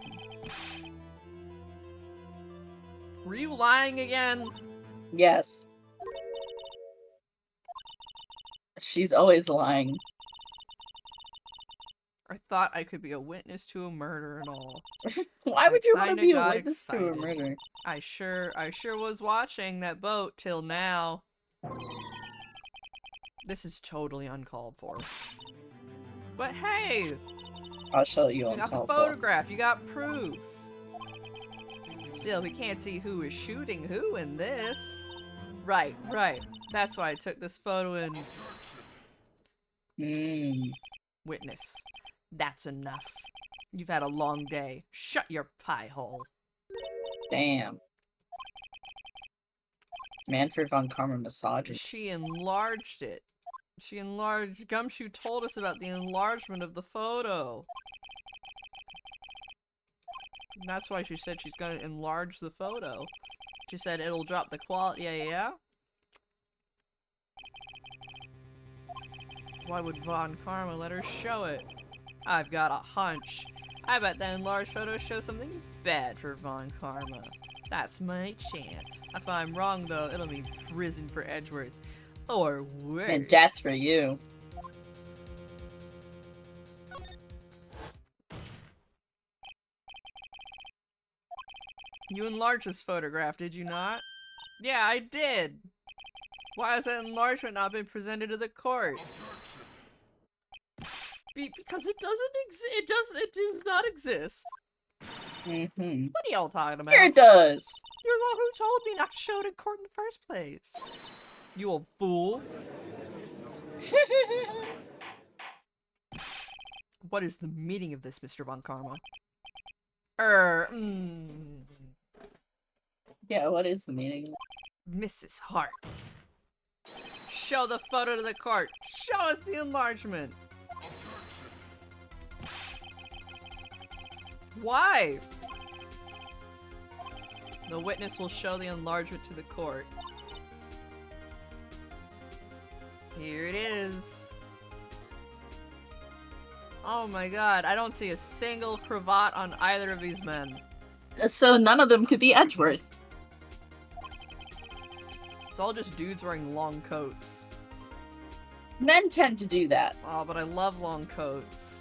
Were you lying again? Yes. She's always lying. I thought I could be a witness to a murder and all. Why would you want to Kinda be a got witness to a excited. murder? I sure was watching that boat till now. This is totally uncalled for. But hey! I'll show you You on got the call photograph, you got proof. Still, we can't see who is shooting who in this. Right. That's why I took this photo and... Witness. That's enough. You've had a long day. Shut your pie hole. Damn. Manfred von Karma massaging. She enlarged it. Gumshoe told us about the enlargement of the photo. And that's why she said she's gonna enlarge the photo. She said it'll drop the quality. Yeah. Why would Von Karma let her show it? I've got a hunch. I bet that enlarged photo shows something bad for Von Karma. That's my chance. If I'm wrong, though, it'll be prison for Edgeworth. Or worse. And death for you. You enlarged this photograph, did you not? Yeah, I did. Why has that enlargement not been presented to the court? Because it doesn't exist. It does not exist. What are y'all talking about? Here it does. You're the one who told me not to show it in court in the first place. You old fool. What is the meaning of this, Mr. Von Karma? Yeah, what is the meaning? Mrs. Hart. Show the photo to the court. Show us the enlargement. Why? The witness will show the enlargement to the court. Here it is. Oh my god, I don't see a single cravat on either of these men. So none of them could be Edgeworth. It's all just dudes wearing long coats. Men tend to do that. Oh, but I love long coats.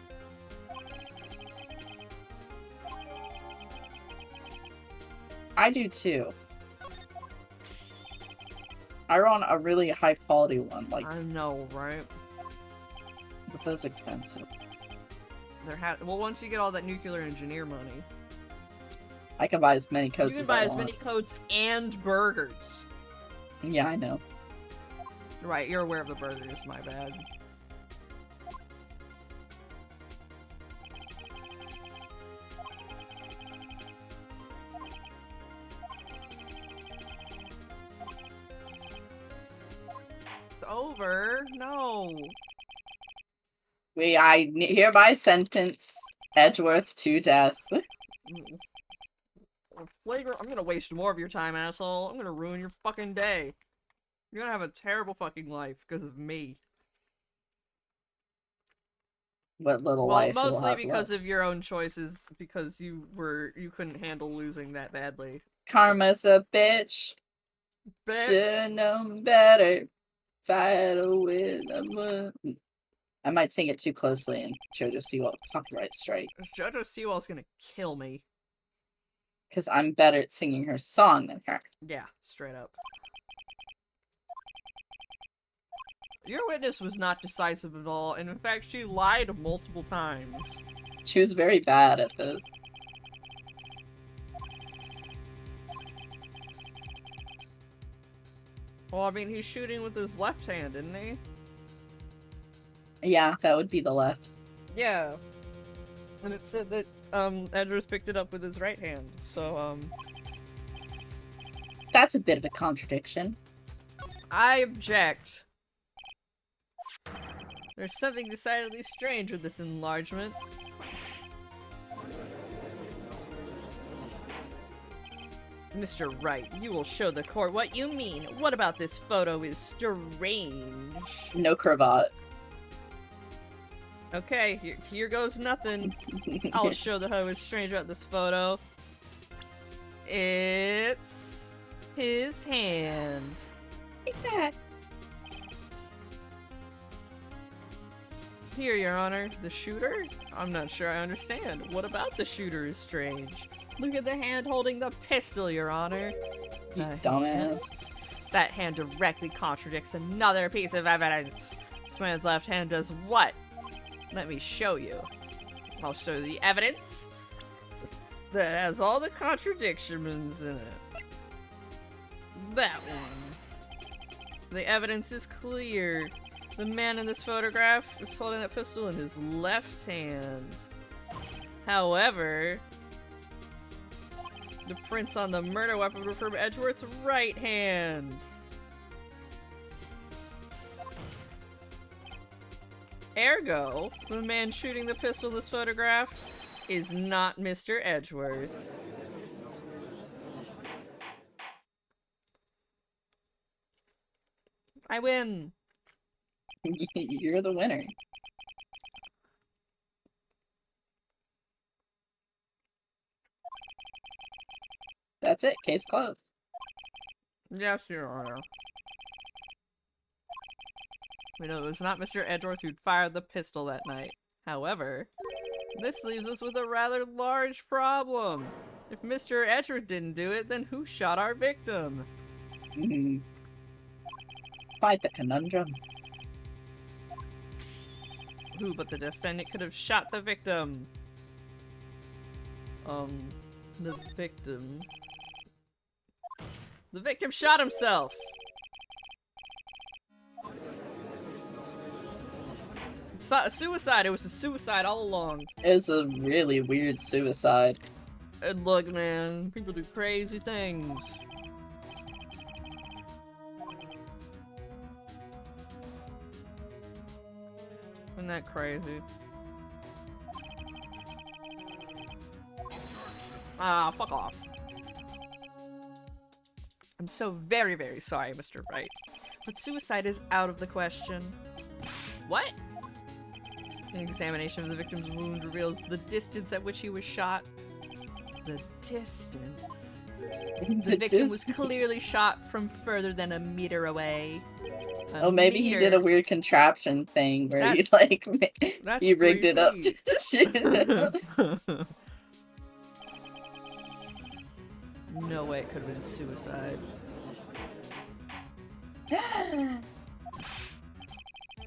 I do too. I want a really high quality one, like, I know, right? but those expensive. Well, once you get all that nuclear engineer money, I can buy as many you coats can as buy I as want. many coats and burgers. Yeah, I know. Right, you're aware of the burgers, my bad. It's over. No. I hereby sentence Edgeworth to death. Flagrant. I'm gonna waste more of your time, asshole. I'm gonna ruin your fucking day. You're gonna have a terrible fucking life because of me. What little Well, life we'll mostly have because left. of your own choices, because you couldn't handle losing that badly. Karma's a bitch. Bitch. Should've known better. Fight with a I might sing it too closely and JoJo Siwa copyright strike. JoJo Siwa's gonna kill me. Because I'm better at singing her song than her. Yeah, straight up. Your witness was not decisive at all, and in fact, she lied multiple times. She was very bad at this. Well, I mean, he's shooting with his left hand, isn't he? Yeah, that would be the left. Yeah. And it said that, Edgeworth picked it up with his right hand, so, That's a bit of a contradiction. I object. There's something decidedly strange with this enlargement. Mr. Wright, you will show the court what you mean. What about this photo is strange? No cravat. Okay, here goes nothing. I'll show the how is strange about this photo. It's his hand. Here, Your Honor. The shooter? I'm not sure I understand. What about the shooter is strange? Look at the hand holding the pistol, Your Honor. You dumbass. That hand directly contradicts another piece of evidence. This man's left hand does what? Let me show you. I'll show you the evidence that has all the contradictions in it. That one. The evidence is clear. The man in this photograph is holding that pistol in his left hand. However, the prints on the murder weapon were from Edgeworth's right hand. Ergo, the man shooting the pistol in this photograph is not Mr. Edgeworth. I win. You're the winner. That's it. Case closed. Yes, Your Honor. We know it was not Mr. Edgeworth who fired the pistol that night. However, this leaves us with a rather large problem. If Mr. Edgeworth didn't do it, then who shot our victim? Quite the conundrum. Who but the defendant could have shot the victim? The victim... The victim shot himself! It's not a suicide, it was a suicide all along. It was a really weird suicide. And look, man, people do crazy things. Isn't that crazy? Ah, fuck off. I'm so very, very sorry, Mr. Wright. But suicide is out of the question. What? An examination of the victim's wound reveals the distance at which he was shot. The distance? The victim was clearly shot from further than a meter away. Oh, maybe he did a weird contraption thing where he like he rigged it up to shoot it. No way it could have been suicide.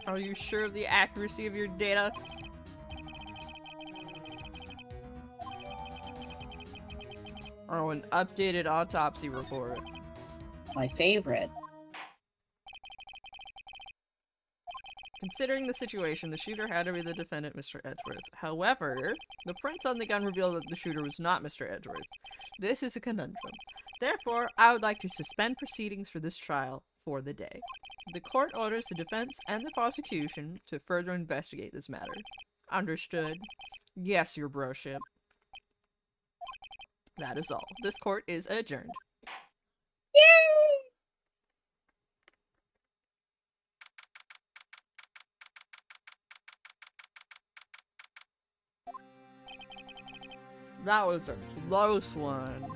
Are you sure of the accuracy of your data? Oh, an updated autopsy report. My favorite. Considering the situation, the shooter had to be the defendant, Mr. Edgeworth. However, the prints on the gun reveal that the shooter was not Mr. Edgeworth. This is a conundrum. Therefore, I would like to suspend proceedings for this trial for the day. The court orders the defense and the prosecution to further investigate this matter. Understood. Yes, your broship. That is all. This court is adjourned. Yay! That was a close one.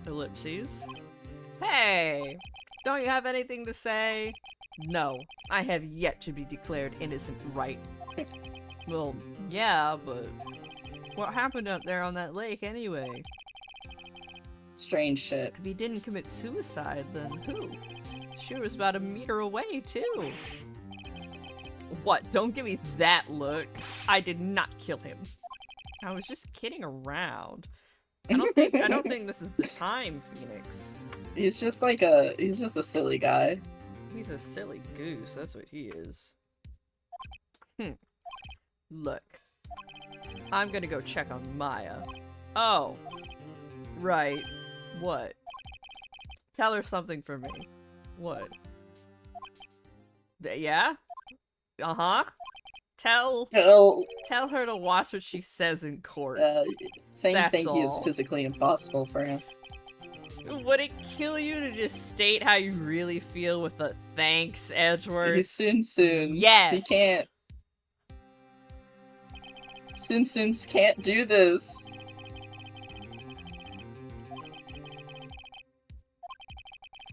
Ellipses. Hey! Don't you have anything to say? No, I have yet to be declared innocent, right? Well, yeah, but what happened out there on that lake anyway? Strange shit. If he didn't commit suicide, then who? She was about a meter away, too. What? Don't give me that look. I did not kill him. I was just kidding around. I don't think this is the time, Phoenix. He's just a silly guy. He's a silly goose, that's what he is. Look. I'm gonna go check on Maya. Oh. Right. What? Tell her something for me. What? Yeah? Uh-huh. Tell her to watch what she says in court. Saying That's thank you is all. physically impossible for him. Would it kill you to just state how you really feel with a thanks, Edgeworth? He's soon. Yes! He can't. Soons can't do this.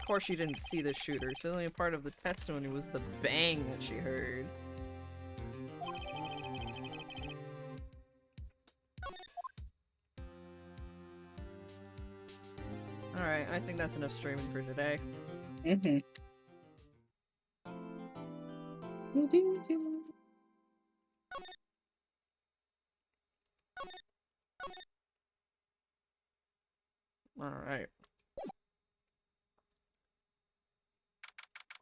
Of course she didn't see the shooter, so the only part of the testimony was the bang that she heard. Alright, I think that's enough streaming for today. Mm-hmm. Alright.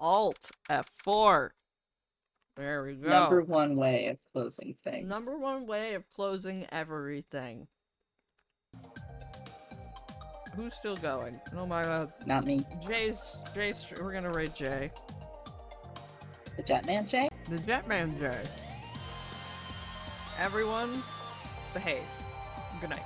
Alt F4. There we go. Number one way of closing things. Number one way of closing everything. Who's still going? Oh my god. Not me. Jay's, we're gonna raid Jay. The Jetman Jay? The Jetman Jay. Everyone, behave. Good night.